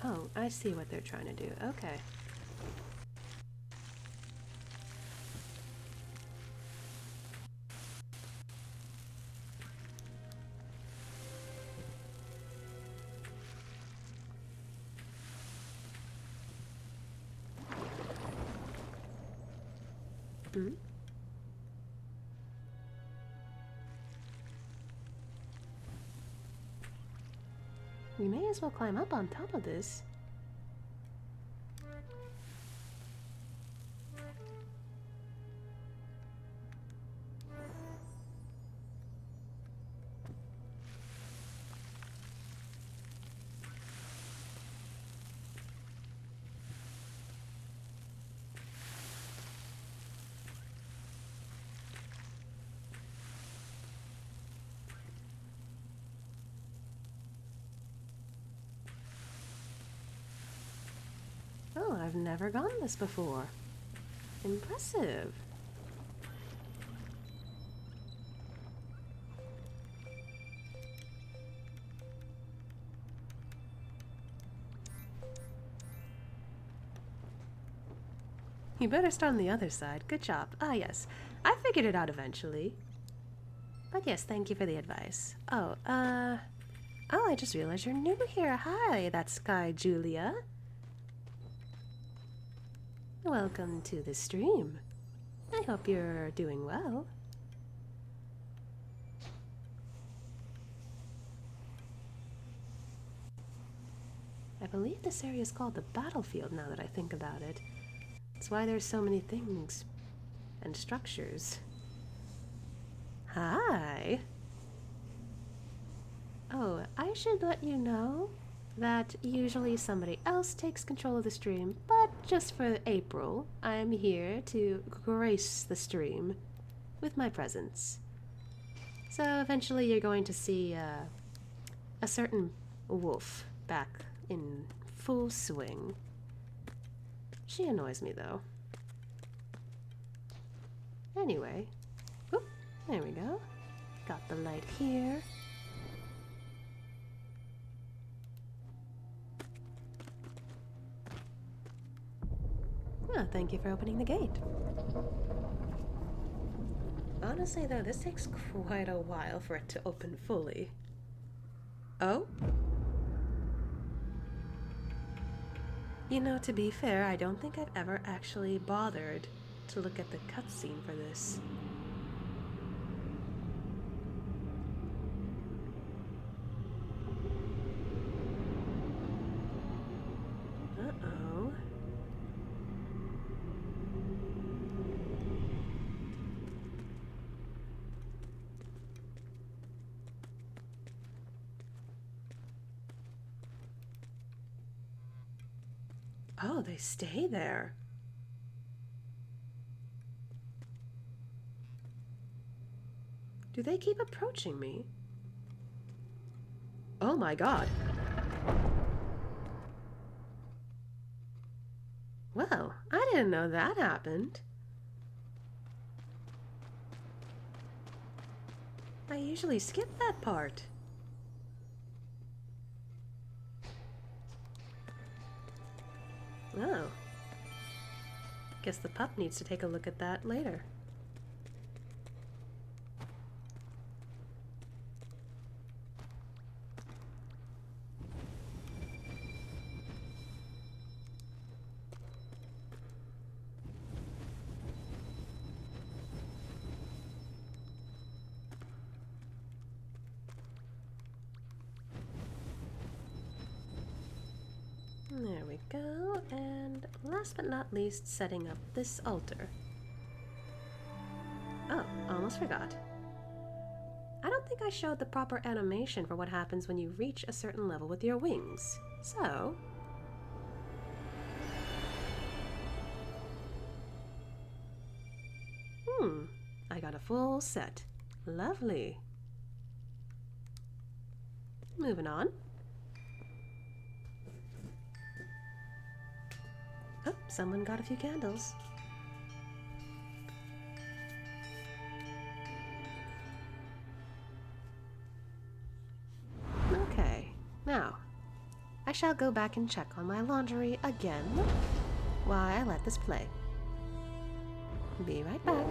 [SPEAKER 1] Oh, I see what they're trying to do. Okay. Hmm? We may as well climb up on top of this. Oh, I've never gone this before. Impressive. You better start on the other side. Good job. Ah, yes. I figured it out eventually. But yes, thank you for the advice. Oh, I just realized you're new here. Hi, that's Sky Julia. Welcome to the stream. I hope you're doing well. I believe this area is called the battlefield now that I think about it. That's why there's so many things and structures. Hi. Oh, I should let you know that usually somebody else takes control of the stream, but just for April, I'm here to grace the stream with my presence. So eventually you're going to see a certain wolf back in full swing. She annoys me though. Anyway, whoop, there we go. Got the light here. Oh, thank you for opening the gate. Honestly though, this takes quite a while for it to open fully. Oh? You know, to be fair, I don't think I've ever actually bothered to look at the cutscene for this. Uh-oh. Oh, they stay there. Do they keep approaching me? Oh my god. Well, I didn't know that happened. I usually skip that part. Oh. Guess the pup needs to take a look at that later. There we go, and last but not least, setting up this altar. Oh, almost forgot. I don't think I showed the proper animation for what happens when you reach a certain level with your wings. So... I got a full set. Lovely. Moving on. Oh, someone got a few candles. Okay, now, I shall go back and check on my laundry again while I let this play. Be right back.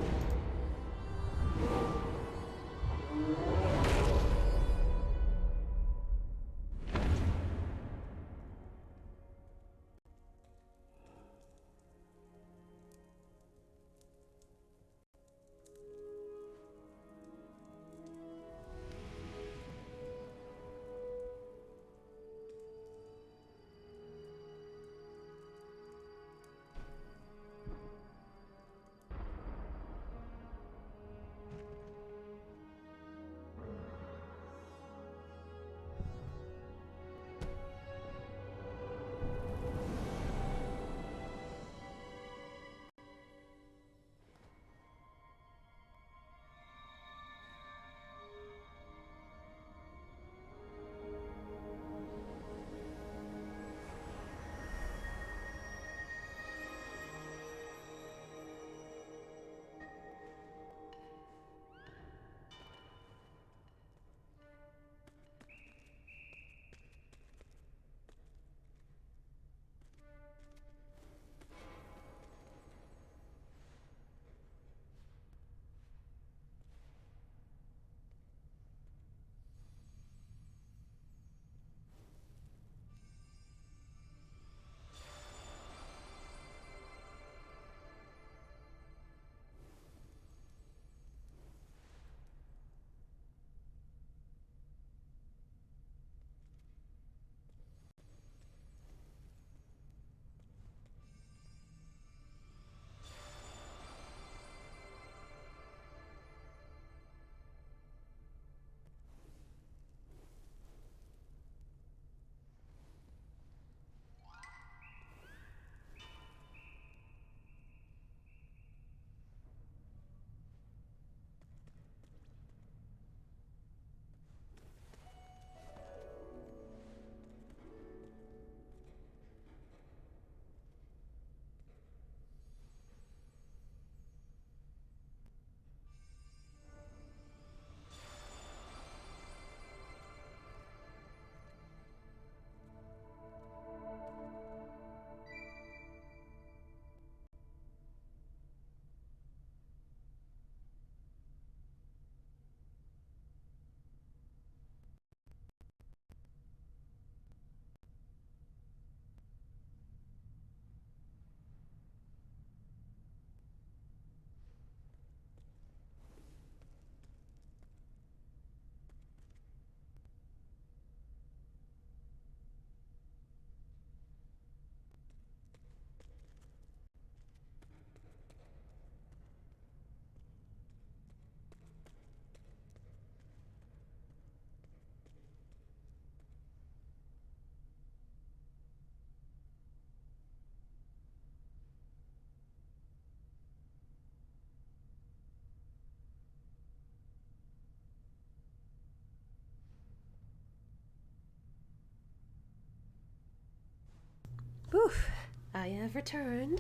[SPEAKER 1] Oof, I have returned.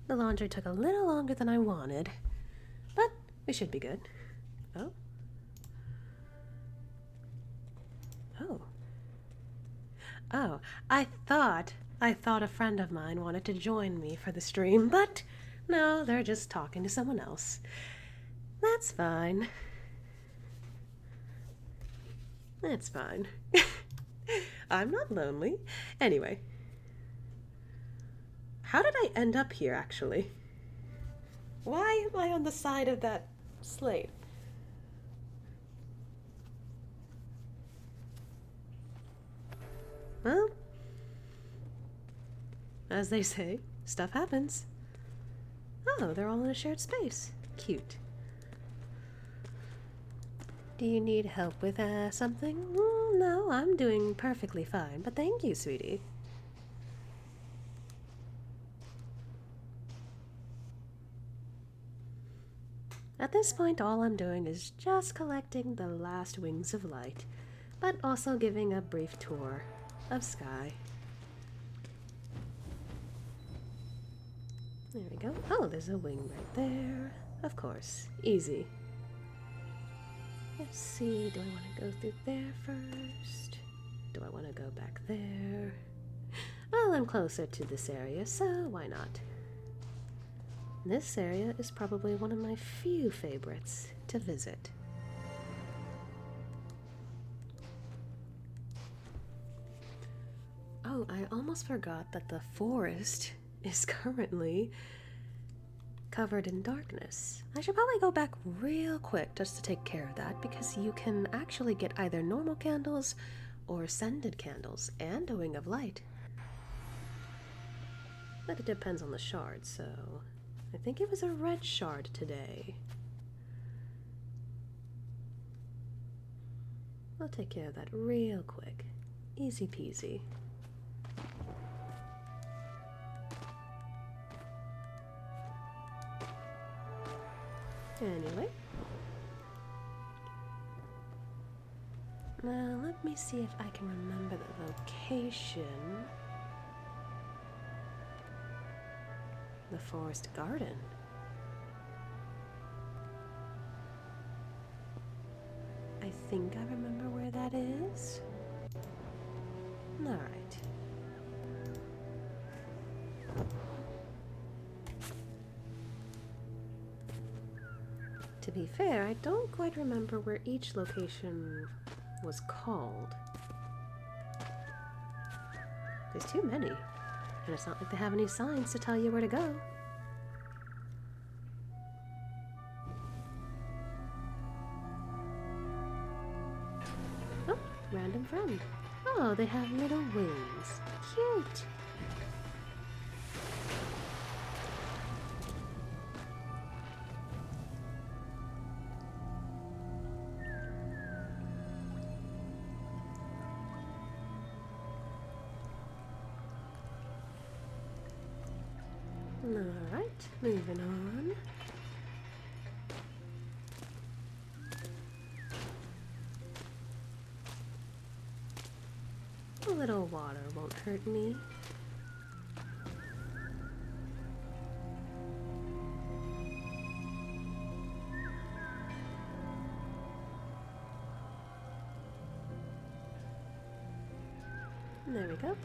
[SPEAKER 1] The laundry took a little longer than I wanted, but we should be good. Oh. Oh. Oh, I thought I thought a friend of mine wanted to join me for the stream, but no, they're just talking to someone else. That's fine. That's fine. I'm not lonely. Anyway. How did I end up here, actually? Why am I on the side of that slate? Well, as they say, stuff happens. Oh, they're all in a shared space. Cute. Do you need help with something? No, I'm doing perfectly fine, but thank you, sweetie. At this point, all I'm doing is just collecting the last wings of light, but also giving a brief tour of sky. There we go. Oh, there's a wing right there. Of course. Easy. Let's see. Do I want to go through there first? Do I want to go back there? Well, I'm closer to this area, so why not? This area is probably one of my few favorites to visit. Oh, I almost forgot that the forest is currently covered in darkness. I should probably go back real quick just to take care of that, because you can actually get either normal candles or scented candles and a wing of light. But it depends on the shard, so I think it was a red shard today. I'll take care of that real quick. Easy peasy. Anyway. Now, let me see if I can remember the location. The forest garden. I think I remember where that is. Alright. To be fair, I don't quite remember where each location was called. There's too many. And it's not like they have any signs to tell you where to go. Oh, random friend. Oh, they have little wings. Cute. Alright, moving on. A little water won't hurt me. There we go.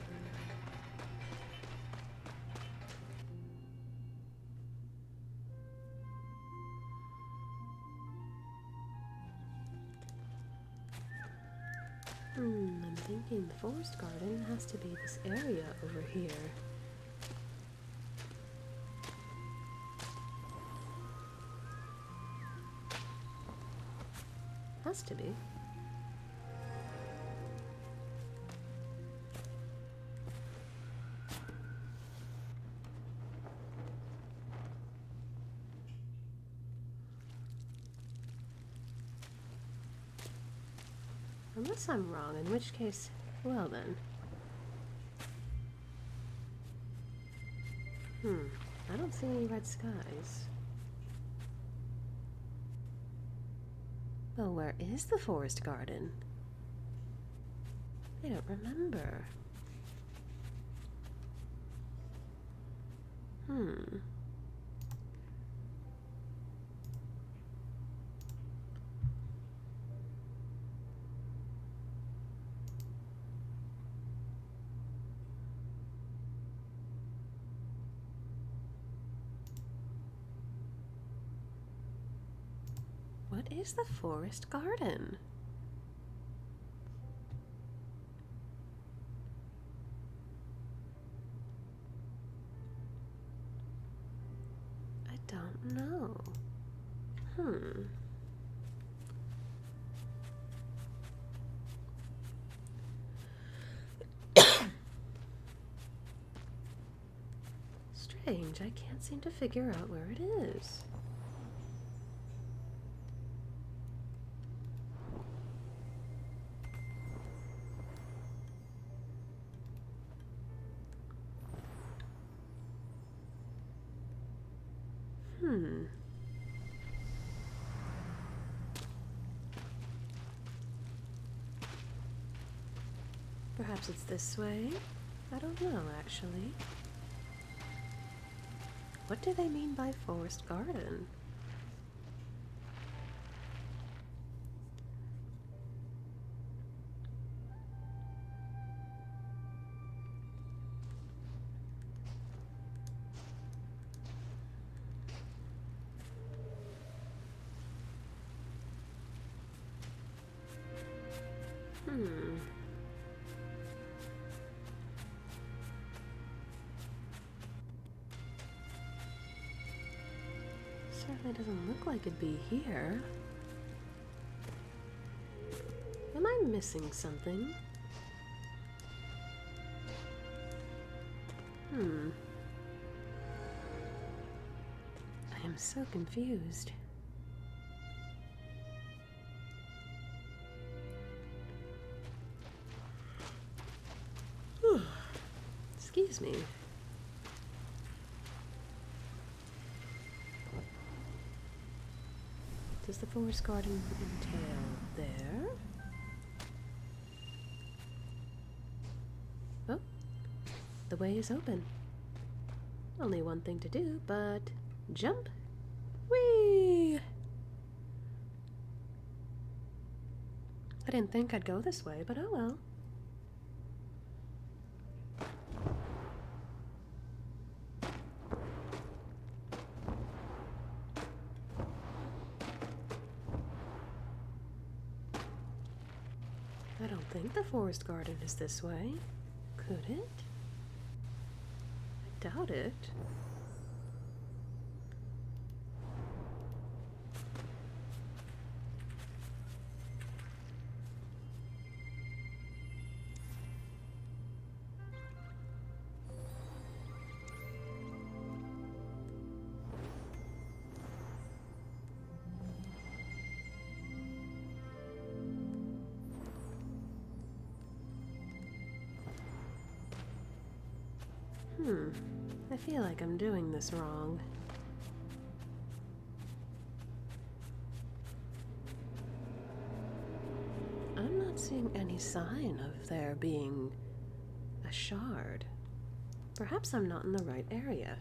[SPEAKER 1] I'm thinking the forest garden has to be this area over here. Has to be. Unless I'm wrong, in which case, well then. I don't see any red skies. Well, where is the forest garden? I don't remember. What is the forest garden? I don't know. Strange, I can't seem to figure out where it is. Perhaps it's this way? I don't know, actually. What do they mean by forest garden? Certainly doesn't look like it'd be here. Am I missing something? I am so confused. Excuse me. Does the forest garden entail there? Oh, the way is open. Only one thing to do, but jump. Whee! I didn't think I'd go this way, but oh well. I don't think the forest garden is this way. Could it? I doubt it. I feel like I'm doing this wrong. I'm not seeing any sign of there being a shard. Perhaps I'm not in the right area.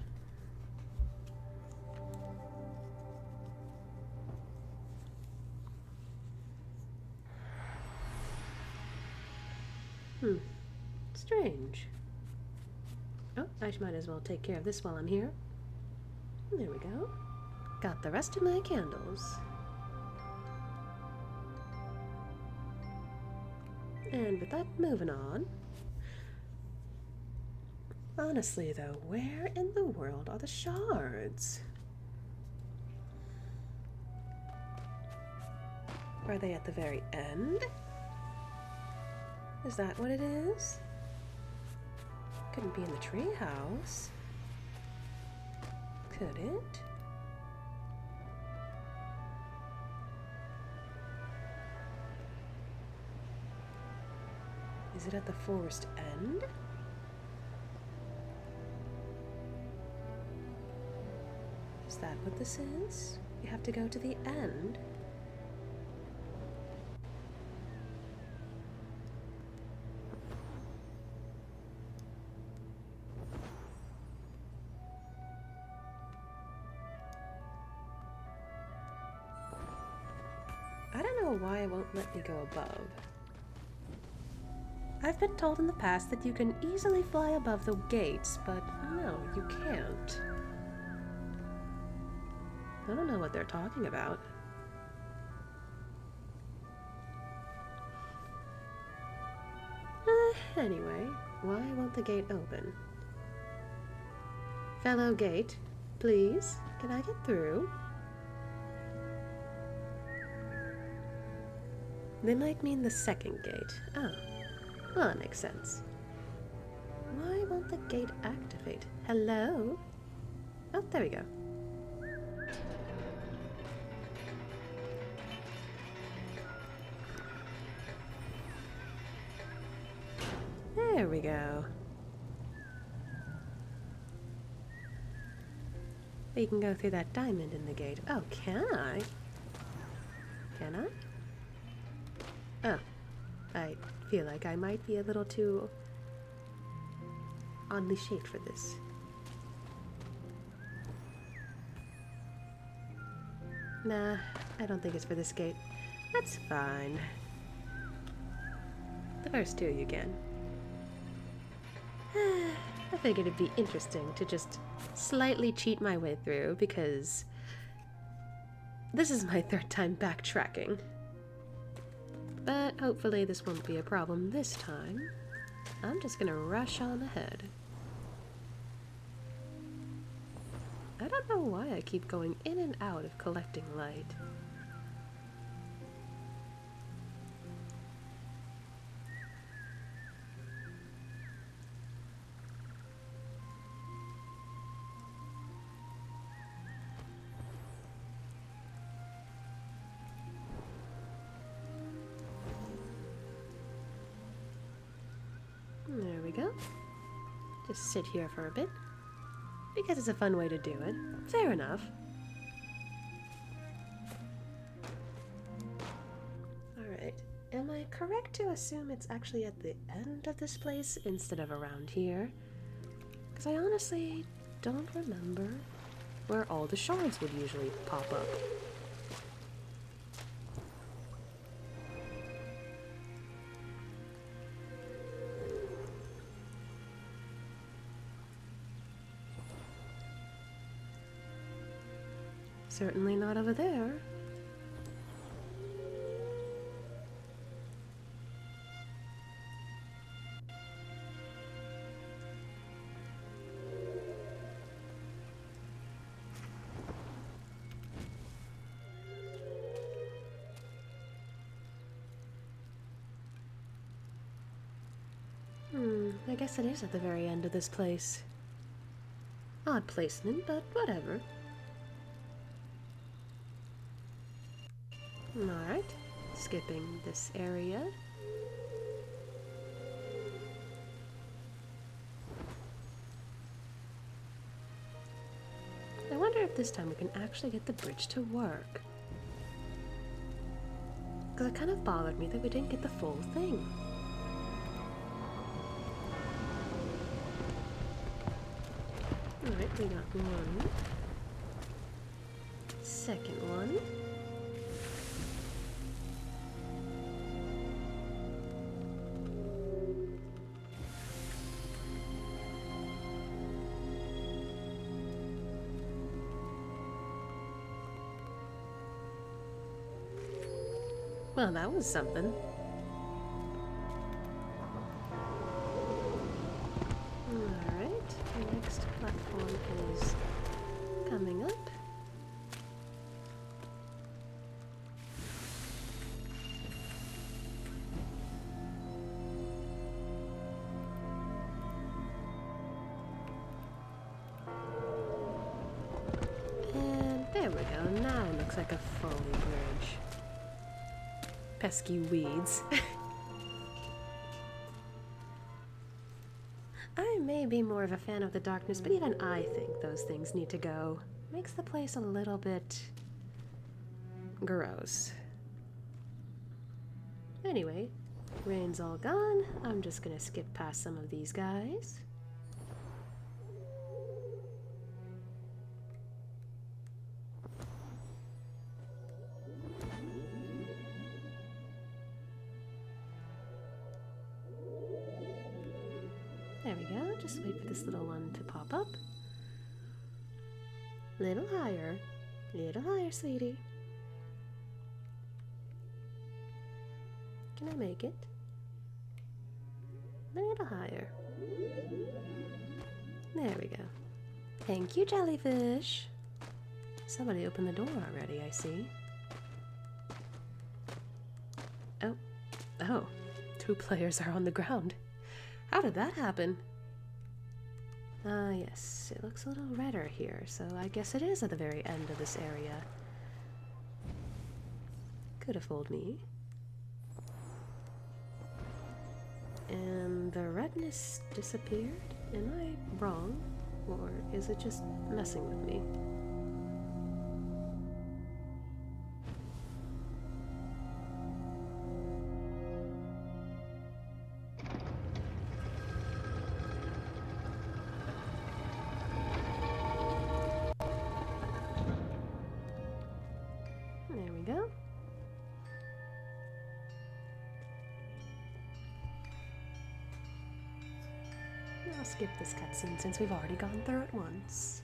[SPEAKER 1] Strange. Oh, I might as well take care of this while I'm here. There we go. Got the rest of my candles. And with that, moving on. Honestly, though, where in the world are the shards? Are they at the very end? Is that what it is? Couldn't be in the treehouse. Could it? Is it at the forest end? Is that what this is? You have to go to the end? I don't know why it won't let me go above. I've been told in the past that you can easily fly above the gates, but no, you can't. I don't know what they're talking about. Anyway, why won't the gate open? Fellow gate, please, can I get through? They might mean the second gate. Oh, well, that makes sense. Why won't the gate activate? Hello? Oh, there we go. There we go. We can go through that diamond in the gate. Oh, can I? Can I? Oh, I feel like I might be a little too oddly shaped for this. Nah, I don't think it's for this gate. That's fine. The first two you can. I figured it'd be interesting to just slightly cheat my way through because this is my third time backtracking. But hopefully this won't be a problem this time. I'm just gonna rush on ahead. I don't know why I keep going in and out of collecting light. There we go. Just sit here for a bit. Because it's a fun way to do it. Fair enough. Alright. Am I correct to assume it's actually at the end of this place instead of around here? Because I honestly don't remember where all the shards would usually pop up. Certainly not over there. I guess it is at the very end of this place. Odd placement, but whatever. Alright, skipping this area. I wonder if this time we can actually get the bridge to work. Because it kind of bothered me that we didn't get the full thing. Alright, we got one. Second one. Well, that was something. Alright, the next platform is coming up. And there we go, now it looks like a fully bridge. Pesky weeds. I may be more of a fan of the darkness, but even I think those things need to go. Makes the place a little bit gross. Anyway, rain's all gone. I'm just gonna skip past some of these guys. There we go, just wait for this little one to pop up. Little higher, sweetie. Can I make it? A little higher. There we go. Thank you, jellyfish. Somebody opened the door already, I see. Oh. Oh. 2 players are on the ground. How did that happen? Yes. It looks a little redder here, so I guess it is at the very end of this area. Could have fooled me. And the redness disappeared? Am I wrong? Or is it just messing with me? There we go. I'll skip this cutscene since we've already gone through it once.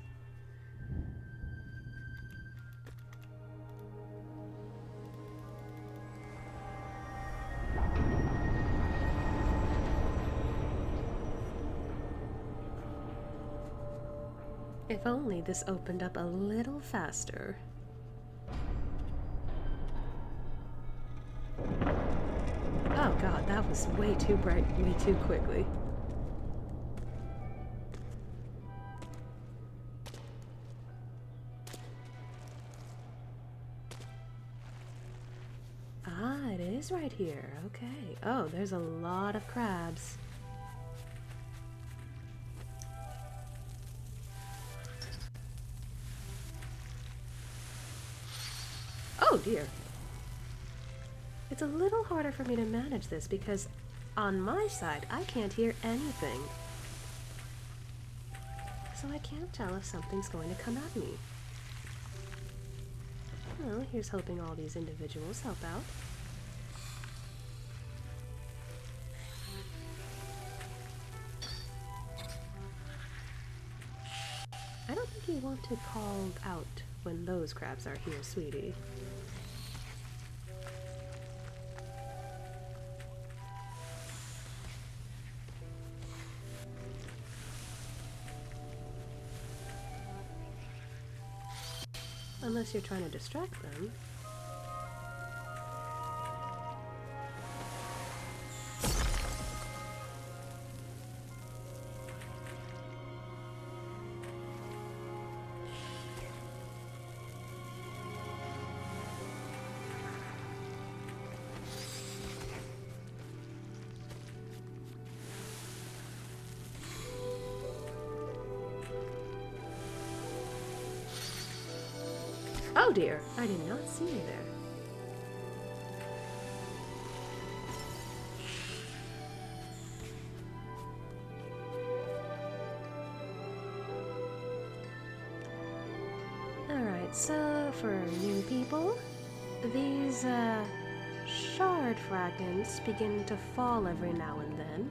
[SPEAKER 1] If only this opened up a little faster. Oh god, that was way too bright, way too quickly. Ah, it is right here. Okay. Oh, there's a lot of crabs. Oh dear. It's a little harder for me to manage this because on my side I can't hear anything. So I can't tell if something's going to come at me. Well, here's hoping all these individuals help out. I don't think you want to call out when those crabs are here, sweetie. Unless you're trying to distract them. Oh dear, I did not see you there. Alright, so for new people, these shard fragments begin to fall every now and then,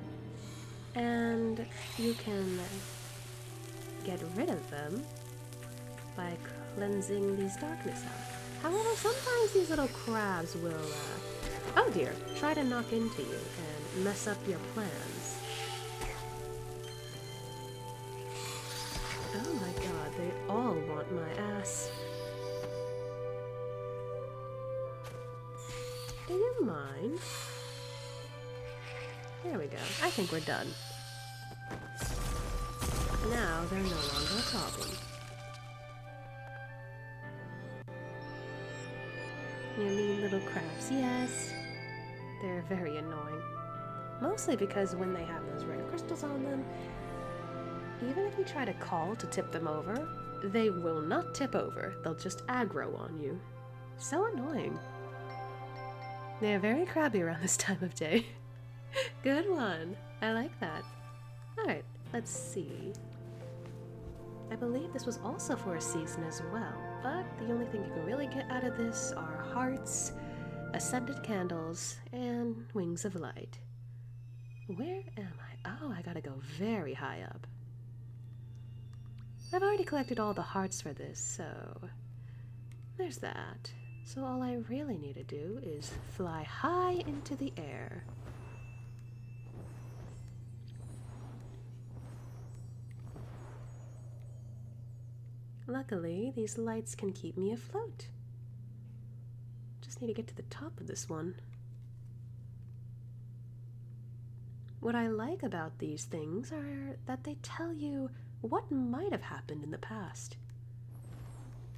[SPEAKER 1] and you can get rid of them by cleansing these darkness out. However, sometimes these little crabs will, oh dear, try to knock into you and mess up your plans. Oh my god, they all want my ass. Do you mind? There we go. I think we're done. Now they're no longer a problem. You mean little crabs? Yes. They're very annoying. Mostly because when they have those red crystals on them, even if you try to call to tip them over, they will not tip over. They'll just aggro on you. So annoying. They're very crabby around this time of day. Good one. I like that. Alright, let's see. I believe this was also for a season as well, but the only thing you can really get out of this are hearts, ascended candles, and wings of light. Where am I? Oh, I gotta go very high up. I've already collected all the hearts for this, so there's that. So all I really need to do is fly high into the air. Luckily, these lights can keep me afloat. Just need to get to the top of this one. What I like about these things are that they tell you what might have happened in the past.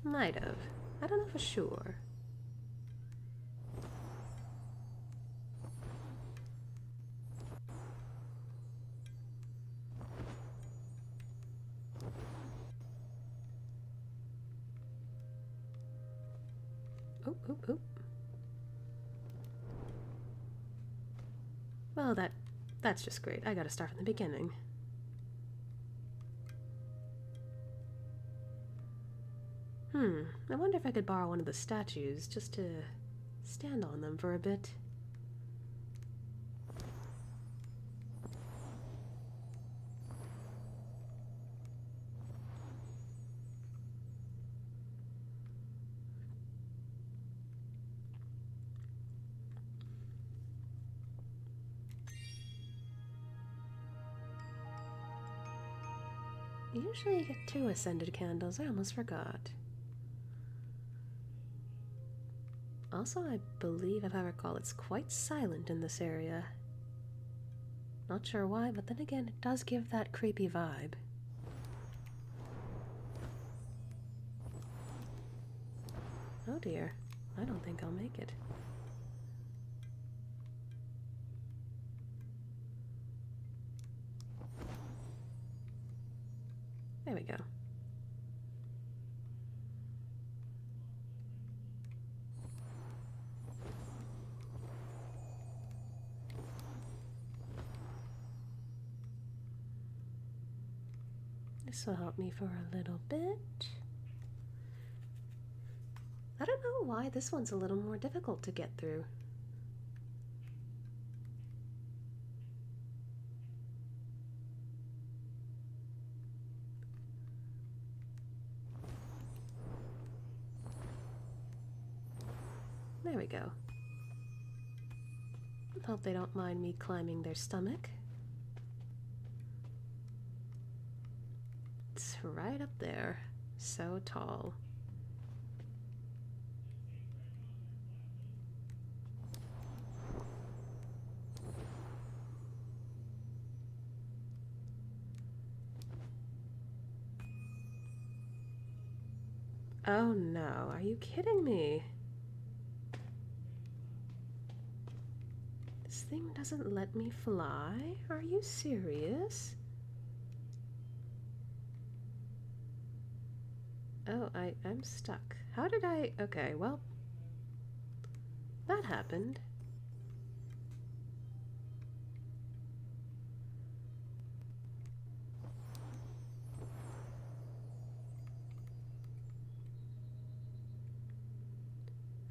[SPEAKER 1] Might have. I don't know for sure. Oh, oh, oh. Well, that's just great. I gotta start from the beginning. I wonder if I could borrow one of the statues just to stand on them for a bit. Usually you get 2 ascended candles. I almost forgot. Also, I believe, if I recall, it's quite silent in this area. Not sure why, but then again, it does give that creepy vibe. Oh dear, I don't think I'll make it. There we go. This will help me for a little bit. I don't know why this one's a little more difficult to get through. There we go. Hope they don't mind me climbing their stomach. It's right up there. So tall. Oh no, are you kidding me? This thing doesn't let me fly? Are you serious? Oh, I'm stuck. How did I... Okay, well... That happened.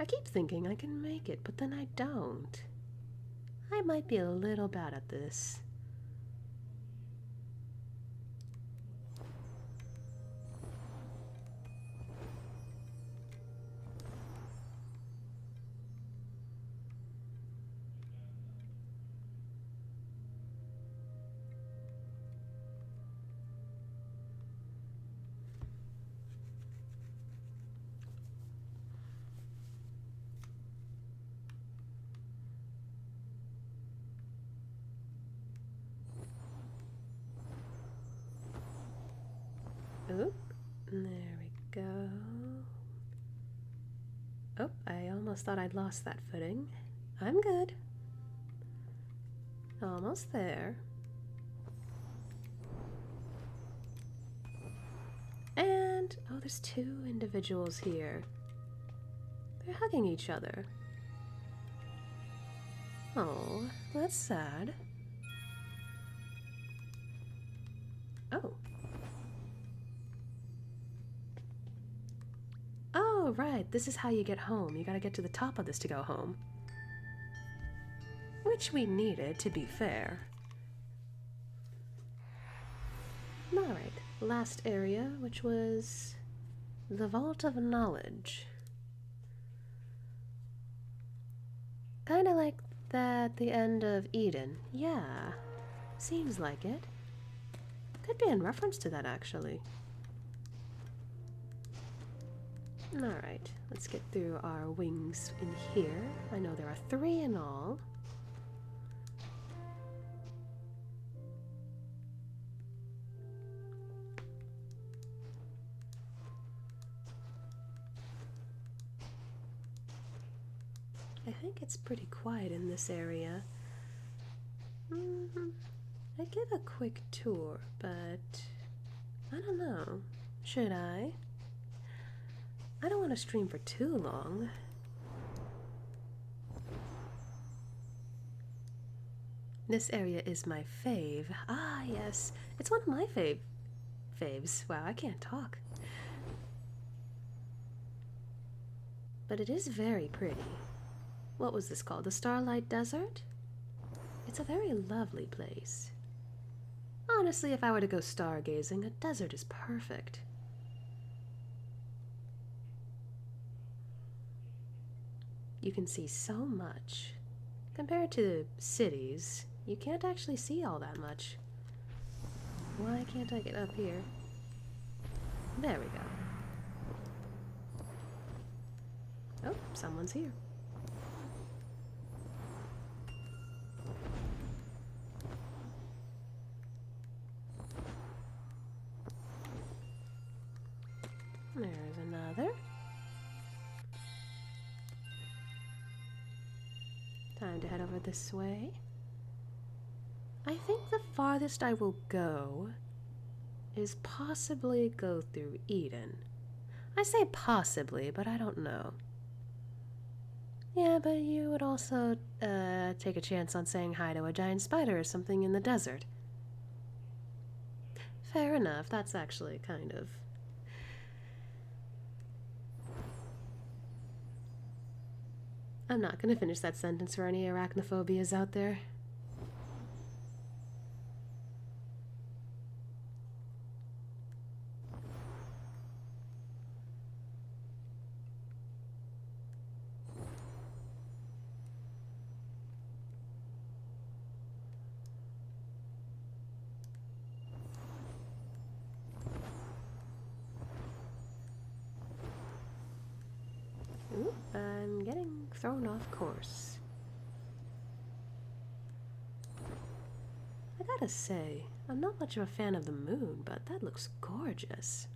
[SPEAKER 1] I keep thinking I can make it, but then I don't. I might be a little bad at this. Oop, there we go. Oh, I almost thought I'd lost that footing. I'm good. Almost there. And, oh, there's 2 individuals here. They're hugging each other. Oh, that's sad. Oh. Oh, right, this is how you get home. You gotta get to the top of this to go home. Which we needed, to be fair. Alright, last area, which was the Vault of Knowledge. Kinda like that the end of Eden. Yeah, seems like it. Could be in reference to that, actually. Alright, let's get through our wings in here. I know there are 3 in all. I think it's pretty quiet in this area. I'd give a quick tour, but I don't know. Should I? I don't want to stream for too long. This area is my fave. Ah, yes. It's one of my faves. Wow, I can't talk. But it is very pretty. What was this called? The Starlight Desert? It's a very lovely place. Honestly, if I were to go stargazing, a desert is perfect. You can see so much. Compared to cities, you can't actually see all that much. Why can't I get up here? There we go. Oh, someone's here. There's another. Time to head over this way. I think the farthest I will go is possibly go through Eden. I say possibly, but I don't know. Yeah, but you would also take a chance on saying hi to a giant spider or something in the desert. Fair enough, that's actually kind of... I'm not gonna finish that sentence for any arachnophobias out there. Ooh, I'm getting thrown off course. I gotta say, I'm not much of a fan of the moon, but that looks gorgeous.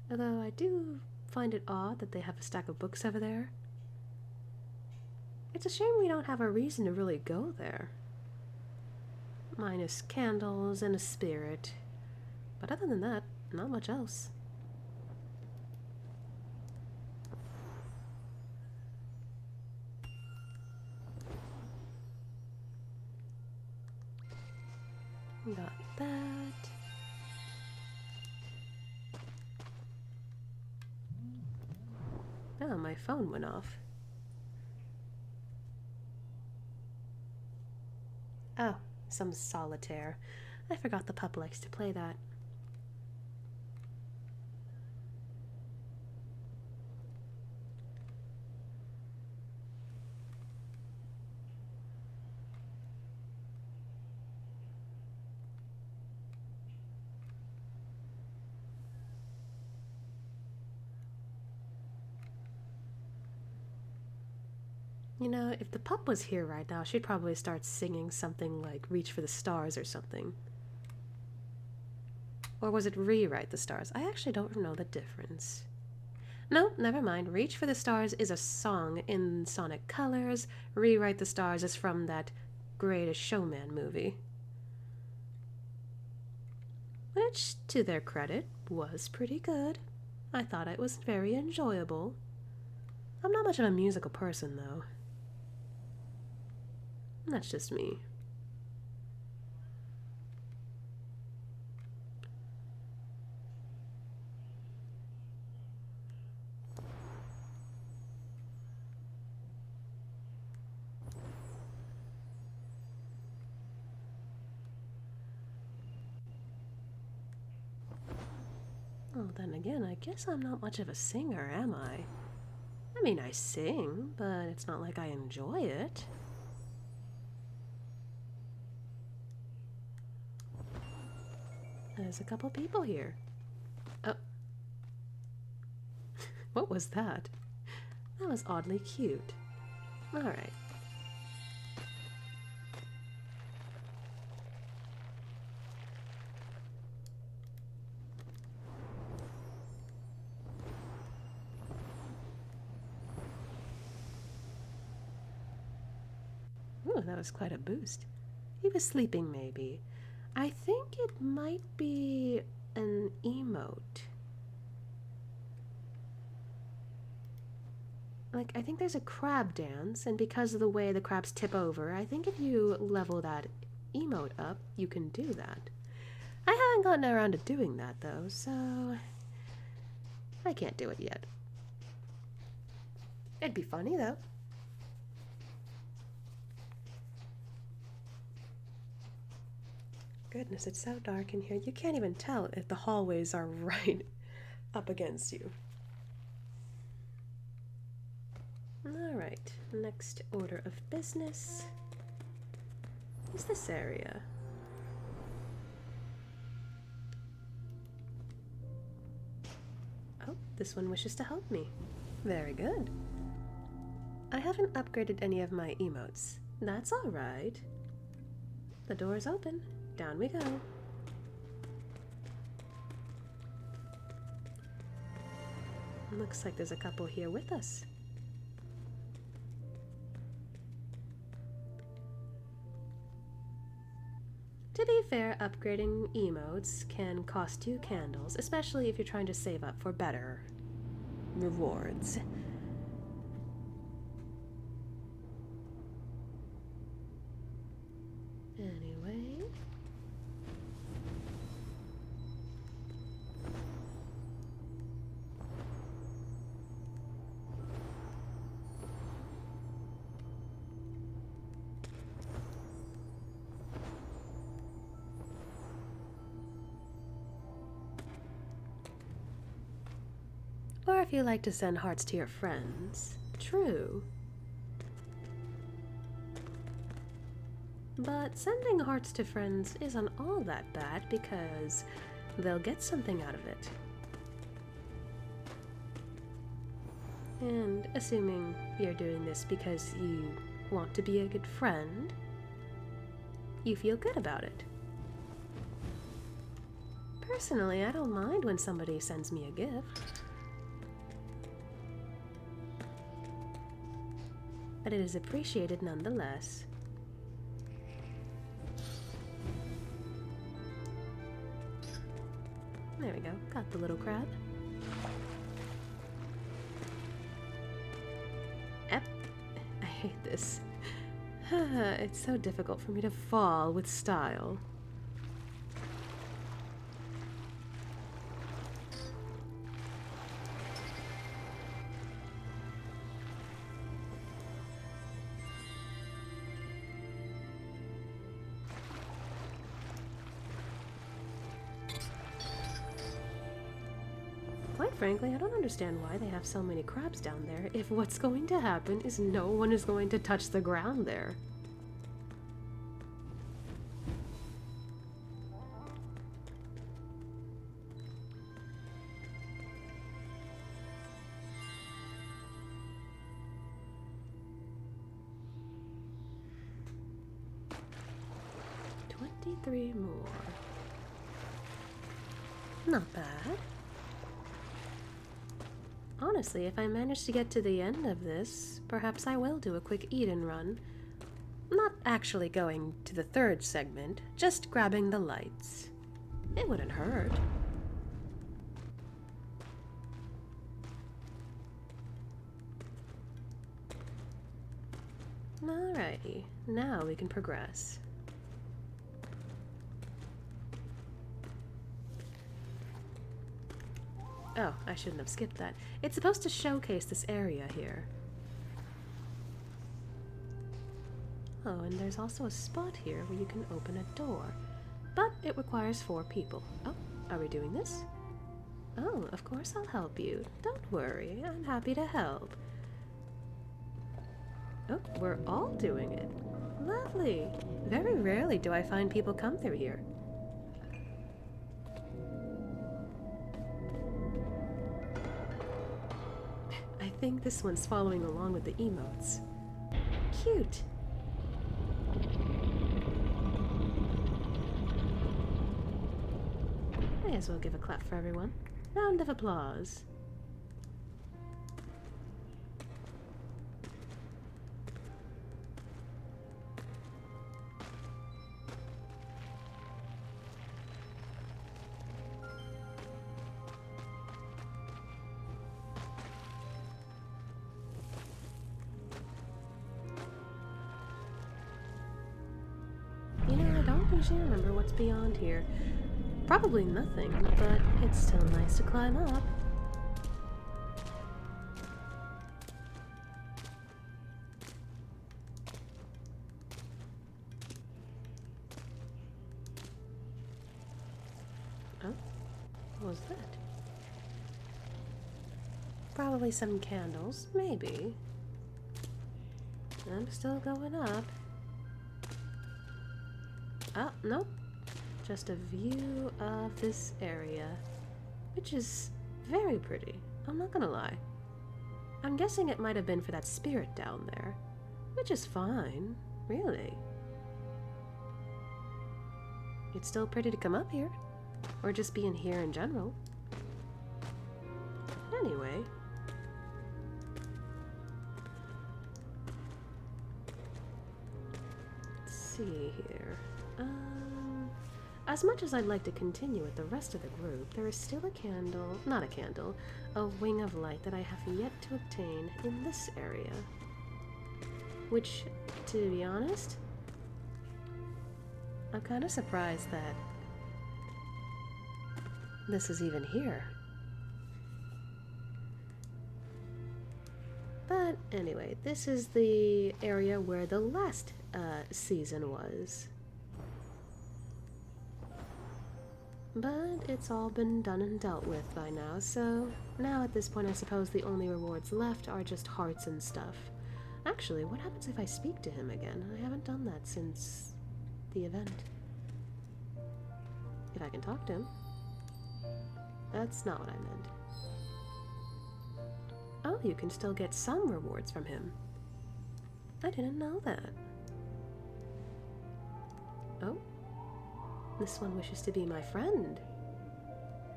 [SPEAKER 1] Although I do find it odd that they have a stack of books over there. It's a shame we don't have a reason to really go there. Minus candles and a spirit. But other than that, not much else. Got that. Oh, my phone went off. Oh, some solitaire. I forgot the pup likes to play that. You know, if the pup was here right now, she'd probably start singing something like Reach for the Stars or something. Or was it Rewrite the Stars? I actually don't know the difference. No, never mind. Reach for the Stars is a song in Sonic Colors. Rewrite the Stars is from that Greatest Showman movie. Which, to their credit, was pretty good. I thought it was very enjoyable. I'm not much of a musical person, though. That's just me. Well, then again, I guess I'm not much of a singer, am I? I mean, I sing, but it's not like I enjoy it. There's a couple people here. Oh. What was that? That was oddly cute. Alright. Ooh, that was quite a boost. He was sleeping, maybe. I think it might be an emote. Like, I think there's a crab dance, and because of the way the crabs tip over, I think if you level that emote up, you can do that. I haven't gotten around to doing that, though, so I can't do it yet. It'd be funny, though. Goodness, it's so dark in here. You can't even tell if the hallways are right up against you. Alright, next order of business is this area. Oh, this one wishes to help me. Very good. I haven't upgraded any of my emotes. That's alright. The door's open. Down we go. Looks like there's a couple here with us. To be fair, upgrading emotes can cost you candles, especially if you're trying to save up for better rewards. Anyway. Or if you like to send hearts to your friends. True. But sending hearts to friends isn't all that bad because they'll get something out of it. And assuming you're doing this because you want to be a good friend, you feel good about it. Personally, I don't mind when somebody sends me a gift. But it is appreciated nonetheless. There we go, got the little crab. I hate this. It's so difficult for me to fall with style. Quite frankly, I don't understand why they have so many crabs down there if what's going to happen is no one is going to touch the ground there. Three more. Not bad. Honestly, if I manage to get to the end of this, perhaps I will do a quick eat and run. Not actually going to the third segment, just grabbing the lights. It wouldn't hurt. Alrighty, now we can progress. Oh, I shouldn't have skipped that. It's supposed to showcase this area here. Oh, and there's also a spot here where you can open a door. But it requires 4 people. Oh, are we doing this? Oh, of course I'll help you. Don't worry, I'm happy to help. Oh, we're all doing it. Lovely. Very rarely do I find people come through here. think this one's following along with the emotes. Cute. May as well give a clap for everyone. Round of applause. You know, I don't usually remember what's beyond here. Probably nothing, but it's still nice to climb up. Oh, what was that? Probably some candles, maybe. I'm still going up. Oh, nope. Just a view of this area, which is very pretty, I'm not gonna lie. I'm guessing it might have been for that spirit down there, which is fine, really. It's still pretty to come up here, or just be in here in general. Anyway. Let's see here. As much as I'd like to continue with the rest of the group, there is still a candle, not a candle, a wing of light that I have yet to obtain in this area. Which, to be honest, I'm kind of surprised that this is even here. But anyway, this is the area where the last season was. But it's all been done and dealt with by now, so now at this point I suppose the only rewards left are just hearts and stuff. Actually, what happens if I speak to him again? I haven't done that since the event. If I can talk to him. That's not what I meant. Oh, you can still get some rewards from him. I didn't know that. Oh. This one wishes to be my friend.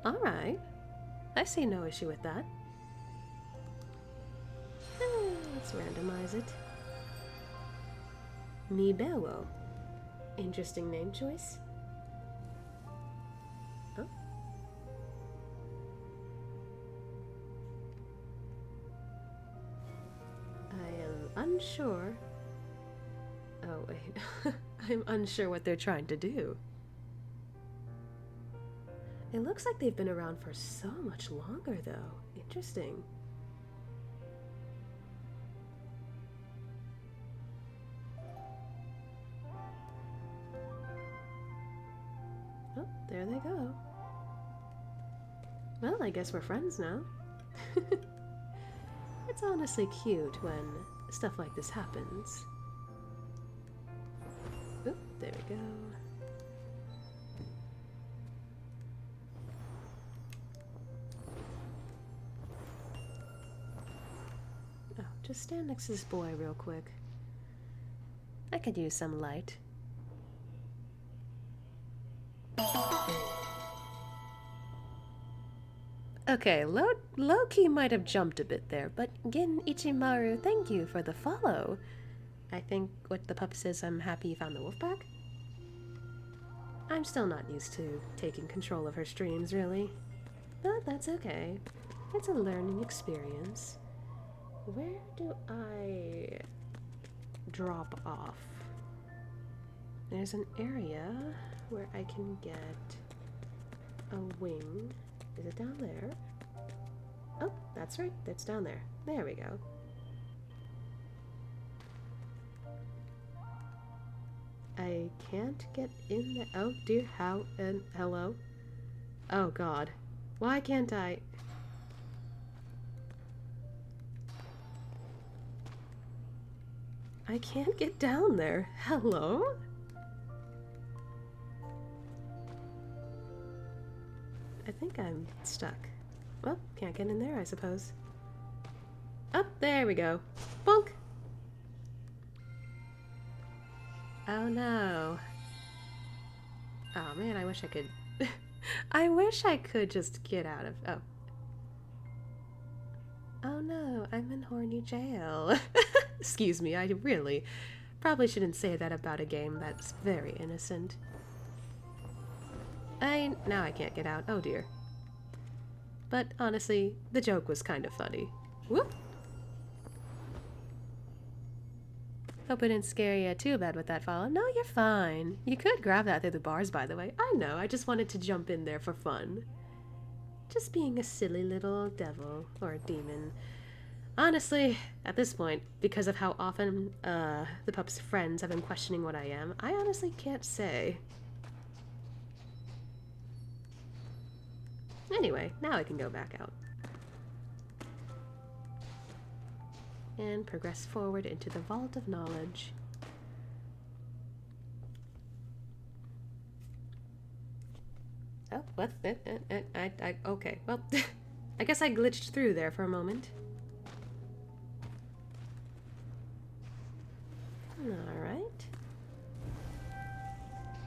[SPEAKER 1] Alright. I see no issue with that. Let's randomize it. Mibelo. Interesting name choice. Oh. I am unsure. Oh, wait. I'm unsure what they're trying to do. It looks like they've been around for so much longer, though. Interesting. Oh, there they go. Well, I guess we're friends now. It's honestly cute when stuff like this happens. Oop, there we go. Just stand next to this boy real quick. I could use some light. Okay, Loki might have jumped a bit there, but Gin Ichimaru, thank you for the follow. I think what the pup says, I'm happy you found the wolf pack. I'm still not used to taking control of her streams, really. But that's okay. It's a learning experience. Where do I drop off? There's an area where I can get a wing. Is it down there? Oh, that's right. That's down there. There we go. I can't get in there. Oh dear, how and hello? Oh god. Why can't I? I can't get down there. Hello? I think I'm stuck. Well, can't get in there, I suppose. Oh, there we go. Bonk! Oh no. Oh man, I wish I could... I wish I could just get out of... Oh. Oh no, I'm in horny jail. Excuse me, I really probably shouldn't say that about a game that's very innocent. Now I can't get out. Oh dear. But honestly, the joke was kind of funny. Whoop! Hope it didn't scare you too bad with that follow. No, you're fine. You could grab that through the bars, by the way. I know, I just wanted to jump in there for fun. Just being a silly little devil or demon. Honestly, at this point, because of how often the pup's friends have been questioning what I am, I honestly can't say. Anyway, now I can go back out. And progress forward into the Vault of Knowledge. Oh, what? Okay, well, I guess I glitched through there for a moment. Alright.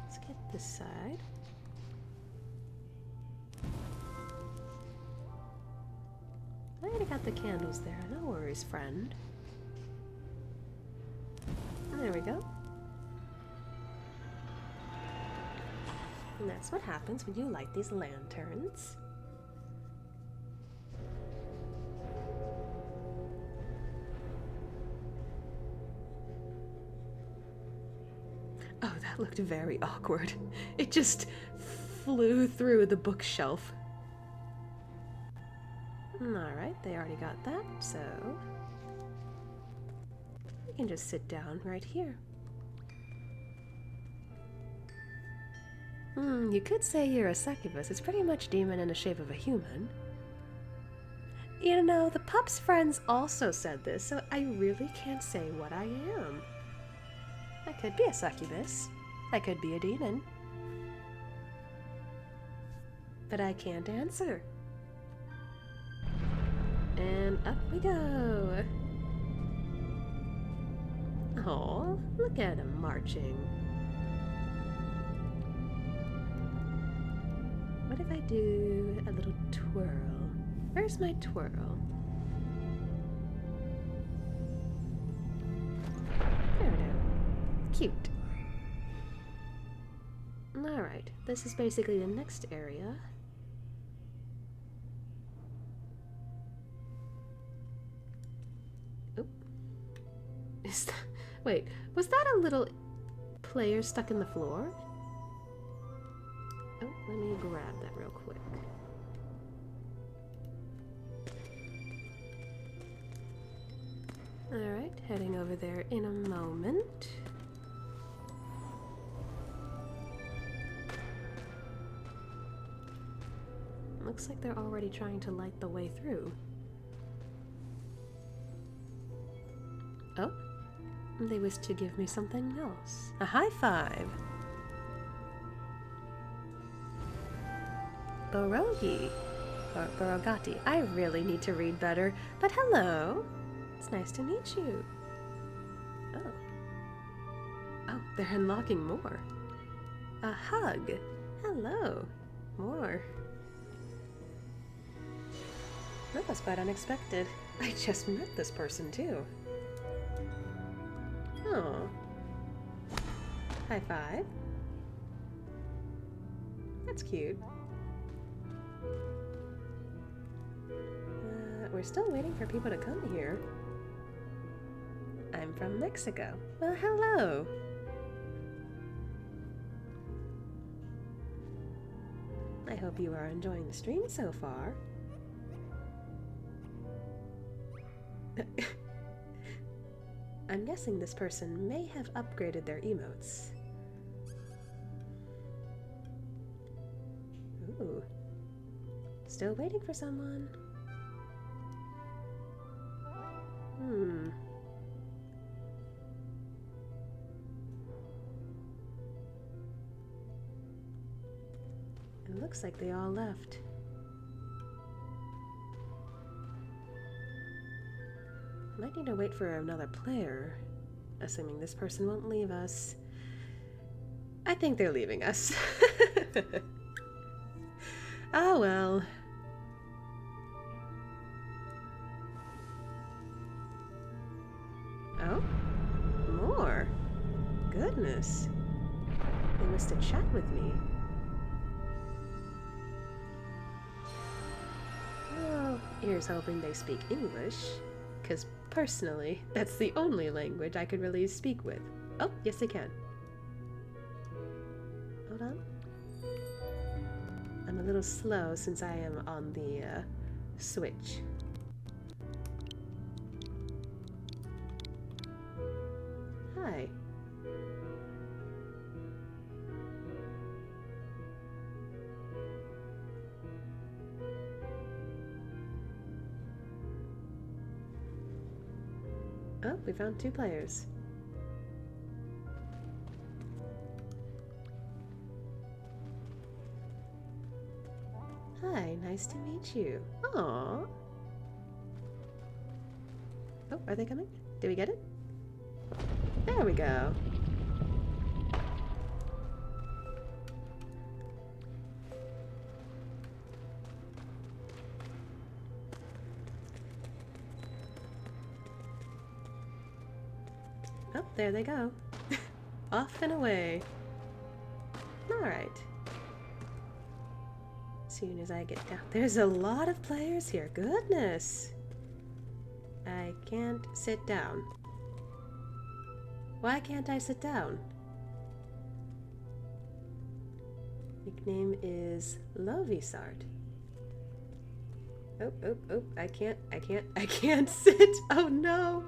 [SPEAKER 1] Let's get this side. I already got the candles there. No worries, friend. There we go. And that's what happens when you light these lanterns. Oh, that looked very awkward. It just flew through the bookshelf. Alright, they already got that, so we can just sit down right here. You could say you're a succubus. It's pretty much demon in the shape of a human. You know, the pup's friends also said this, so I really can't say what I am. I could be a succubus. I could be a demon. But I can't answer. And up we go. Oh, look at him marching. What if I do a little twirl? Where's my twirl? There we go. Cute. Alright, this is basically the next area. Oop. Is that... Wait, was that a little player stuck in the floor? Oh, let me grab that real quick. Alright, heading over there in a moment. Looks like they're already trying to light the way through. Oh, they wish to give me something else. A high five! Borogi, or Borogati. I really need to read better, but hello! It's nice to meet you. Oh. Oh, they're unlocking more. A hug. Hello. More. That was quite unexpected. I just met this person too. Oh. High five. That's cute. We're still waiting for people to come here. I'm from Mexico. Well, hello. I hope you are enjoying the stream so far. I'm guessing this person may have upgraded their emotes. Ooh. Still waiting for someone. It looks like they all left. Might need to wait for another player, assuming this person won't leave us. I think they're leaving us. Oh well. Oh? More? Goodness. They must have chat with me. Well, here's hoping they speak English. Because personally, that's the only language I could really speak with. Oh, yes they can. Hold on. I'm a little slow since I am on the Switch. Hi. Oh, we found 2 players. Hi, nice to meet you. Aww. Oh, are they coming? Did we get it? There we go. Oh, there they go. Off and away. Alright. Soon as I get down. There's a lot of players here. Goodness. I can't sit down. Why can't I sit down? Nickname is Lovisart. Oh, I can't sit. Oh no.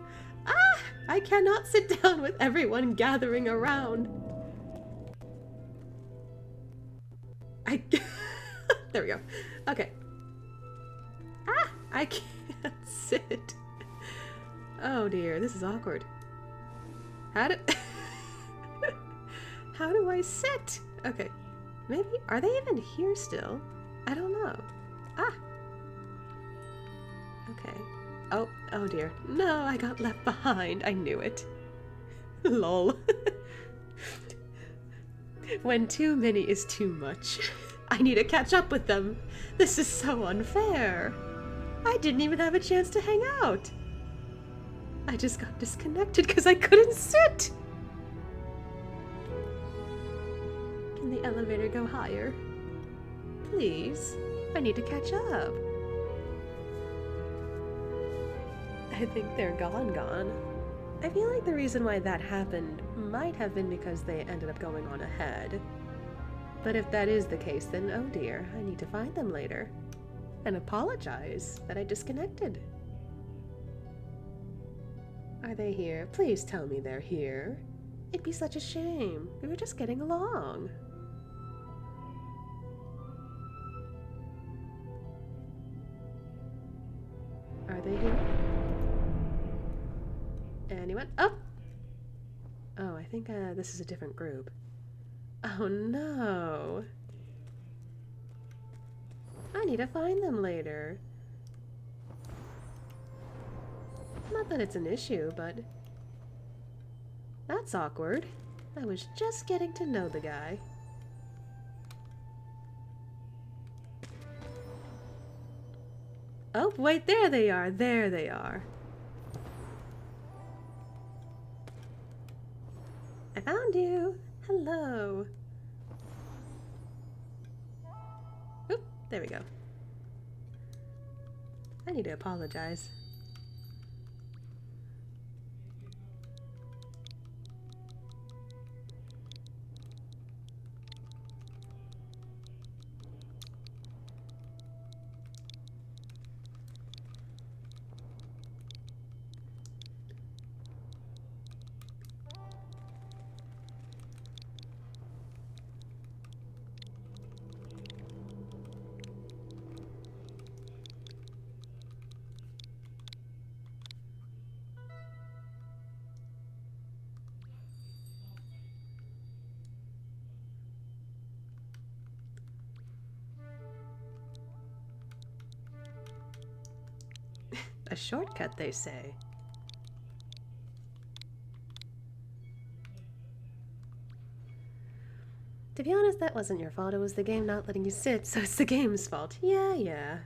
[SPEAKER 1] Ah! I cannot sit down with everyone gathering around. There we go. Okay. Ah! I can't sit. Oh dear, this is awkward. How do How do I sit? Okay. Maybe are they even here still? I don't know. Ah. Okay. Oh dear. No, I got left behind. I knew it. Lol. When too many is too much. I need to catch up with them. This is so unfair. I didn't even have a chance to hang out. I just got disconnected because I couldn't sit. Can the elevator go higher? Please. I need to catch up. I think they're gone. I feel like the reason why that happened might have been because they ended up going on ahead. But if that is the case, then oh dear, I need to find them later. And apologize that I disconnected. Are they here? Please tell me they're here. It'd be such a shame. We were just getting along. Are they here? Anyone? Oh! Oh, I think this is a different group. Oh no! I need to find them later. Not that it's an issue, but... That's awkward. I was just getting to know the guy. Oh, wait, there they are! There they are! I found you! Hello! Oop, there we go. I need to apologize. A shortcut, they say. be honest, that wasn't your fault. It was the game not letting you sit, so it's the game's fault. Yeah, yeah.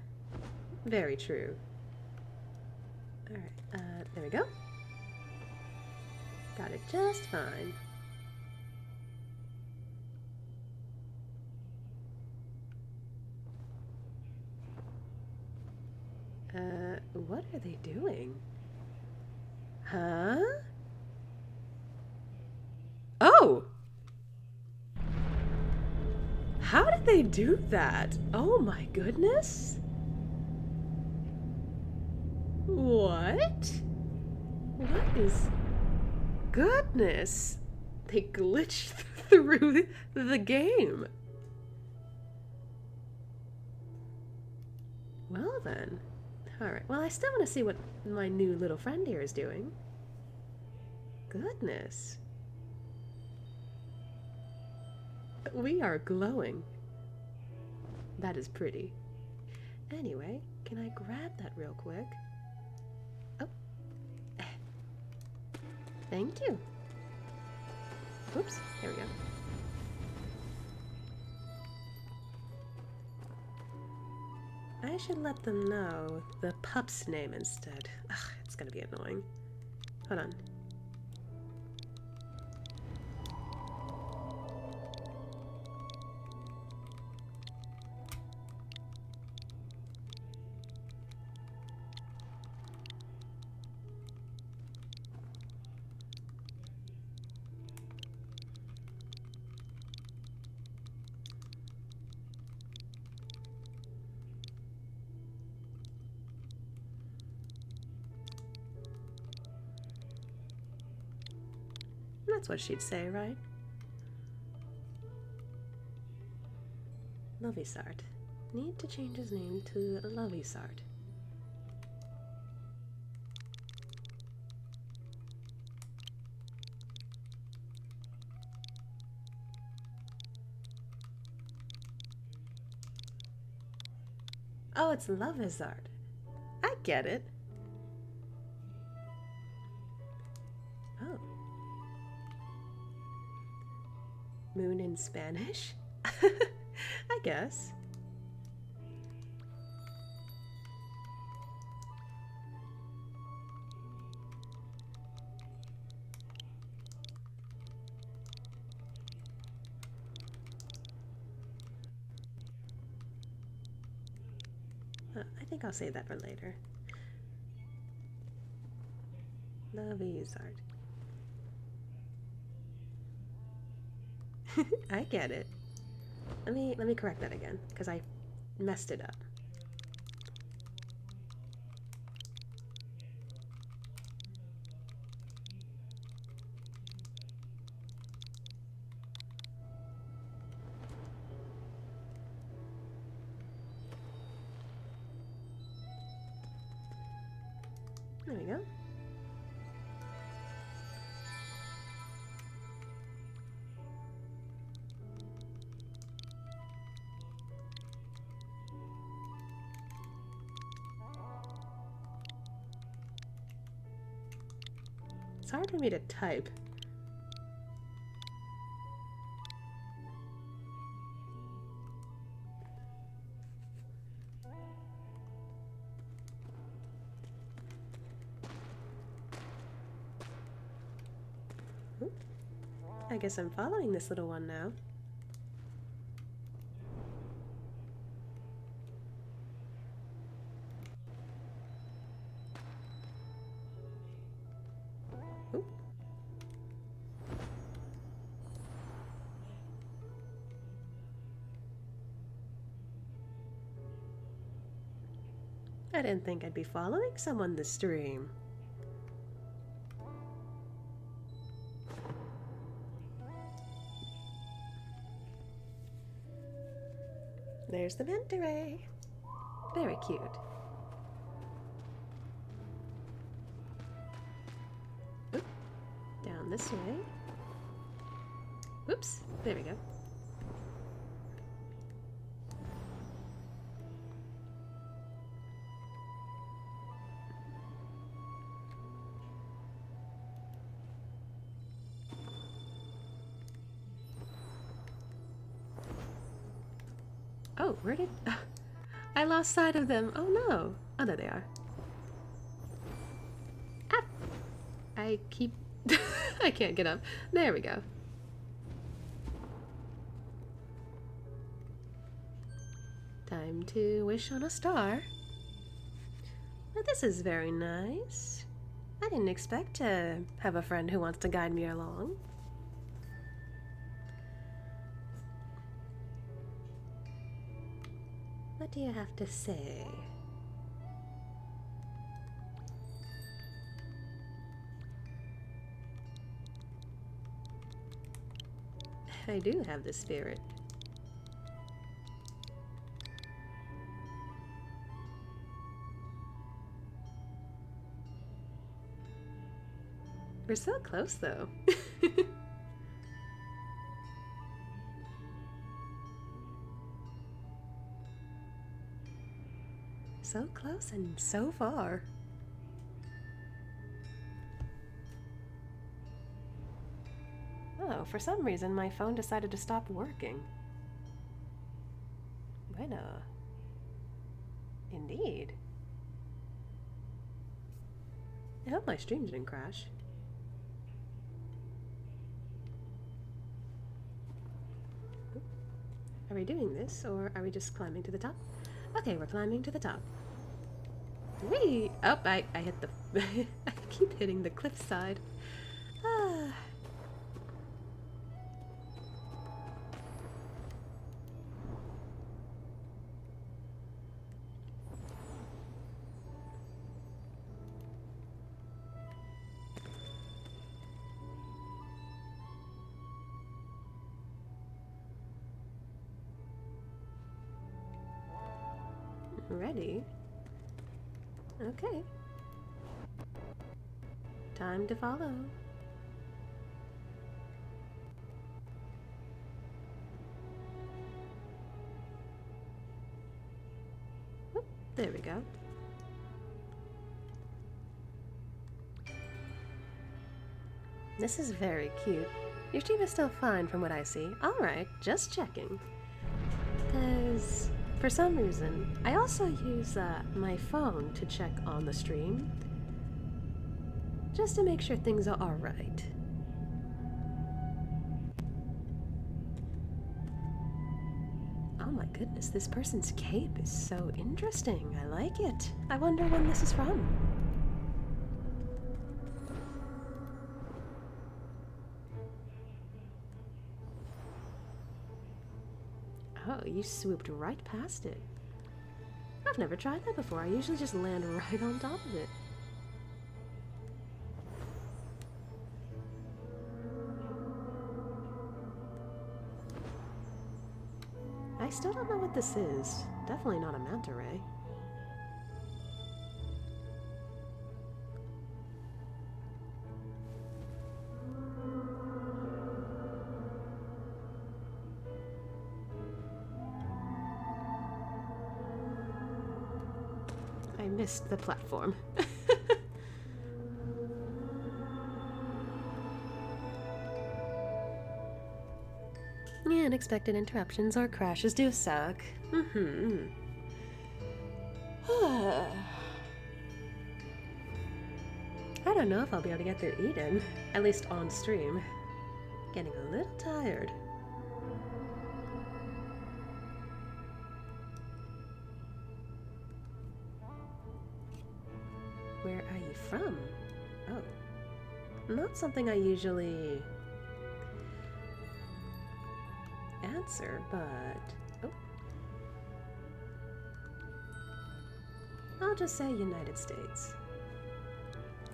[SPEAKER 1] Very true. Alright, there we go. Got it just fine. What are they doing? Huh? Oh! How did they do that? Oh my goodness! What? What is... Goodness! They glitched through the game. Well then. Alright, well I still want to see what my new little friend here is doing. Goodness. We are glowing. That is pretty. Anyway, can I grab that real quick? Oh. Thank you. Oops, there we go. I should let them know the pup's name instead. Ugh, it's gonna be annoying. Hold on. That's what she'd say, right? Lovisart. Need to change his name to Lovisart. Oh, it's Lovisart. I get it. Oh. Moon in Spanish? I guess. I think I'll save that for later. Lovisart. I get it. Let me correct that again, because I messed it up. There we go. It's hard for me to type. Oop. I guess I'm following this little one now. Oop. I didn't think I'd be following someone this stream. There's the manta ray. Very cute. Oop. Down this way. Oops. There we go. Oh, where did... I lost sight of them. Oh no. Oh, there they are. Ah! I keep... I can't get up. There we go. Time to wish on a star. Well, this is very nice. I didn't expect to have a friend who wants to guide me along. What do you have to say? I do have the spirit. We're so close, though. So close and so far. Oh, for some reason my phone decided to stop working. Bueno. Indeed. I hope my stream didn't crash. Are we doing this, or are we just climbing to the top? Okay, we're climbing to the top. Whee! Oh, I hit the... I keep hitting the cliffside. Ah. Ready? Okay. Time to follow. Whoop, there we go. This is very cute. Your stream is still fine from what I see. Alright, just checking. Because for some reason, I also use my phone to check on the stream. Just to make sure things are alright. Oh my goodness, this person's cape is so interesting. I like it. I wonder when this is from. Oh, you swooped right past it. I've never tried that before. I usually just land right on top of it. I still don't know what this is. Definitely not a manta ray. I missed the platform. Yeah, unexpected interruptions or crashes do suck. I don't know if I'll be able to get through Eden, at least on stream. Getting a little tired. Where are you from? Oh. Not something I usually answer, but... Oh. I'll just say United States.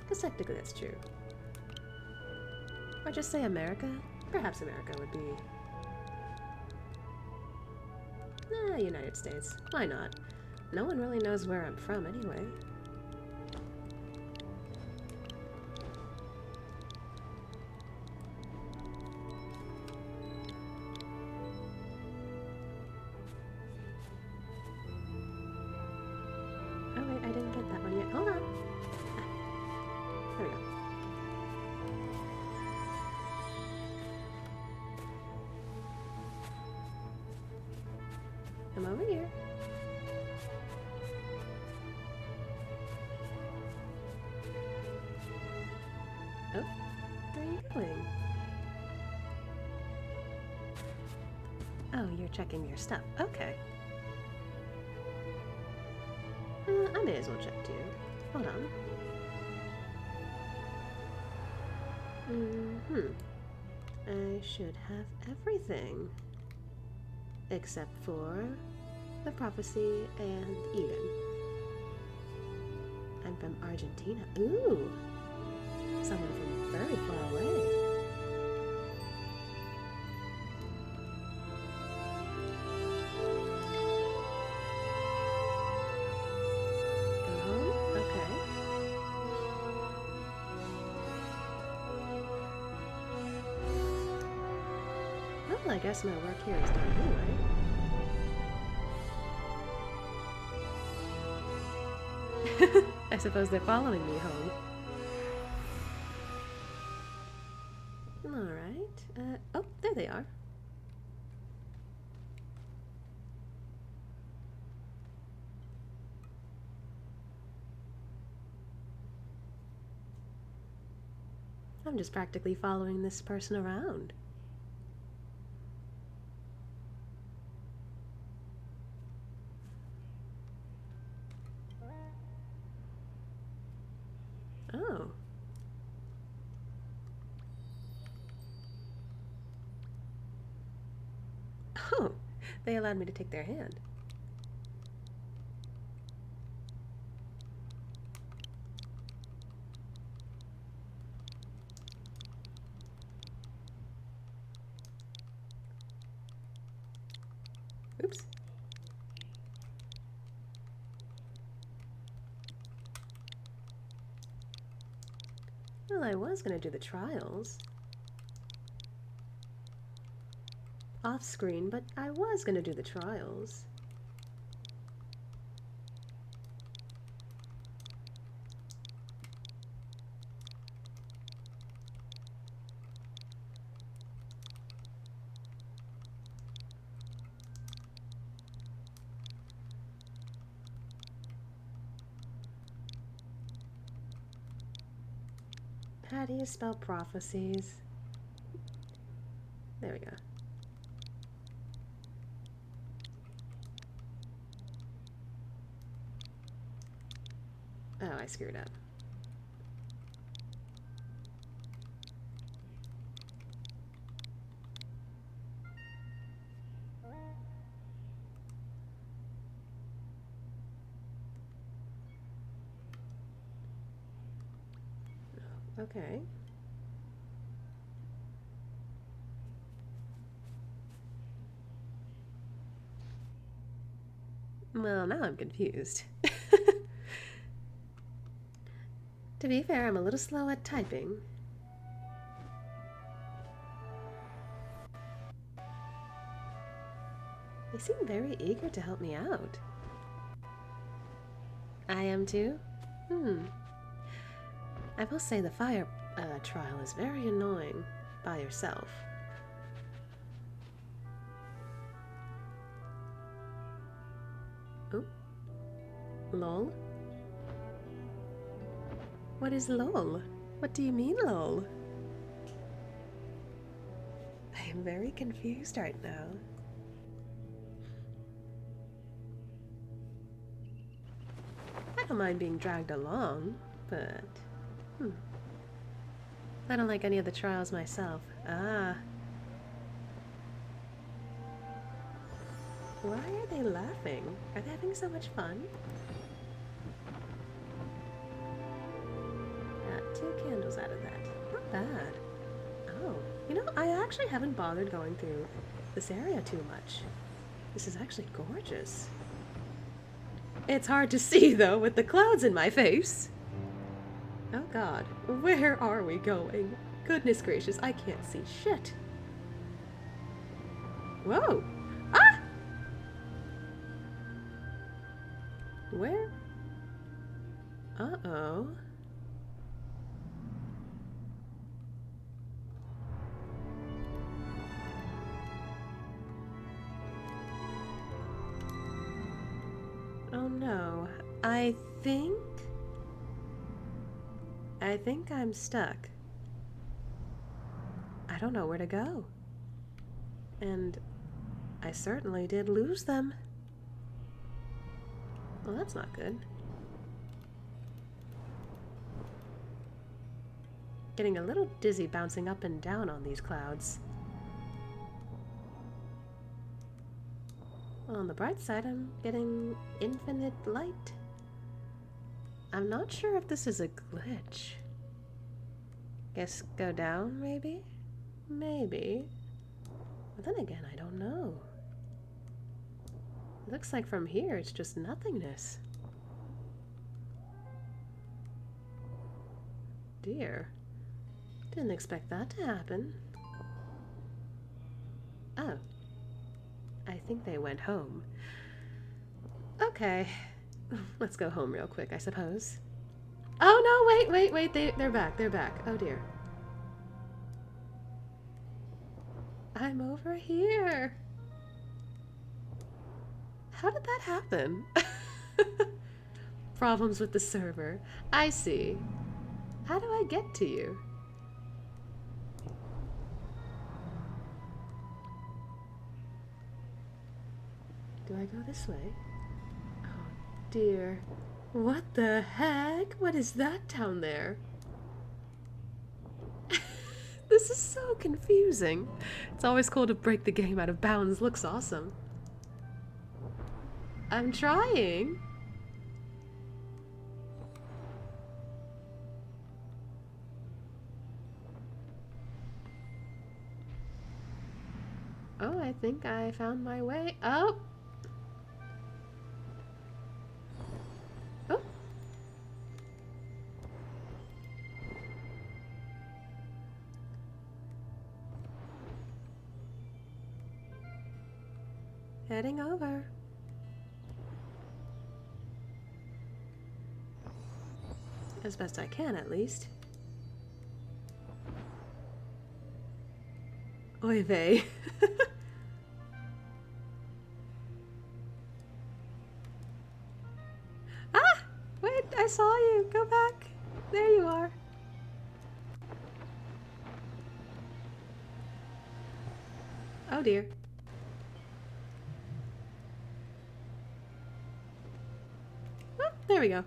[SPEAKER 1] Because technically that's true. Or just say America? Perhaps America would be... United States. Why not? No one really knows where I'm from anyway. Oh wait, I didn't get that one yet. Hold on. There we go. I'm over here. Oh, where are you going? Oh, you're checking your stuff. Okay. I may as well check too. Hold on. I should have everything. Except for the prophecy and Eden. I'm from Argentina. Ooh! Someone from very far away. Well, I guess my work here is done anyway. I suppose they're following me home. Alright. Oh, there they are. I'm just practically following this person around. Oh. Oh, they allowed me to take their hand. Oops. Well, I was gonna do the trials. Off screen, but I was gonna do the trials. How do you spell prophecies? There we go. Oh, I screwed up. Okay. Well, now I'm confused. To be fair, I'm a little slow at typing. They seem very eager to help me out. I am too? I will say the fire trial is very annoying by yourself. Oh? Lol? What is lol? What do you mean lol? I am very confused right now. I don't mind being dragged along, but... I don't like any of the trials myself. Ah. Why are they laughing? Are they having so much fun? Got 2 candles out of that. Not bad. Oh, you know, I actually haven't bothered going through this area too much. This is actually gorgeous. It's hard to see, though, with the clouds in my face. Oh god, where are we going? Goodness gracious, I can't see shit. Whoa! Ah! Where? Uh-oh. Oh no. I think I'm stuck. I don't know where to go. And I certainly did lose them. Well, that's not good. Getting a little dizzy bouncing up and down on these clouds. Well, on the bright side, I'm getting infinite light. I'm not sure if this is a glitch. Guess go down, maybe? Maybe. But then again, I don't know. It looks like from here it's just nothingness. Dear. Didn't expect that to happen. Oh. I think they went home. Okay. Let's go home real quick, I suppose. Oh no, wait, they're back, they're back. Oh dear. I'm over here. How did that happen? Problems with the server. I see. How do I get to you? Do I go this way? Oh dear. What the heck? What is that down there? This is so confusing. It's always cool to break the game out of bounds. Looks awesome. I'm trying. Oh, I think I found my way. Oh! Oh! Heading over. As best I can, at least. Oy vey. Ah! Wait, I saw you. Go back. There you are. Oh dear. Oh, there we go.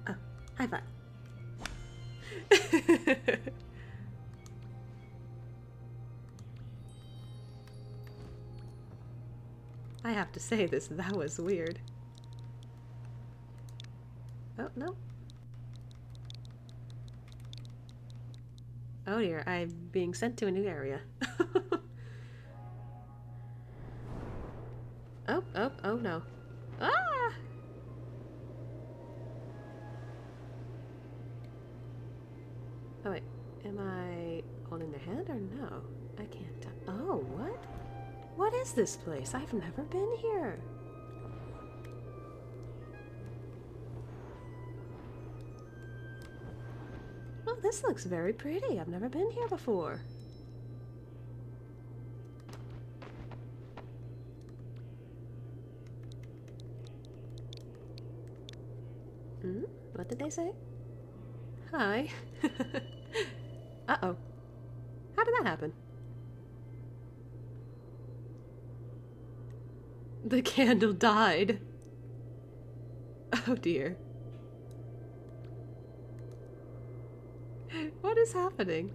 [SPEAKER 1] Oh, high five. I have to say this, that was weird. Oh, no. Oh dear, I'm being sent to a new area. Oh no. Ah! Oh wait, am I holding their hand or no? I can't tell. Oh, what? What is this place? I've never been here. Well, this looks very pretty. I've never been here before. Hmm? What did they say? Hi. Uh-oh. How did that happen? The candle died. Oh dear. What is happening?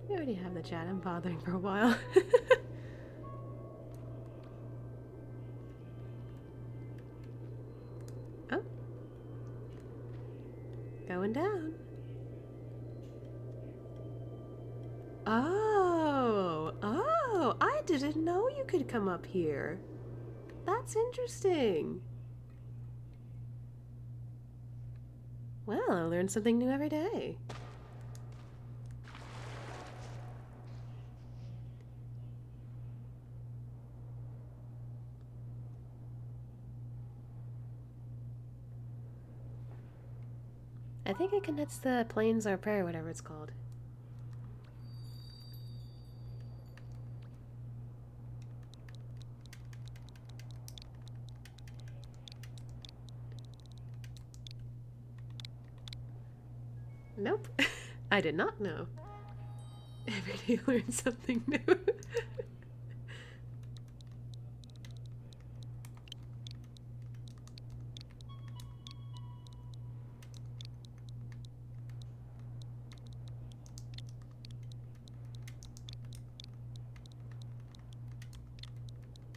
[SPEAKER 1] We already have the chat. I'm bothering for a while. Oh. Going down. Oh, I didn't know you could come up here. That's interesting. Well, I learn something new every day. I think it connects the plains or prairie, whatever it's called. Nope. I did not know. Every day learn something new.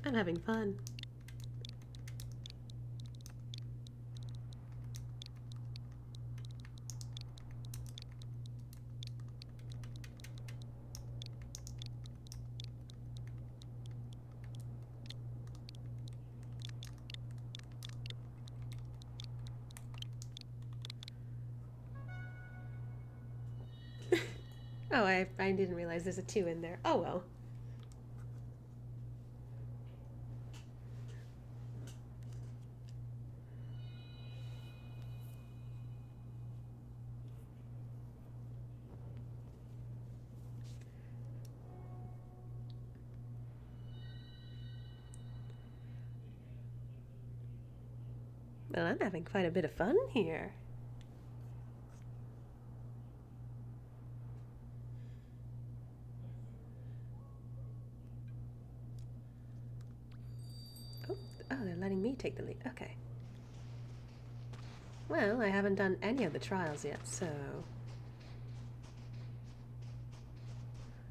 [SPEAKER 1] I'm having fun. Oh, I didn't realize there's a 2 in there. Oh well. Well, I'm having quite a bit of fun here. Oh, they're letting me take the lead. Okay. Well, I haven't done any of the trials yet, so...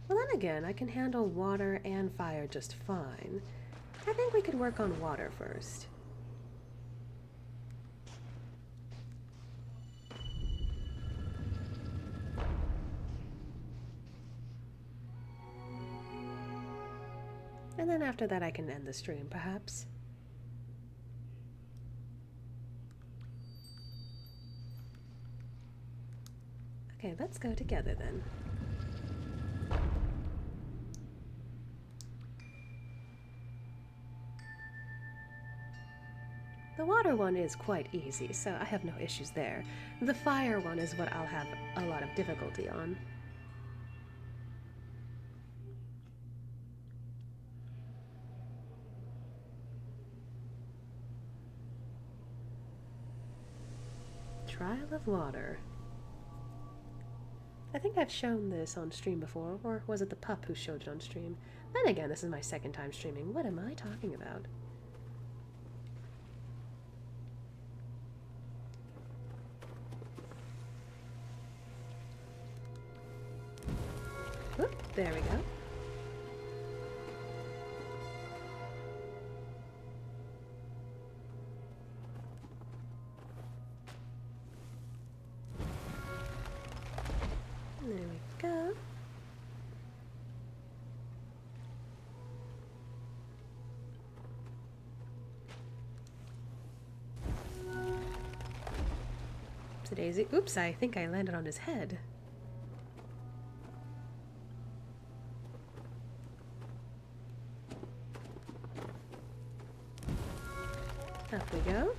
[SPEAKER 1] Well, then again, I can handle water and fire just fine. I think we could work on water first. And then after that I can end the stream, perhaps. Okay, let's go together then. The water one is quite easy, so I have no issues there. The fire one is what I'll have a lot of difficulty on. Trial of water. I think I've shown this on stream before, or was it the pup who showed it on stream? Then again, this is my second time streaming. What am I talking about? Whoop, there we go. There we go. Oopsie-daisy. Oops, I think I landed on his head. Up we go.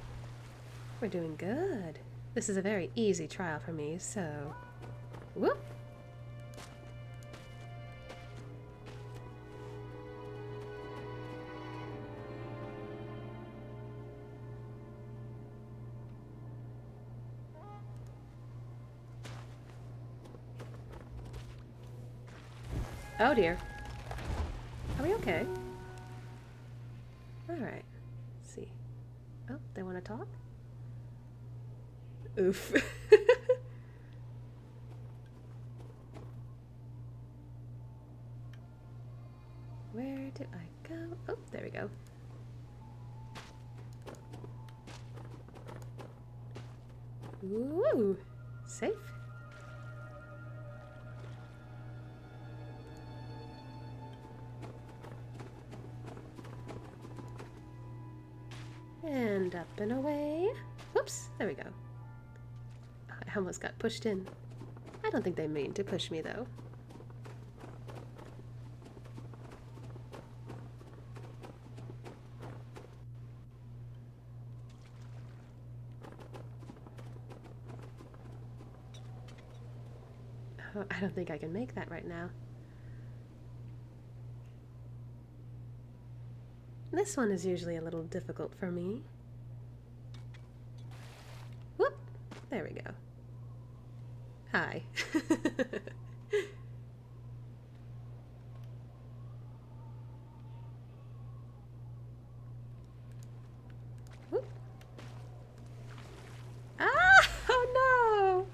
[SPEAKER 1] We're doing good. This is a very easy trial for me, so... Whoop! Oh dear. Are we okay? Alright. Let's see. Oh, they want to talk? Oof. Where did I go? Oh, there we go. Ooh, safe. And up and away. Whoops, there we go. I almost got pushed in. I don't think they mean to push me though. Oh, I don't think I can make that right now. This one is usually a little difficult for me. Whoop! There we go. Hi. Whoop. Ah! Oh no!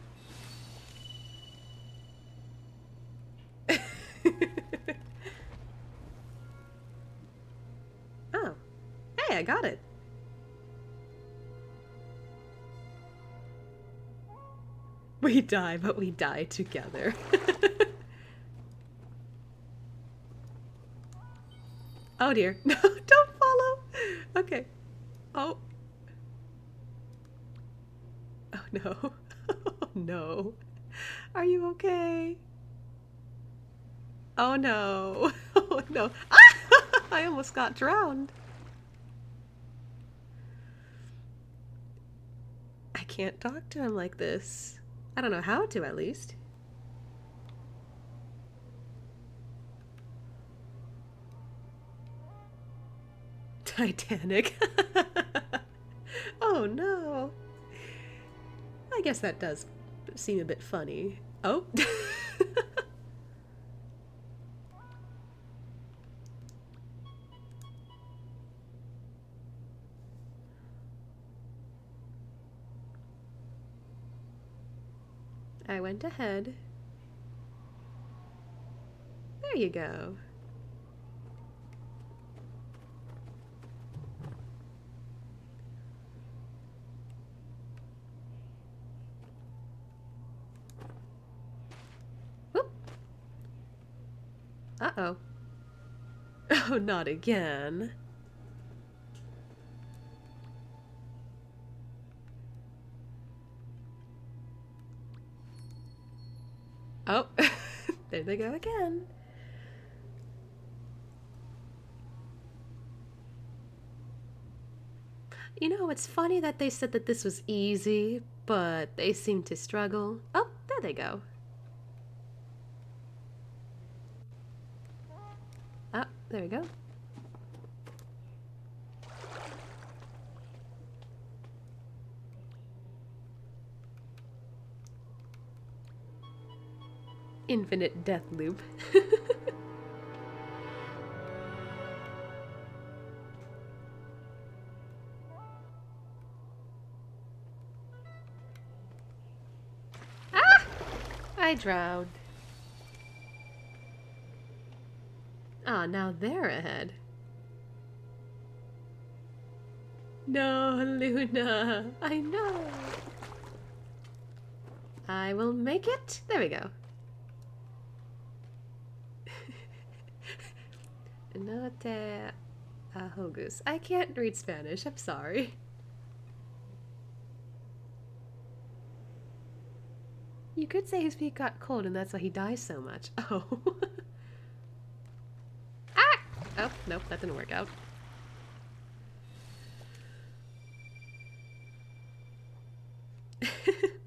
[SPEAKER 1] Oh. Hey, I got it. We die, but we die together. Oh dear. No, don't follow. Okay. Oh. Oh no. Oh no. Are you okay? Oh no. Oh no. Ah! I almost got drowned. I can't talk to him like this. I don't know how to, at least. Titanic. Oh no. I guess that does seem a bit funny. Oh. I went ahead. There you go. Whoop. Uh-oh. Oh, not again. Oh, there they go again. You know, it's funny that they said that this was easy, but they seem to struggle. Oh, there they go. Oh, there we go. Infinite death loop. Ah! I drowned. Ah, now they're ahead. No, Luna. I know. I will make it. There we go. No te ahogus. I can't read Spanish. I'm sorry. You could say his feet got cold and that's why he dies so much. Oh. Ah! Oh, nope, that didn't work out.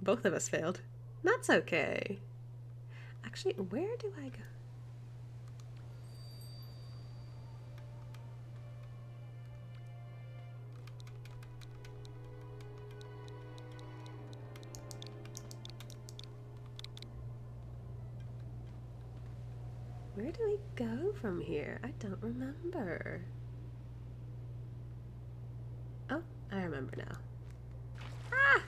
[SPEAKER 1] Both of us failed. That's okay. Actually, where do I go? Where do we go from here? I don't remember. Oh, I remember now. Ah!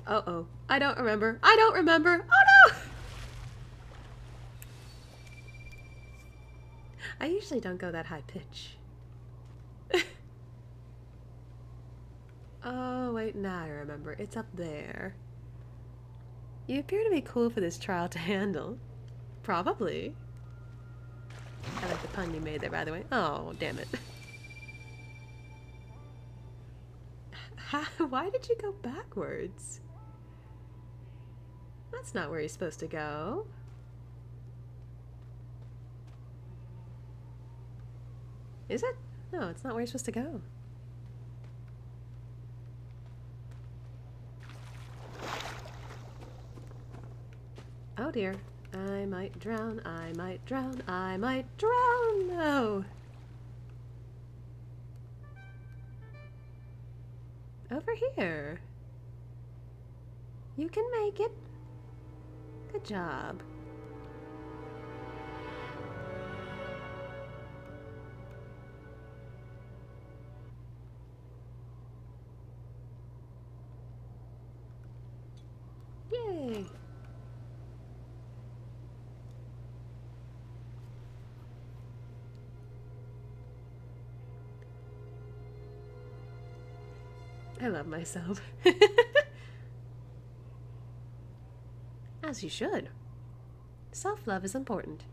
[SPEAKER 1] Uh-oh. I don't remember. I don't remember. Oh no! I usually don't go that high pitch. Oh, wait, now I remember. It's up there. You appear to be cool for this trial to handle. Probably. I like the pun you made there, by the way. Oh, damn it. Why did you go backwards? That's not where you're supposed to go. Is it? No, it's not where you're supposed to go. Oh dear. I might drown, I might drown, I might drown! Oh! Over here. You can make it. Good job. Yay! I love myself. As you should. Self-love is important.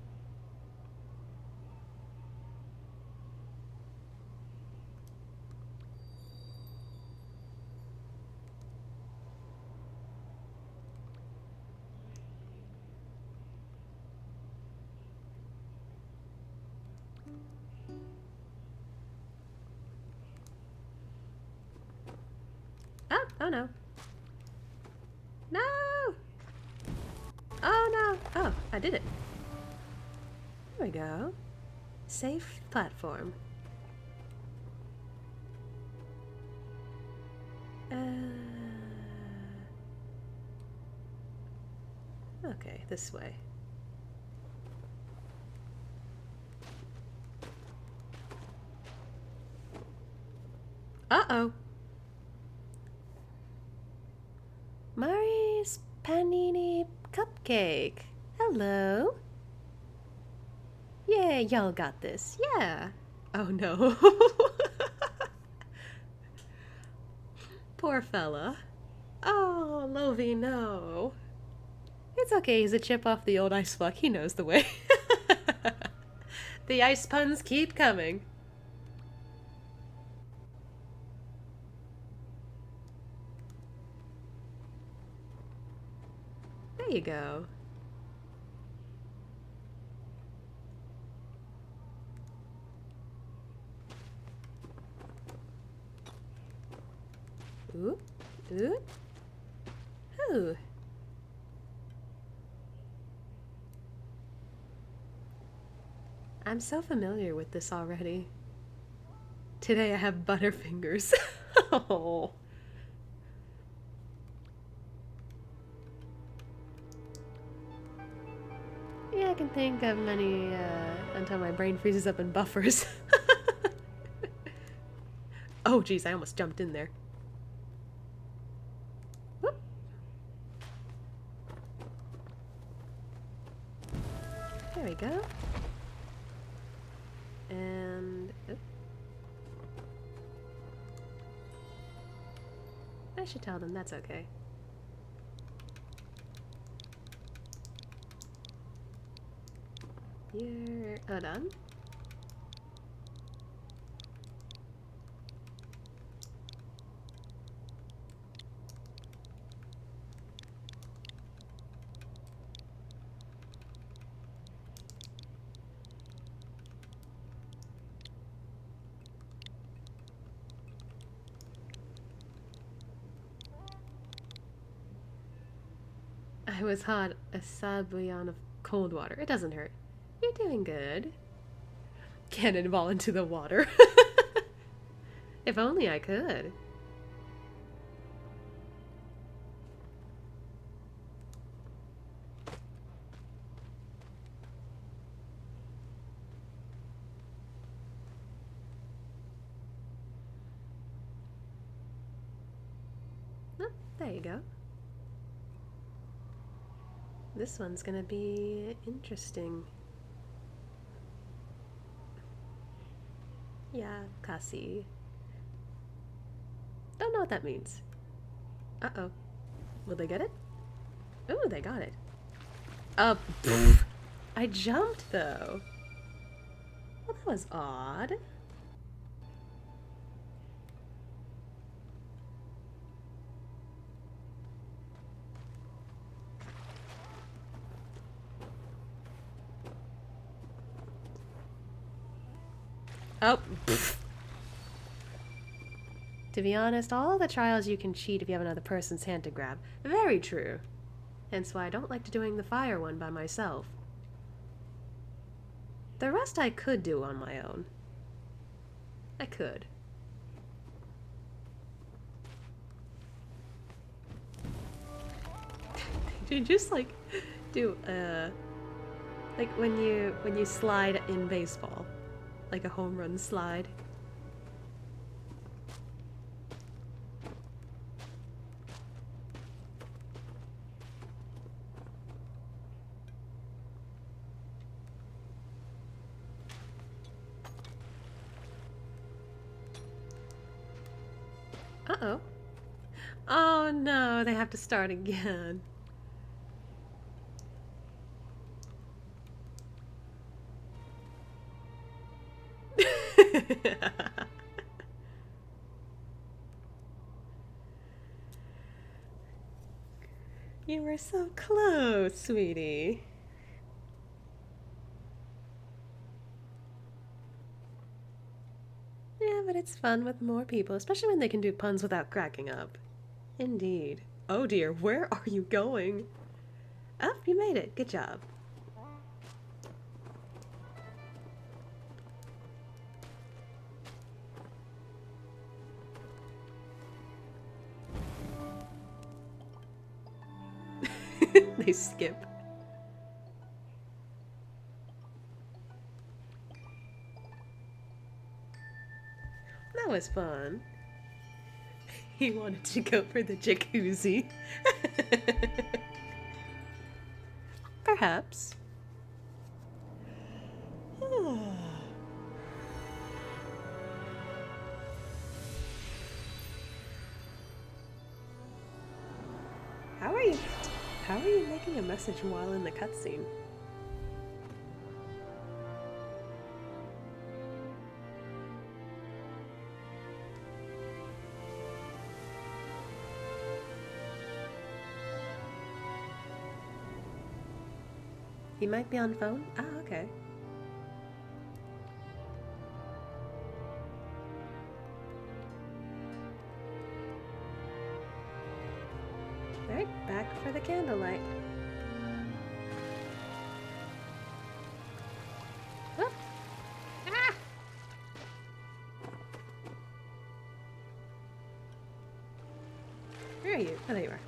[SPEAKER 1] Oh no. No! Oh no! Oh, I did it. There we go. Safe platform. Okay, this way. Uh-oh. Mari's Panini Cupcake. Hello. Yeah, y'all got this. Yeah. Oh no. Poor fella. Oh, Lovey, no. It's okay, he's a chip off the old ice block. He knows the way. The ice puns keep coming. There you go. Ooh, ooh, ooh. I'm so familiar with this already. Today I have butterfingers. Oh. Yeah, I can think of many until my brain freezes up and buffers. Oh geez, I almost jumped in there. Whoop. There we go. And I should tell them that's okay. You're done. I was hot, a sabuyan of cold water. It doesn't hurt. You're doing good. Cannonball into the water. If only I could. Oh, there you go. This one's gonna be interesting. Yeah, Kasi. Don't know what that means. Uh-oh. Will they get it? Ooh, they got it. I jumped, though. Well, that was odd. Oh. To be honest, all the trials you can cheat if you have another person's hand to grab. Very true. Hence why I don't like doing the fire one by myself. The rest I could do on my own. I could. Did you just like do like when you slide in baseball, like a home run slide? Uh-oh. Oh no, they have to start again. You were so close, sweetie. Yeah, but it's fun with more people, especially when they can do puns without cracking up. Indeed. Oh dear, where are you going? Oh, you made it. Good job. They skip. That was fun. He wanted to go for the jacuzzi. Perhaps. How are you making a message while in the cutscene? He might be on phone? Ah, okay. Alright, back for the candlelight. Oh. Ah! Where are you? Oh, there you are.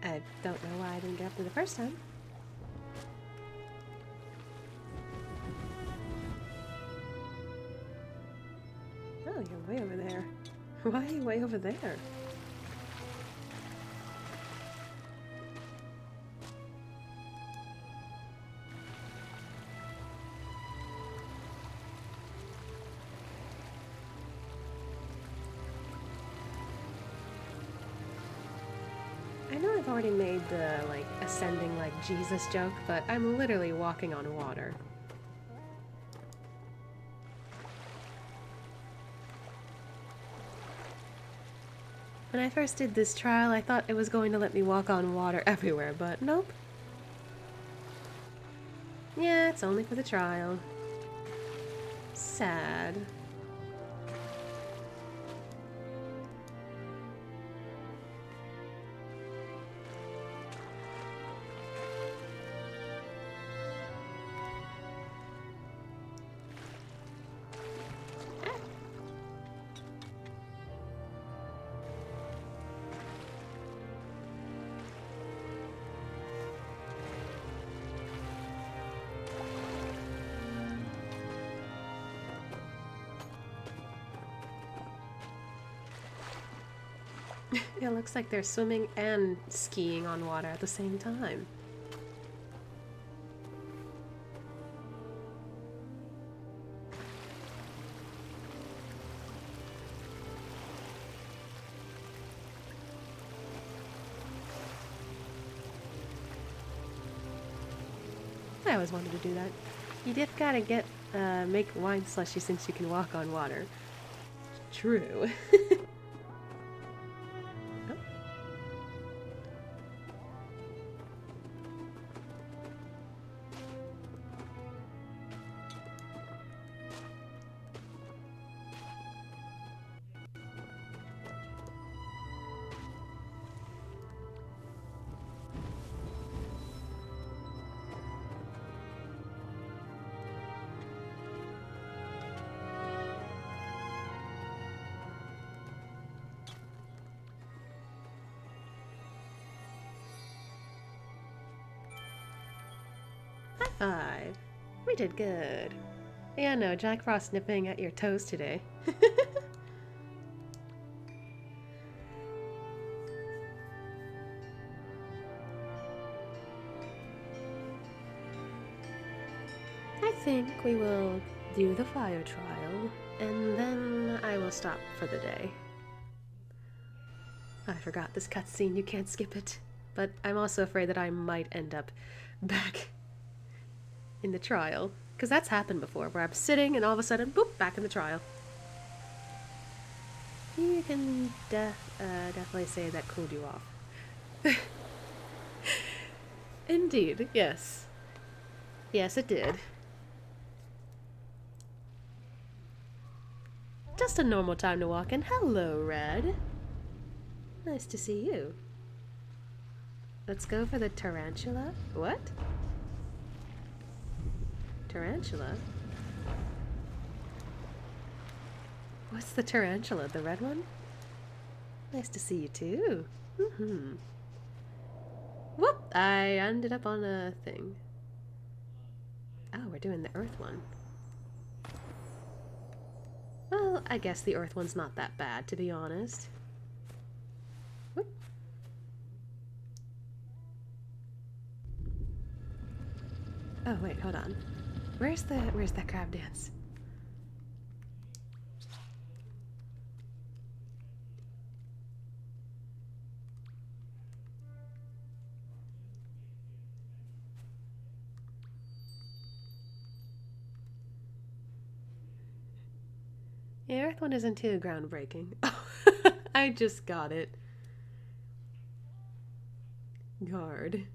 [SPEAKER 1] I don't know why I didn't get up there the first time. Oh, you're way over there. Why are you way over there? I know I've already made the, like, ascending like Jesus joke, but I'm literally walking on water. When I first did this trial, I thought it was going to let me walk on water everywhere, but nope. Yeah, it's only for the trial. Sad. It looks like they're swimming and skiing on water at the same time. I always wanted to do that. You did gotta make wine slushy since you can walk on water. True. Oh, 5. We did good. Yeah, no, Jack Frost nipping at your toes today. I think we will do the fire trial, and then I will stop for the day. I forgot this cutscene, you can't skip it. But I'm also afraid that I might end up back in the trial. Because that's happened before, where I'm sitting and all of a sudden, boop, back in the trial. You can definitely say that cooled you off. Indeed, yes. Yes, it did. Just a normal time to walk in. Hello, Red. Nice to see you. Let's go for the tarantula. What? Tarantula? What's the tarantula? The red one? Nice to see you too. Mm-hmm. Whoop! I ended up on a thing. Oh, we're doing the earth one. Well, I guess the earth one's not that bad, to be honest. Whoop. Oh, wait, hold on. Where's that crab dance? The earth one isn't too groundbreaking. I just got it. Guard.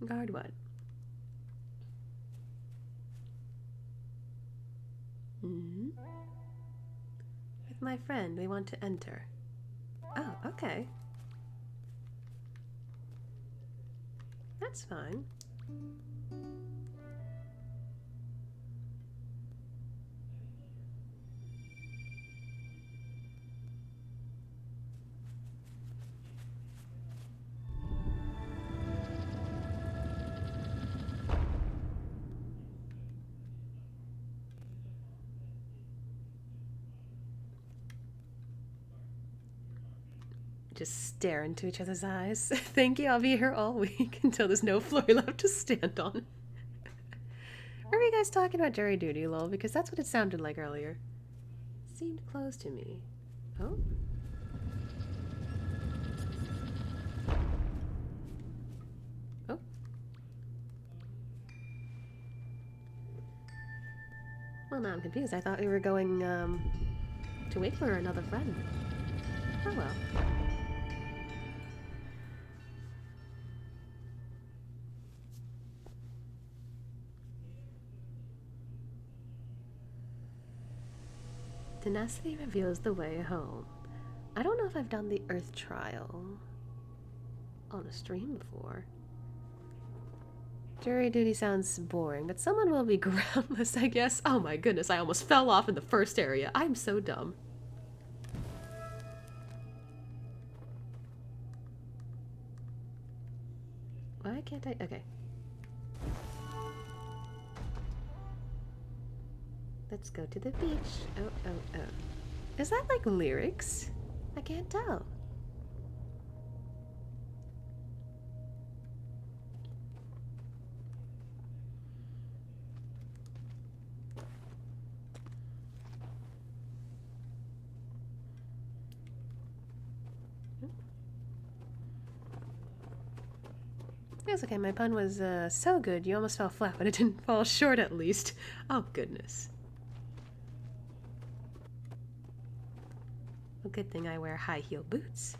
[SPEAKER 1] Guard what? Mm-hmm. With my friend, we want to enter. Oh, okay. That's fine. Just stare into each other's eyes. Thank you, I'll be here all week until there's no floor left to stand on. Were you guys talking about jury duty, lol? Because that's what it sounded like earlier. Seemed close to me. Oh? Oh? Well, now I'm confused. I thought we were going, to wait for another friend. Oh well. Tenacity reveals the way home. I don't know if I've done the Earth Trial on a stream before. Jury duty sounds boring, but someone will be groundless, I guess. Oh my goodness, I almost fell off in the first area. I'm so dumb. Why can't I? Okay. Let's go to the beach. Oh, oh, oh. Is that like lyrics? I can't tell. It's okay, my pun was so good you almost fell flat, but it didn't fall short at least. Oh, goodness. Well, good thing I wear high heel boots.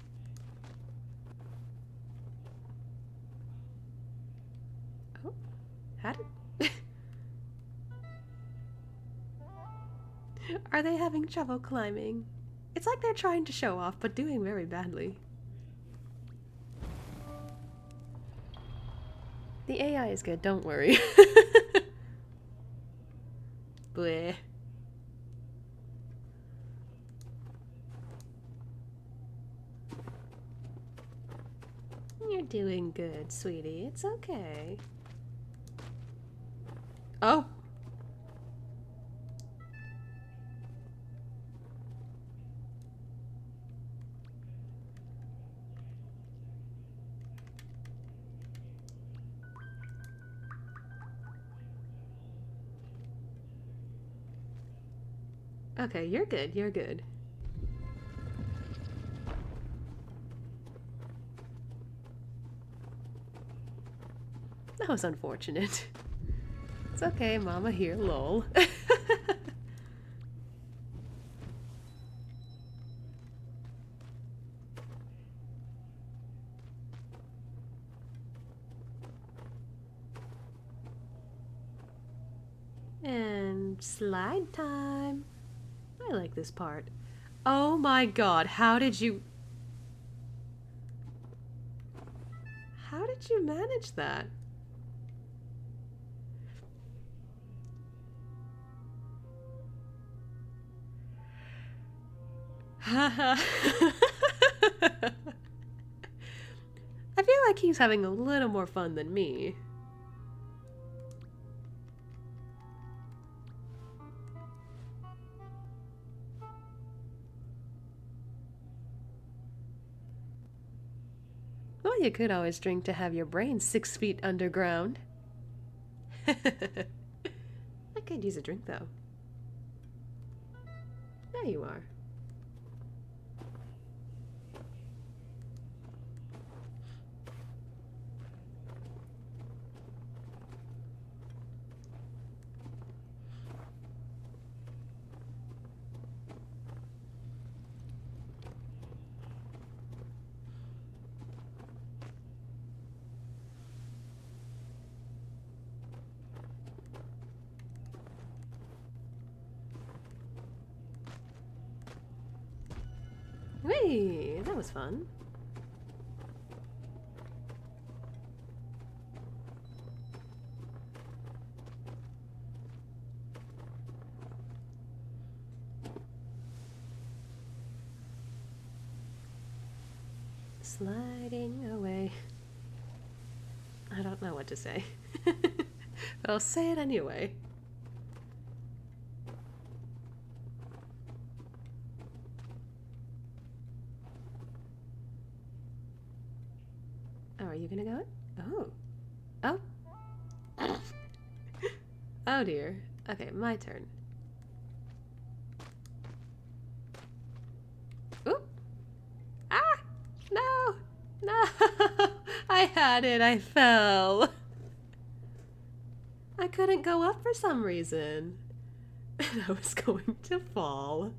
[SPEAKER 1] Oh, how did... Are they having trouble climbing? It's like they're trying to show off, but doing very badly. The AI is good, don't worry. Bleh. You're doing good, sweetie. It's okay. Oh! Okay, you're good, you're good. That was unfortunate. It's okay, Mama here, lol. And slide time. I like this part. Oh my god, how did you manage that? Haha. I feel like he's having a little more fun than me. Well, you could always drink to have your brain 6 feet underground. I could use a drink, though. There you are. Hey, that was fun. Sliding away. I don't know what to say. But I'll say it anyway. Oh, are you gonna go in? Oh. Oh. Oh dear. Okay, my turn. Oop. Ah! No! No! I had it. I fell. I couldn't go up for some reason. And I was going to fall.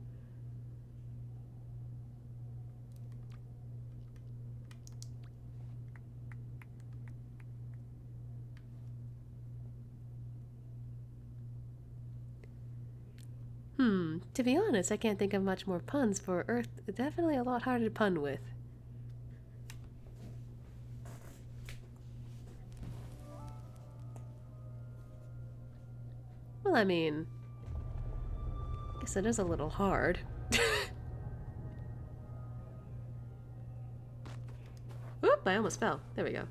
[SPEAKER 1] To be honest, I can't think of much more puns for Earth. Definitely a lot harder to pun with. Well, I mean, I guess it is a little hard. Oop, I almost fell. There we go.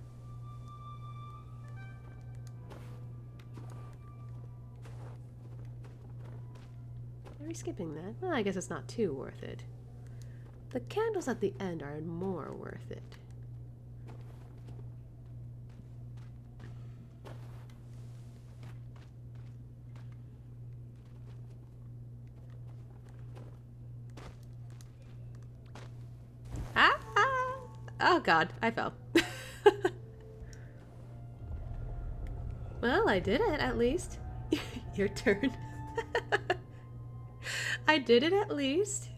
[SPEAKER 1] Are we skipping that? Well, I guess it's not too worth it. The candles at the end are more worth it. Ah! Oh god, I fell. Well, I did it at least. Your turn. I did it at least.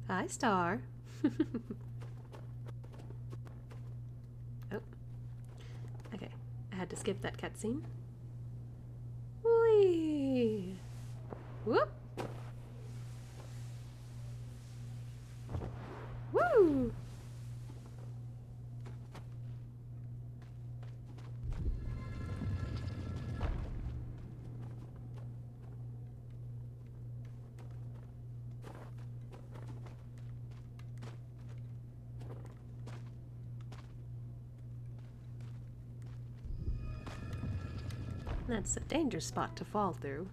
[SPEAKER 1] Hi, Star. Oh. had to skip that cutscene. Whee! Whoop! Woo! That's a dangerous spot to fall through.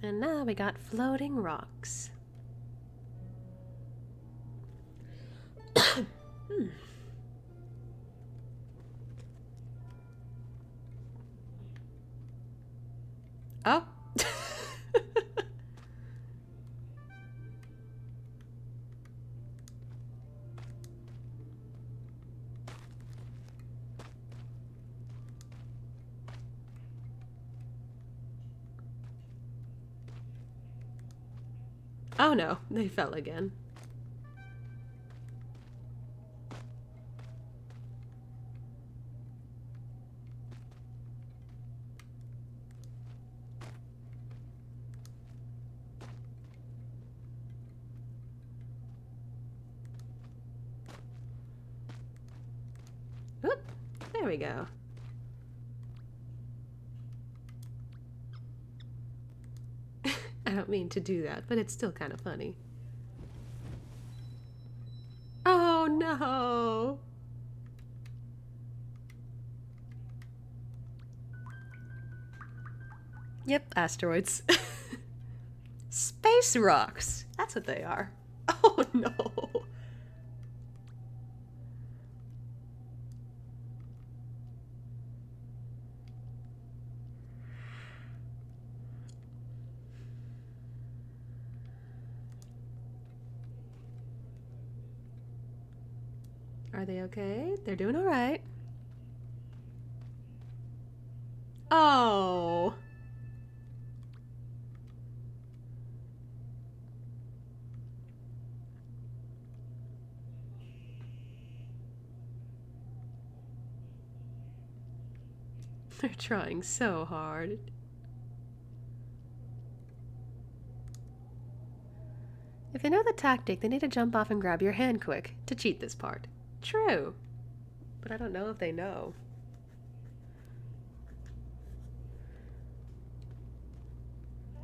[SPEAKER 1] And now we got floating rocks. Oh. Oh no, they fell again. Oop, there we go. I don't mean to do that, but it's still kind of funny. Oh no! Yep, asteroids. Space rocks! That's what they are. Oh no! Are they okay? They're doing alright. Oh! They're trying so hard. If they know the tactic, they need to jump off and grab your hand quick to cheat this part. True. But I don't know if they know.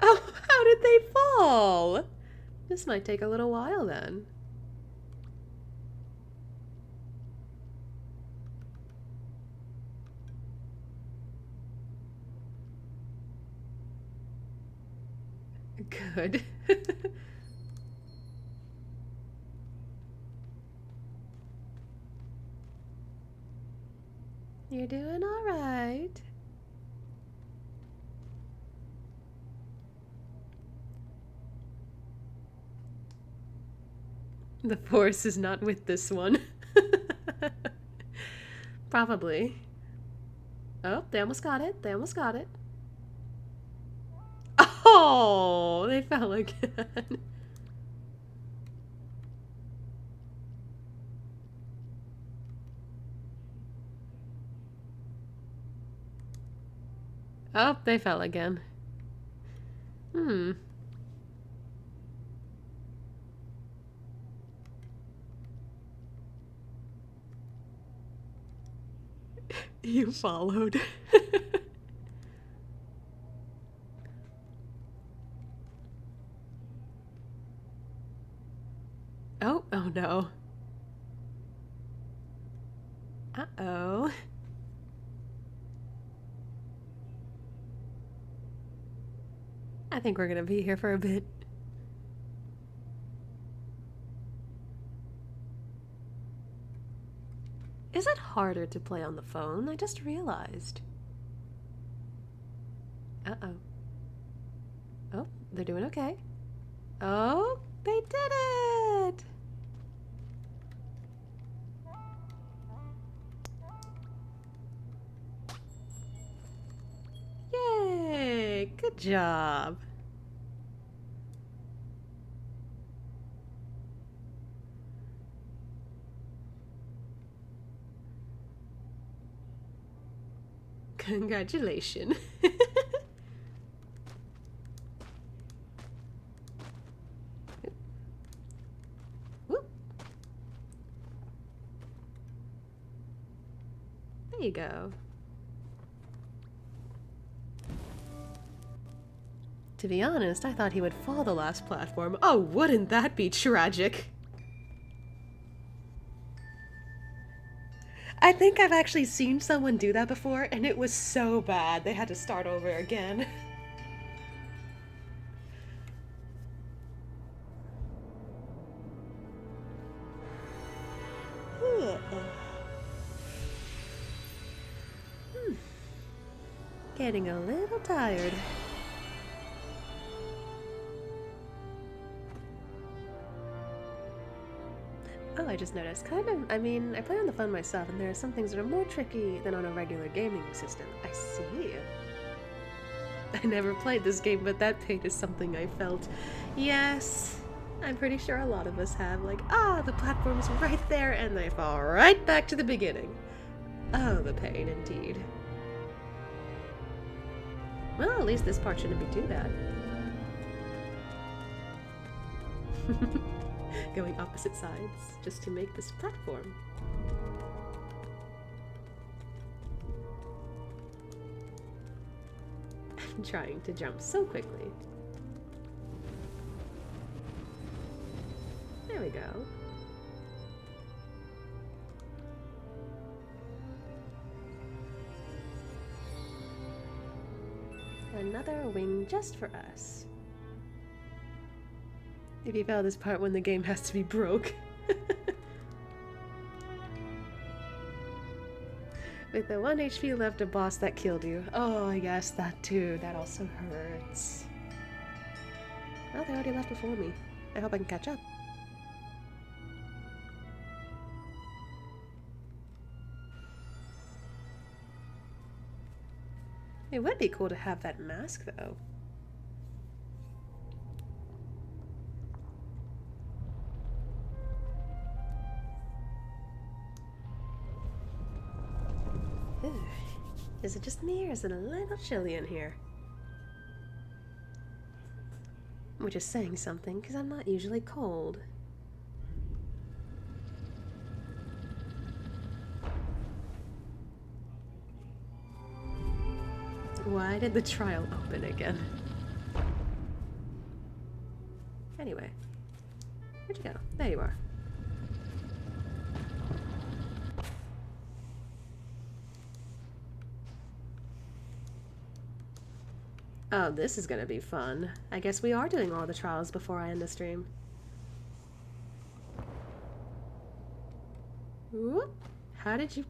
[SPEAKER 1] Oh, how did they fall? This might take a little while then. Good. You're doing all right. The force is not with this one. Probably. Oh, they almost got it. They almost got it. Oh, they fell again. Oh, they fell again. Hmm. You followed. Oh, oh no. Uh-oh. I think we're gonna be here for a bit. Is it harder to play on the phone? I just realized. Uh-oh. Oh, they're doing okay. Oh, they did it! Good job. Congratulations. Whoop. There you go. To be honest, I thought he would fall the last platform. Oh, wouldn't that be tragic? I think I've actually seen someone do that before, and it was so bad they had to start over again. Getting a little tired. Oh, I just noticed. I mean, I play on the phone myself, and there are some things that are more tricky than on a regular gaming system. I see. I never played this game, but that pain is something I felt. Yes, I'm pretty sure a lot of us have. Like, the platform's right there, and they fall right back to the beginning. Oh, the pain indeed. Well, at least this part shouldn't be too bad. Going opposite sides just to make this platform. I'm trying to jump so quickly. There we go. Another wing just for us. If you fail this part when the game has to be broke. With the 1 HP left, a boss that killed you. Oh, yes, that too. That also hurts. Oh, they already left before me. I hope I can catch up. It would be cool to have that mask, though. Ooh. Is it just me, or is it a little chilly in here? Which is saying something, because I'm not usually cold. Why did the trial open again? Anyway. Where'd you go? There you are. Oh, this is gonna be fun. I guess we are doing all the trials before I end the stream. Whoop. How did you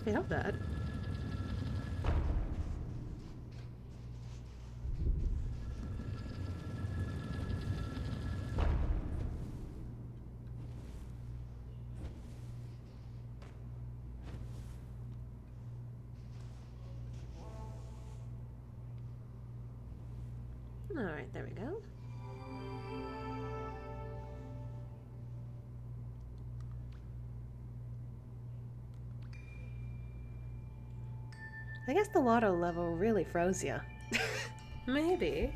[SPEAKER 1] fail that? Alright, there we go. I guess the water level really froze you. Maybe.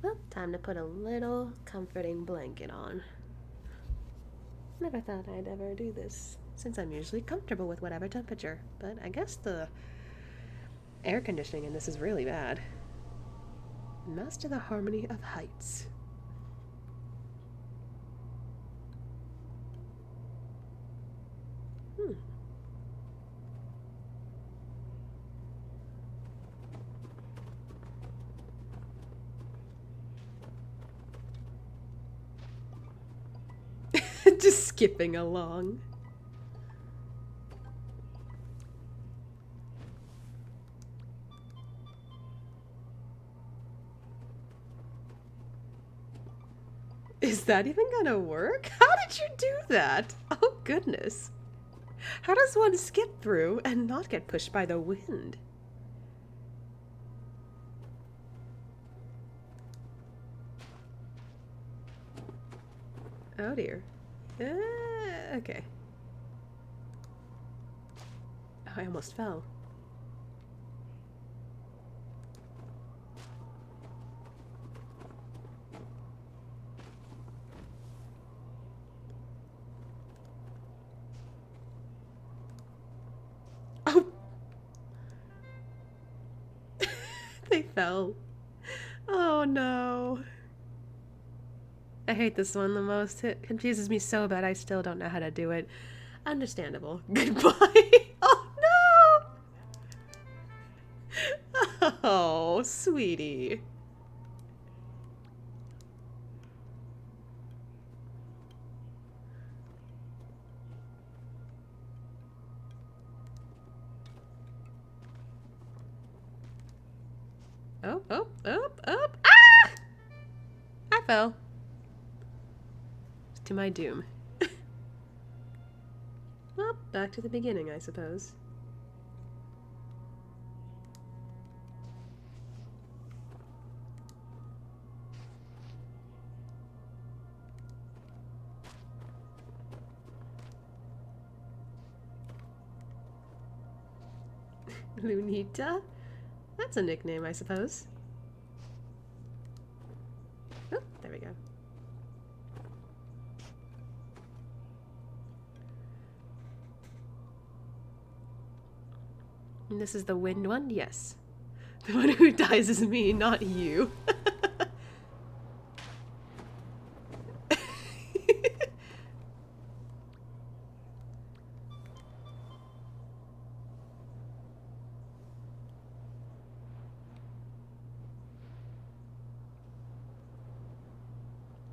[SPEAKER 1] Well, time to put a little comforting blanket on. Never thought I'd ever do this, since I'm usually comfortable with whatever temperature, but I guess the air conditioning in this is really bad. Master the harmony of heights. Just skipping along. Is that even gonna work? How did you do that? Oh, goodness. How does one skip through and not get pushed by the wind? Oh, dear. Okay. Oh, I almost fell. Oh! They fell. Oh, no. I hate this one the most. It confuses me so bad I still don't know how to do it. Understandable. Goodbye. Oh, no! Oh, sweetie. Oh, oh, oh, oh. Ah! I fell. To my doom. Well, back to the beginning, I suppose. Lunita? That's a nickname, I suppose. Oh, there we go. And this is the wind one? Yes. The one who dies is me, not you.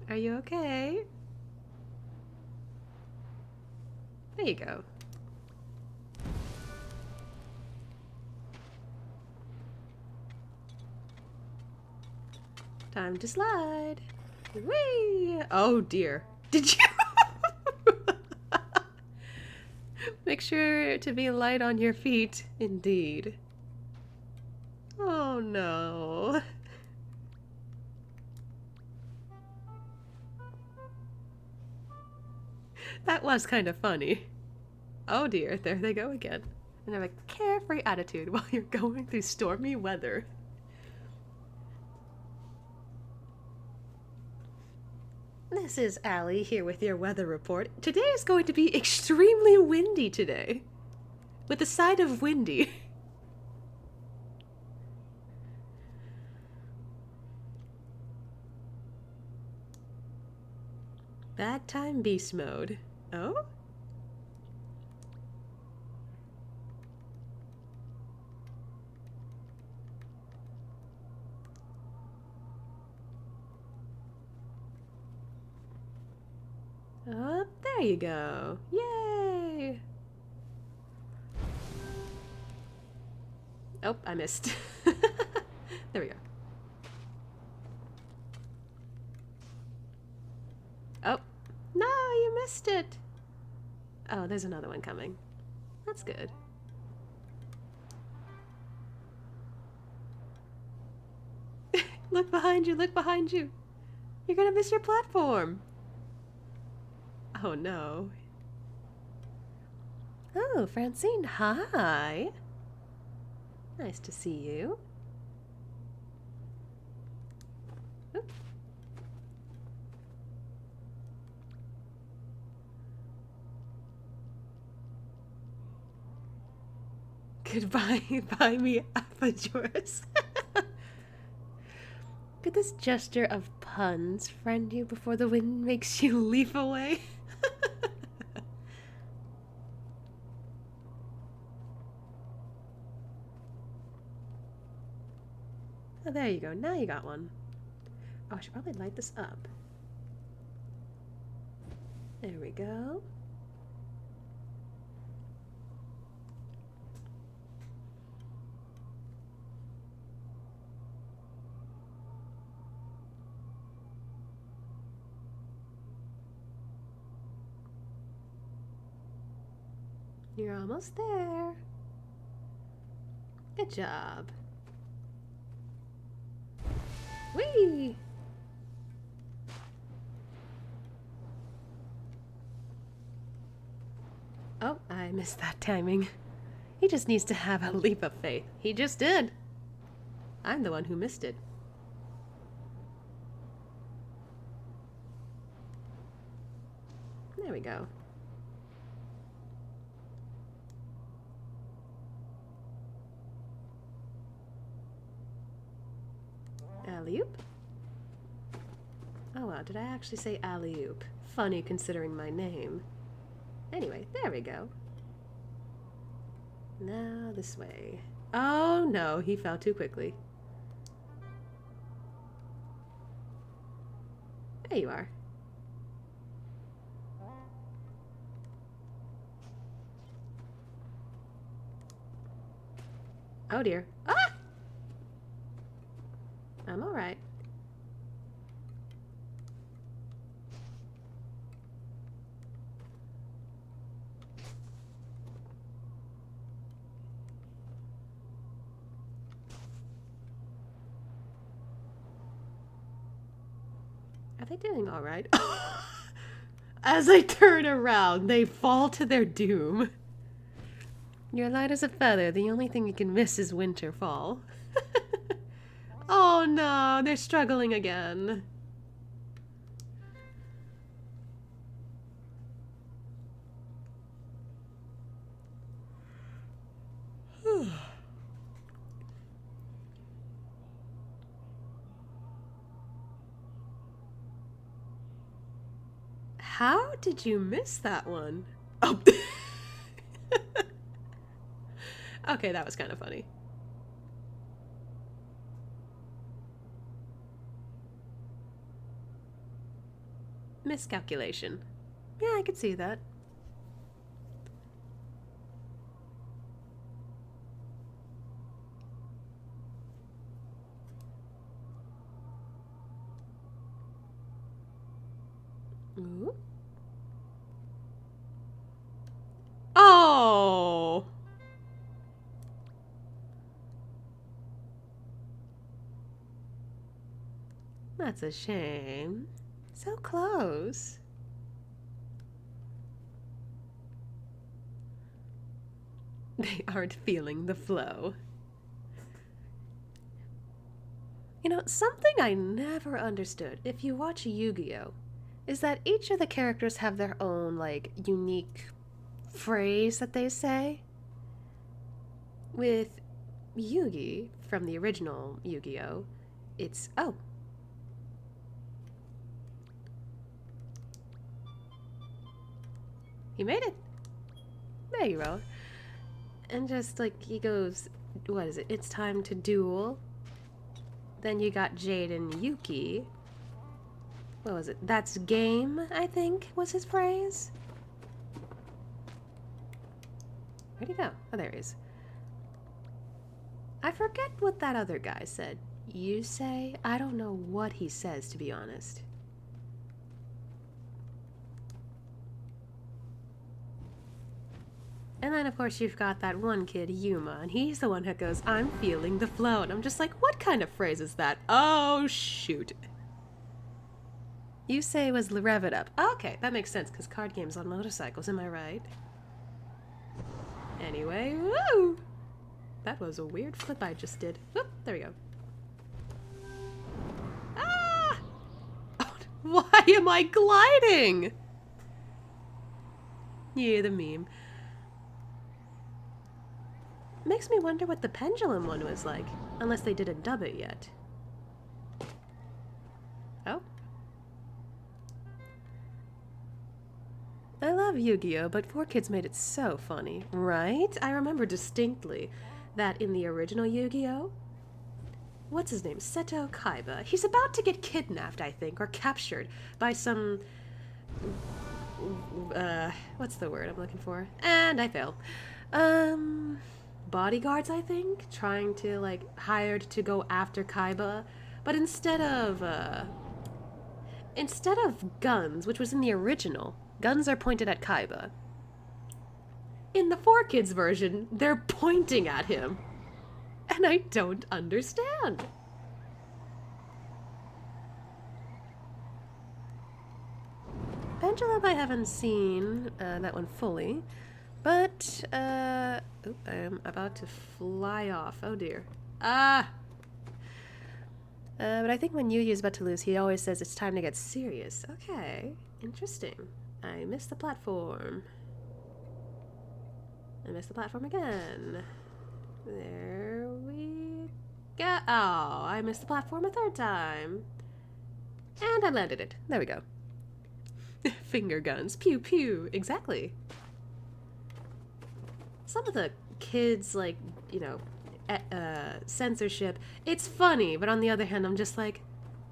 [SPEAKER 1] Are you okay? There you go. Time to slide. Whee! Oh dear. Did you? Make sure to be light on your feet, indeed. Oh no. That was kind of funny. Oh dear, there they go again. And have a carefree attitude while you're going through stormy weather. This is Alli here with your weather report. Today is going to be extremely windy today. With a side of windy. Bad time beast mode. Oh? Oh, there you go. Yay! Oh, I missed. There we go. Oh, no, you missed it. Oh, there's another one coming. That's good. Look behind you, look behind you. You're gonna miss your platform. Oh no. Oh, Francine, hi. Nice to see you. Oop. Goodbye, buy me Appajoris. Could this gesture of puns friend you before the wind makes you leap away? Oh, there you go. Now you got one. Oh, I should probably light this up. There we go. You're almost there. Good job. Whee! Oh, I missed that timing. He just needs to have a leap of faith. He just did. I'm the one who missed it. There we go. Alley-oop? Oh wow, did I actually say alley-oop? Funny considering my name. Anyway, there we go. Now this way. Oh no, he fell too quickly. There you are. Oh dear. Ah! I'm alright. Are they doing alright? As I turn around, they fall to their doom. You're light as a feather. The only thing you can miss is winter fall. Oh no, they're struggling again. How did you miss that one? Oh. Okay, that was kind of funny. Miscalculation. Yeah, I could see that. Ooh. Oh! That's a shame. So close. They aren't feeling the flow. You know, something I never understood, if you watch Yu-Gi-Oh!, is that each of the characters have their own, like, unique phrase that they say. With Yugi, from the original Yu-Gi-Oh!, it's, oh. He made it. There you go. And just, like, he goes, what is it? It's time to duel. Then you got Jade and Yuki. What was it? That's game, I think, was his phrase. Where'd he go? Oh, there he is. I forget what that other guy said. You say? I don't know what he says, to be honest. And then, of course, you've got that one kid, Yuma, and he's the one that goes, I'm feeling the flow. And I'm just like, what kind of phrase is that? Oh, shoot. You say was rev it up. Okay, that makes sense, because card games on motorcycles, am I right? Anyway, woo! That was a weird flip I just did. Whoop, there we go. Ah! Oh, why am I gliding? Yeah, the meme. Makes me wonder what the pendulum one was like, unless they didn't dub it yet. Oh. I love Yu-Gi-Oh!, but 4Kids made it so funny, right? I remember distinctly that in the original Yu-Gi-Oh!, what's his name? Seto Kaiba. He's about to get kidnapped, I think, or captured by some... what's the word I'm looking for? And I failed. Bodyguards, I think, trying to, like, hired to go after Kaiba, but instead of guns, which was in the original, guns are pointed at Kaiba. In the 4Kids version, they're pointing at him. And I don't understand. Pendulum I haven't seen that one fully, but I'm about to fly off. Oh dear. Ah! But I think when Yu Yu's about to lose, he always says it's time to get serious. Okay, interesting. I missed the platform. I missed the platform again. There we go. Oh, I missed the platform a third time. And I landed it. There we go. Finger guns. Pew pew. Exactly. Some of the kids, like, you know, censorship, it's funny, but on the other hand, I'm just like,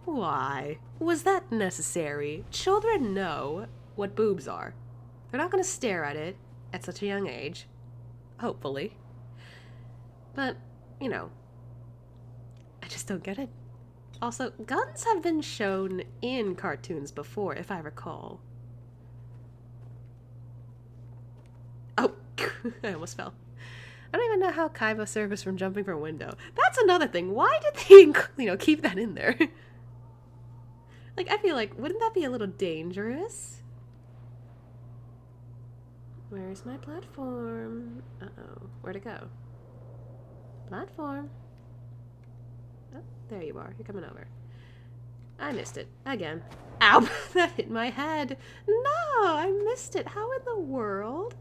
[SPEAKER 1] why? Was that necessary? Children know what boobs are. They're not gonna stare at it at such a young age. Hopefully. But, you know, I just don't get it. Also, guns have been shown in cartoons before, if I recall. Oh, I almost fell. I don't even know how Kaiba surfaced from jumping from a window. That's another thing. Why did they, you know, keep that in there? Like, I feel like, wouldn't that be a little dangerous? Where's my platform? Uh-oh. Where'd it go? Platform. Oh, there you are. You're coming over. I missed it. Again. Ow! That hit my head. No! I missed it. How in the world?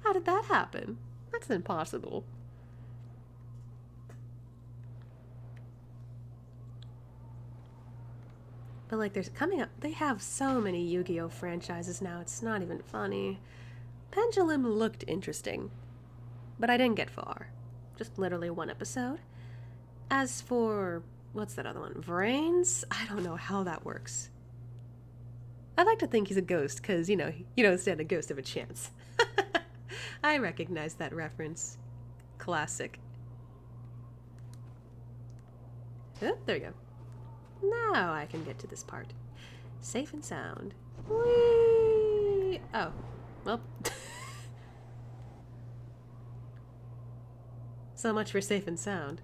[SPEAKER 1] How did that happen? That's impossible. But like, there's coming up, they have so many Yu-Gi-Oh franchises now, it's not even funny. Pendulum looked interesting, but I didn't get far. Just literally one episode. As for, what's that other one? Vrains? I don't know how that works. I like to think he's a ghost, because, you know, you don't stand a ghost of a chance. I recognize that reference. Classic. Oh, there you go. Now I can get to this part. Safe and sound. Whee! Oh, well. So much for safe and sound.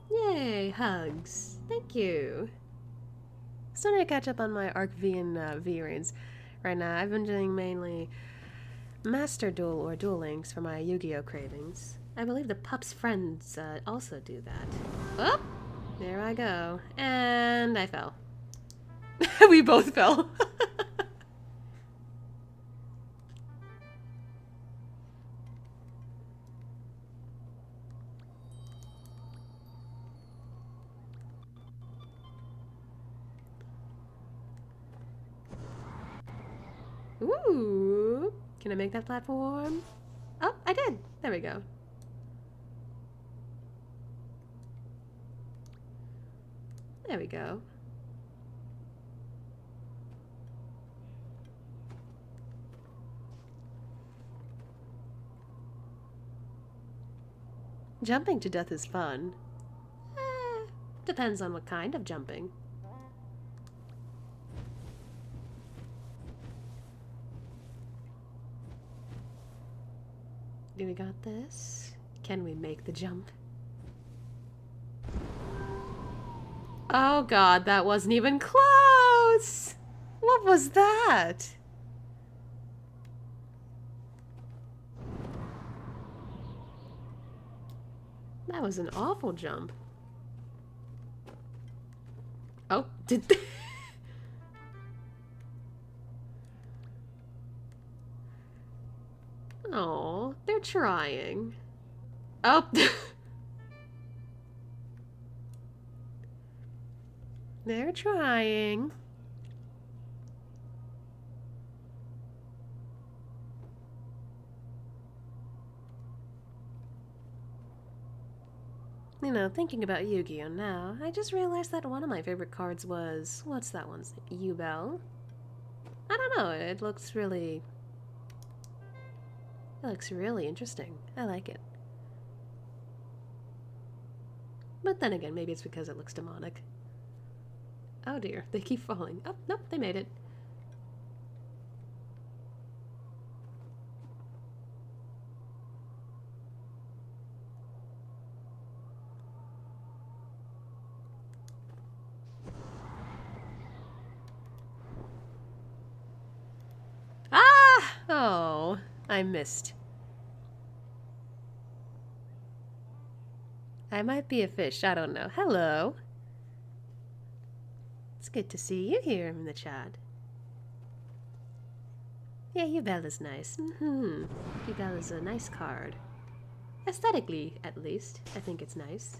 [SPEAKER 1] Yay, hugs. Thank you. Starting to catch up on my Arc V and V reigns. Right now, I've been doing mainly Master Duel or Duel Links for my Yu-Gi-Oh cravings. I believe the Pup's friends also do that. Oh! There I go. And I fell. We both fell. Ooh! Can I make that platform? Oh, I did! There we go. There we go. Jumping to death is fun. Depends on what kind of jumping. Do we got this? Can we make the jump? Oh god, that wasn't even close! What was that? That was an awful jump. Oh, did they... Oh, they're trying. Oh! They're trying. You know, thinking about Yu-Gi-Oh now, I just realized that one of my favorite cards was... What's that one's? Yubel? I don't know, it looks really interesting. I like it. But then again, maybe it's because it looks demonic. Oh dear, they keep falling. Oh, nope, they made it. Ah! Oh, I missed. I might be a fish, I don't know. Hello. It's good to see you here in the chat. Yeah, Yubella's nice. Yubella's a nice card. Aesthetically, at least, I think it's nice.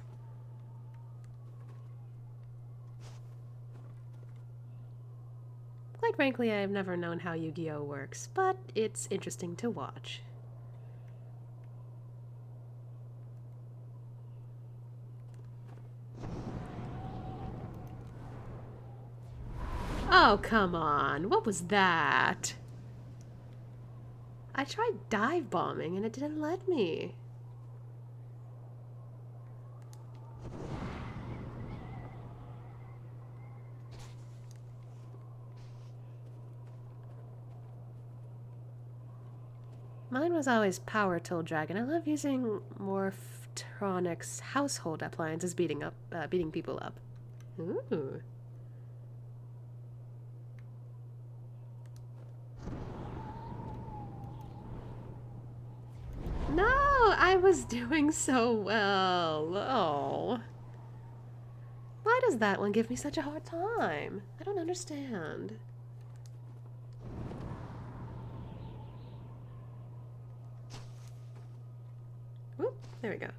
[SPEAKER 1] Quite frankly, I've never known how Yu-Gi-Oh works, but it's interesting to watch. Oh, come on. What was that? I tried dive bombing and it didn't let me. Mine was always Power Tool Dragon. I love using Morphtronics household appliances beating people up. Ooh. No, I was doing so well. Oh. Why does that one give me such a hard time? I don't understand. Oop, there we go.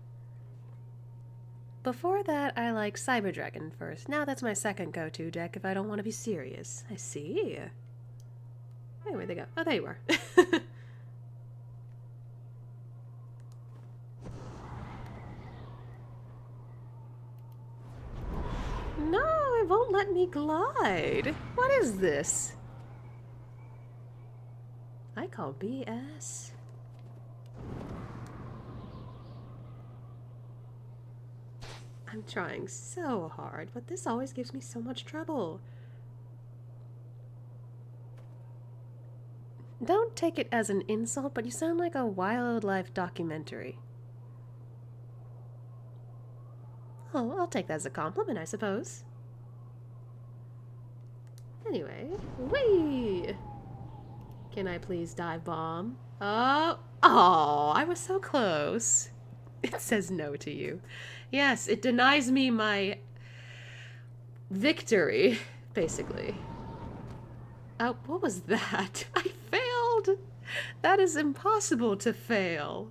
[SPEAKER 1] Before that, I like Cyber Dragon first. Now that's my second go-to deck if I don't want to be serious. I see. Hey, where'd they go? Oh, there you are. No, it won't let me glide. What is this? I call BS. I'm trying so hard, but this always gives me so much trouble. Don't take it as an insult, but you sound like a wildlife documentary. Oh, I'll take that as a compliment, I suppose. Anyway, whee! Can I please dive bomb? Oh, I was so close. It says no to you. Yes, it denies me my victory, basically. Oh, what was that? I failed! That is impossible to fail.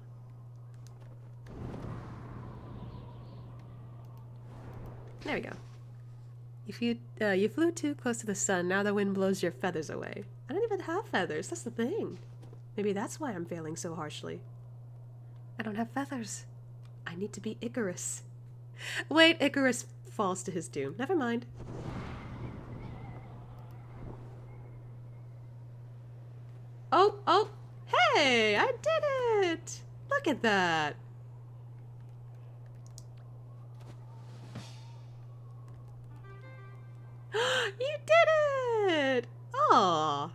[SPEAKER 1] There we go. You flew too close to the sun, now the wind blows your feathers away. I don't even have feathers, that's the thing. Maybe that's why I'm failing so harshly. I don't have feathers. I need to be Icarus. Wait, Icarus falls to his doom. Never mind. Oh, hey, I did it! Look at that. You did it! Aw.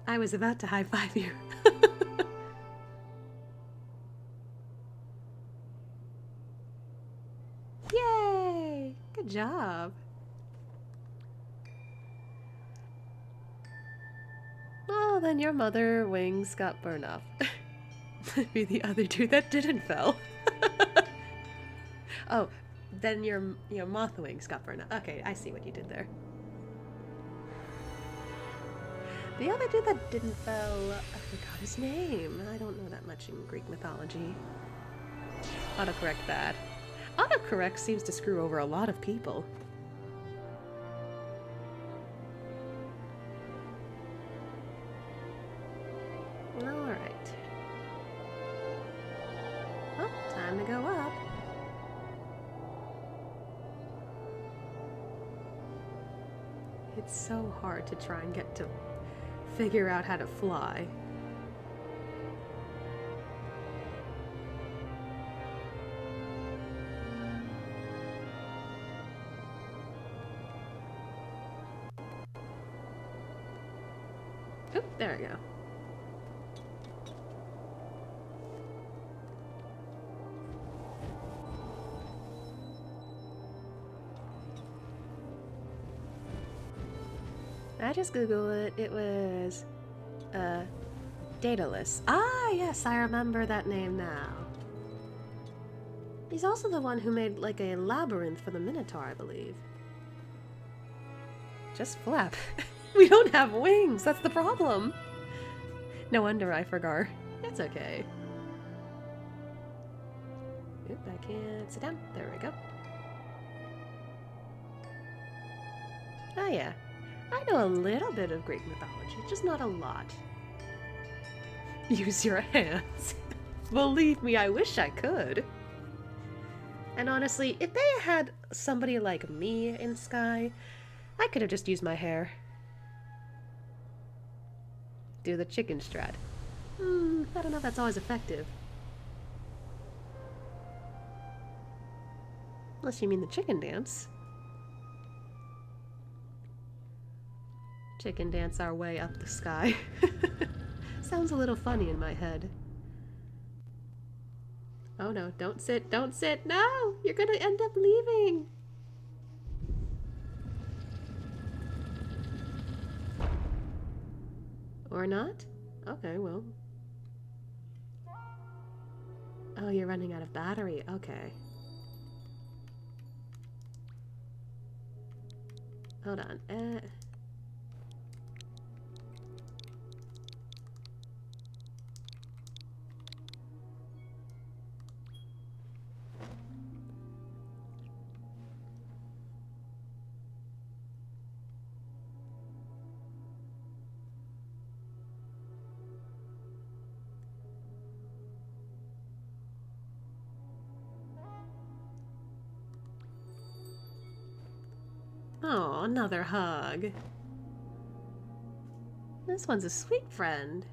[SPEAKER 1] I was about to high-five you. Yay! Good job. Well, then your mother wings got burned off. Maybe the other two that didn't fell. Oh, then your moth wings got burned off. Okay, I see what you did there. The other dude that didn't fell, I forgot his name. I don't know that much in Greek mythology. Autocorrect that. Autocorrect seems to screw over a lot of people. Alright. Well, time to go up. It's so hard to try and get to figure out how to fly. Oop, there we go. I just Googled it. It was, Daedalus. Ah, yes, I remember that name now. He's also the one who made, like, a labyrinth for the Minotaur, I believe. Just flap. We don't have wings, that's the problem. No wonder I forgot. It's okay. Oop, I can't sit down. There we go. Oh yeah. I know a little bit of Greek mythology, just not a lot. Use your hands. Believe me, I wish I could. And honestly, if they had somebody like me in Sky, I could have just used my hair. Do the chicken strat. I don't know if that's always effective. Unless you mean the chicken dance. Chicken dance our way up the sky. Sounds a little funny in my head. Oh no, don't sit, don't sit. No! You're gonna end up leaving. Or not? Okay, well. Oh, you're running out of battery. Okay. Hold on. Oh, another hug. This one's a sweet friend.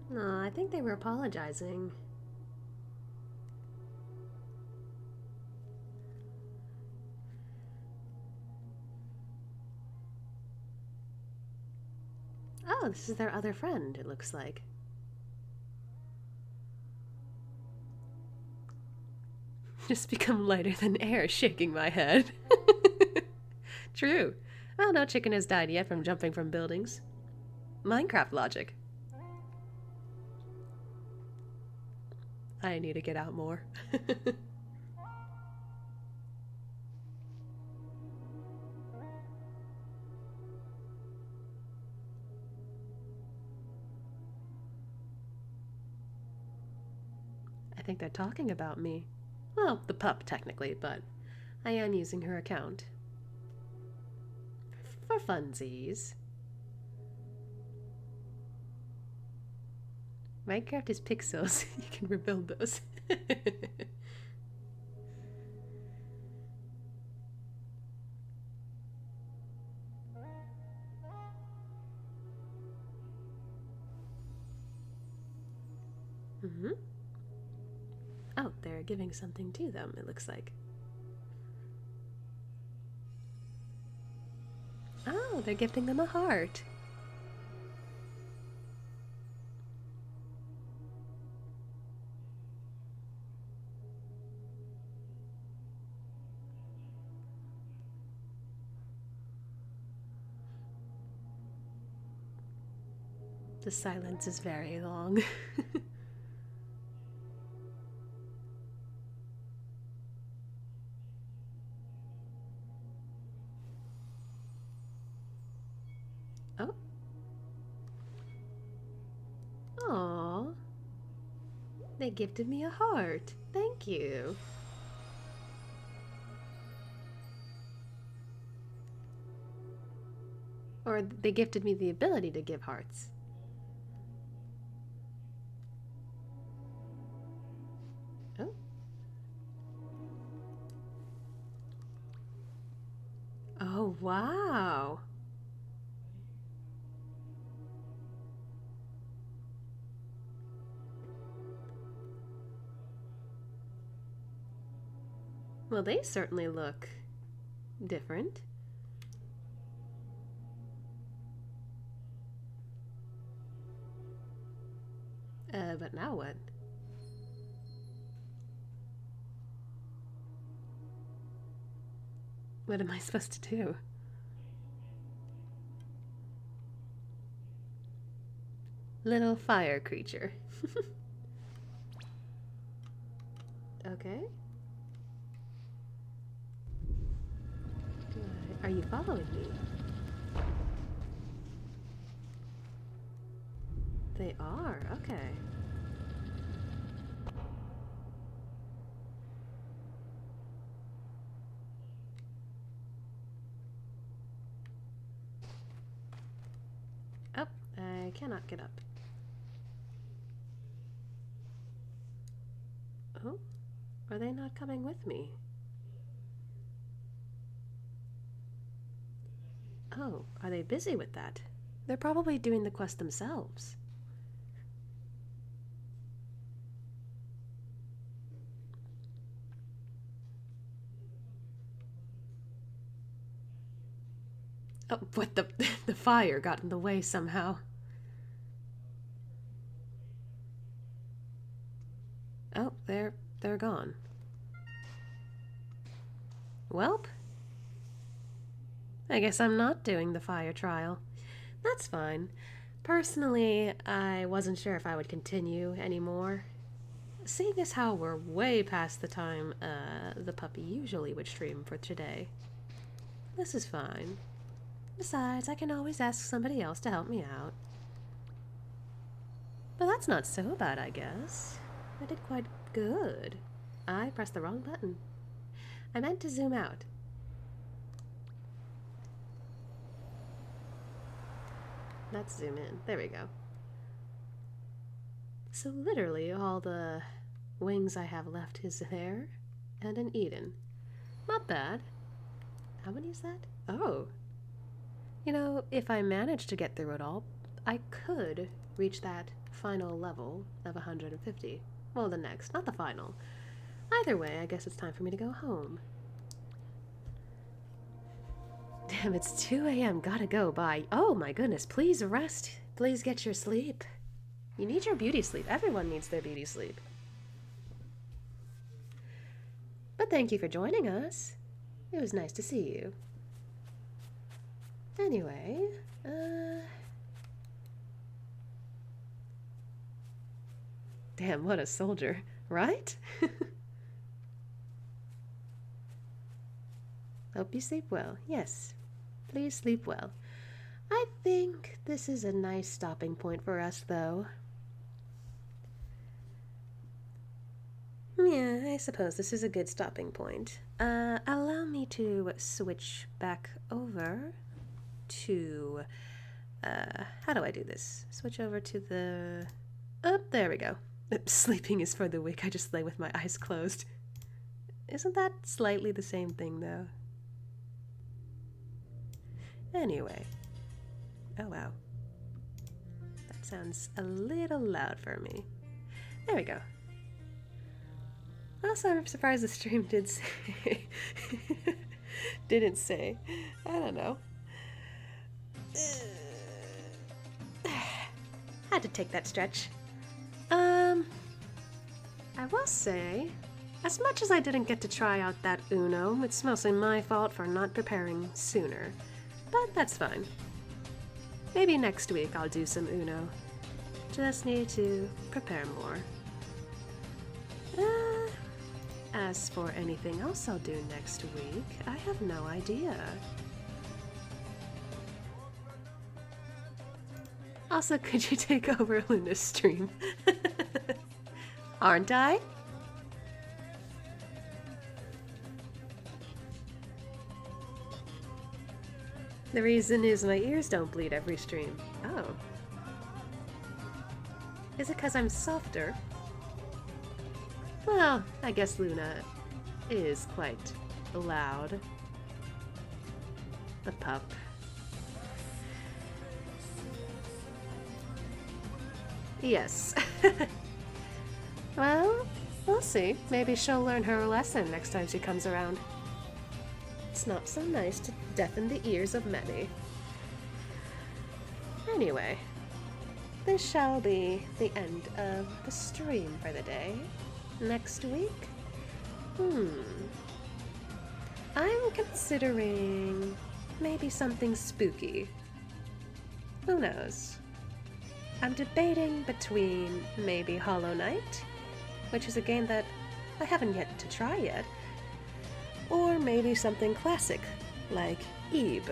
[SPEAKER 1] No, I think they were apologizing. Oh, this is their other friend, it looks like. Just become lighter than air, shaking my head. True. Well, no chicken has died yet from jumping from buildings. Minecraft logic. I need to get out more. I think they're talking about me. Well, the pup, technically, but I am using her account. For funsies. Minecraft is pixels. You can rebuild those. Oh, they're giving something to them, it looks like. Oh, they're gifting them a heart. The silence is very long. Oh. Aww. They gifted me a heart. Thank you. Or they gifted me the ability to give hearts. Oh. Oh, wow. Well, they certainly look different. But now what? What am I supposed to do? Little fire creature. Okay. Are you following me? They are, okay. Oh, I cannot get up. Oh, are they not coming with me? Oh, are they busy with that? They're probably doing the quest themselves. Oh, what the the fire got in the way somehow. Oh, they're gone. Welp. I guess I'm not doing the fire trial. That's fine. Personally, I wasn't sure if I would continue anymore. Seeing as how we're way past the time the puppy usually would stream for today. This is fine. Besides, I can always ask somebody else to help me out. But that's not so bad, I guess. I did quite good. I pressed the wrong button. I meant to zoom out. Let's zoom in. There we go. So literally all the wings I have left is there and an Eden. Not bad. How many is that? Oh. You know, if I manage to get through it all, I could reach that final level of 150. Well, the next, not the final. Either way, I guess it's time for me to go home. Damn, it's 2 a.m. Gotta go. Bye. Oh my goodness, please rest. Please get your sleep. You need your beauty sleep. Everyone needs their beauty sleep. But thank you for joining us. It was nice to see you. Anyway, damn, what a soldier, right? Hope you sleep well. Yes, please sleep well. I think this is a nice stopping point for us, though. Yeah, I suppose this is a good stopping point. Allow me to switch back over to, how do I do this? Switch over to the, oh, there we go. Sleeping is for the weak. I just lay with my eyes closed. Isn't that slightly the same thing, though? Anyway. Oh, wow. That sounds a little loud for me. There we go. Also, I'm surprised the stream did say. Didn't say. I don't know. Had to take that stretch. I will say, as much as I didn't get to try out that Uno, it's mostly my fault for not preparing sooner. But that's fine. Maybe next week I'll do some Uno. Just need to prepare more. As for anything else I'll do next week, I have no idea. Also, could you take over Luna's stream? Aren't I? The reason is my ears don't bleed every stream. Oh. Is it because I'm softer? Well, I guess Luna is quite loud. The pup. Yes. Well, we'll see. Maybe she'll learn her lesson next time she comes around. It's not so nice to deafen the ears of many. Anyway, this shall be the end of the stream for the day. Next week? I'm considering maybe something spooky. Who knows? I'm debating between maybe Hollow Knight, which is a game that I haven't yet to try yet, or maybe something classic, like Eve.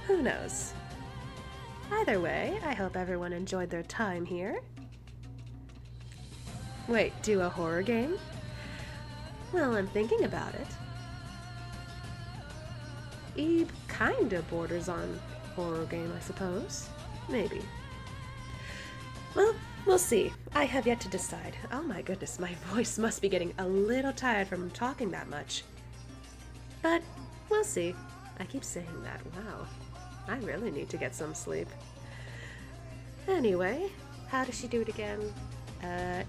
[SPEAKER 1] Who knows? Either way, I hope everyone enjoyed their time here. Wait, do a horror game? Well, I'm thinking about it. Eve kinda borders on horror game, I suppose. Maybe. Well, we'll see. I have yet to decide. Oh my goodness, my voice must be getting a little tired from talking that much. But we'll see. I keep saying that. Wow. I really need to get some sleep. Anyway, how does she do it again?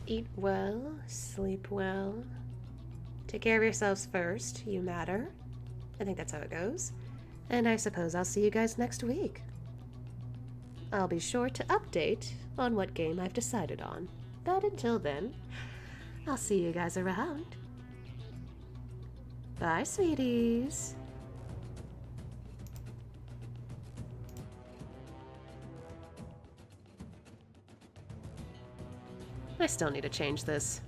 [SPEAKER 1] Eat well, sleep well. Take care of yourselves first. You matter. I think that's how it goes. And I suppose I'll see you guys next week. I'll be sure to update on what game I've decided on. But until then, I'll see you guys around. Bye, sweeties. I still need to change this.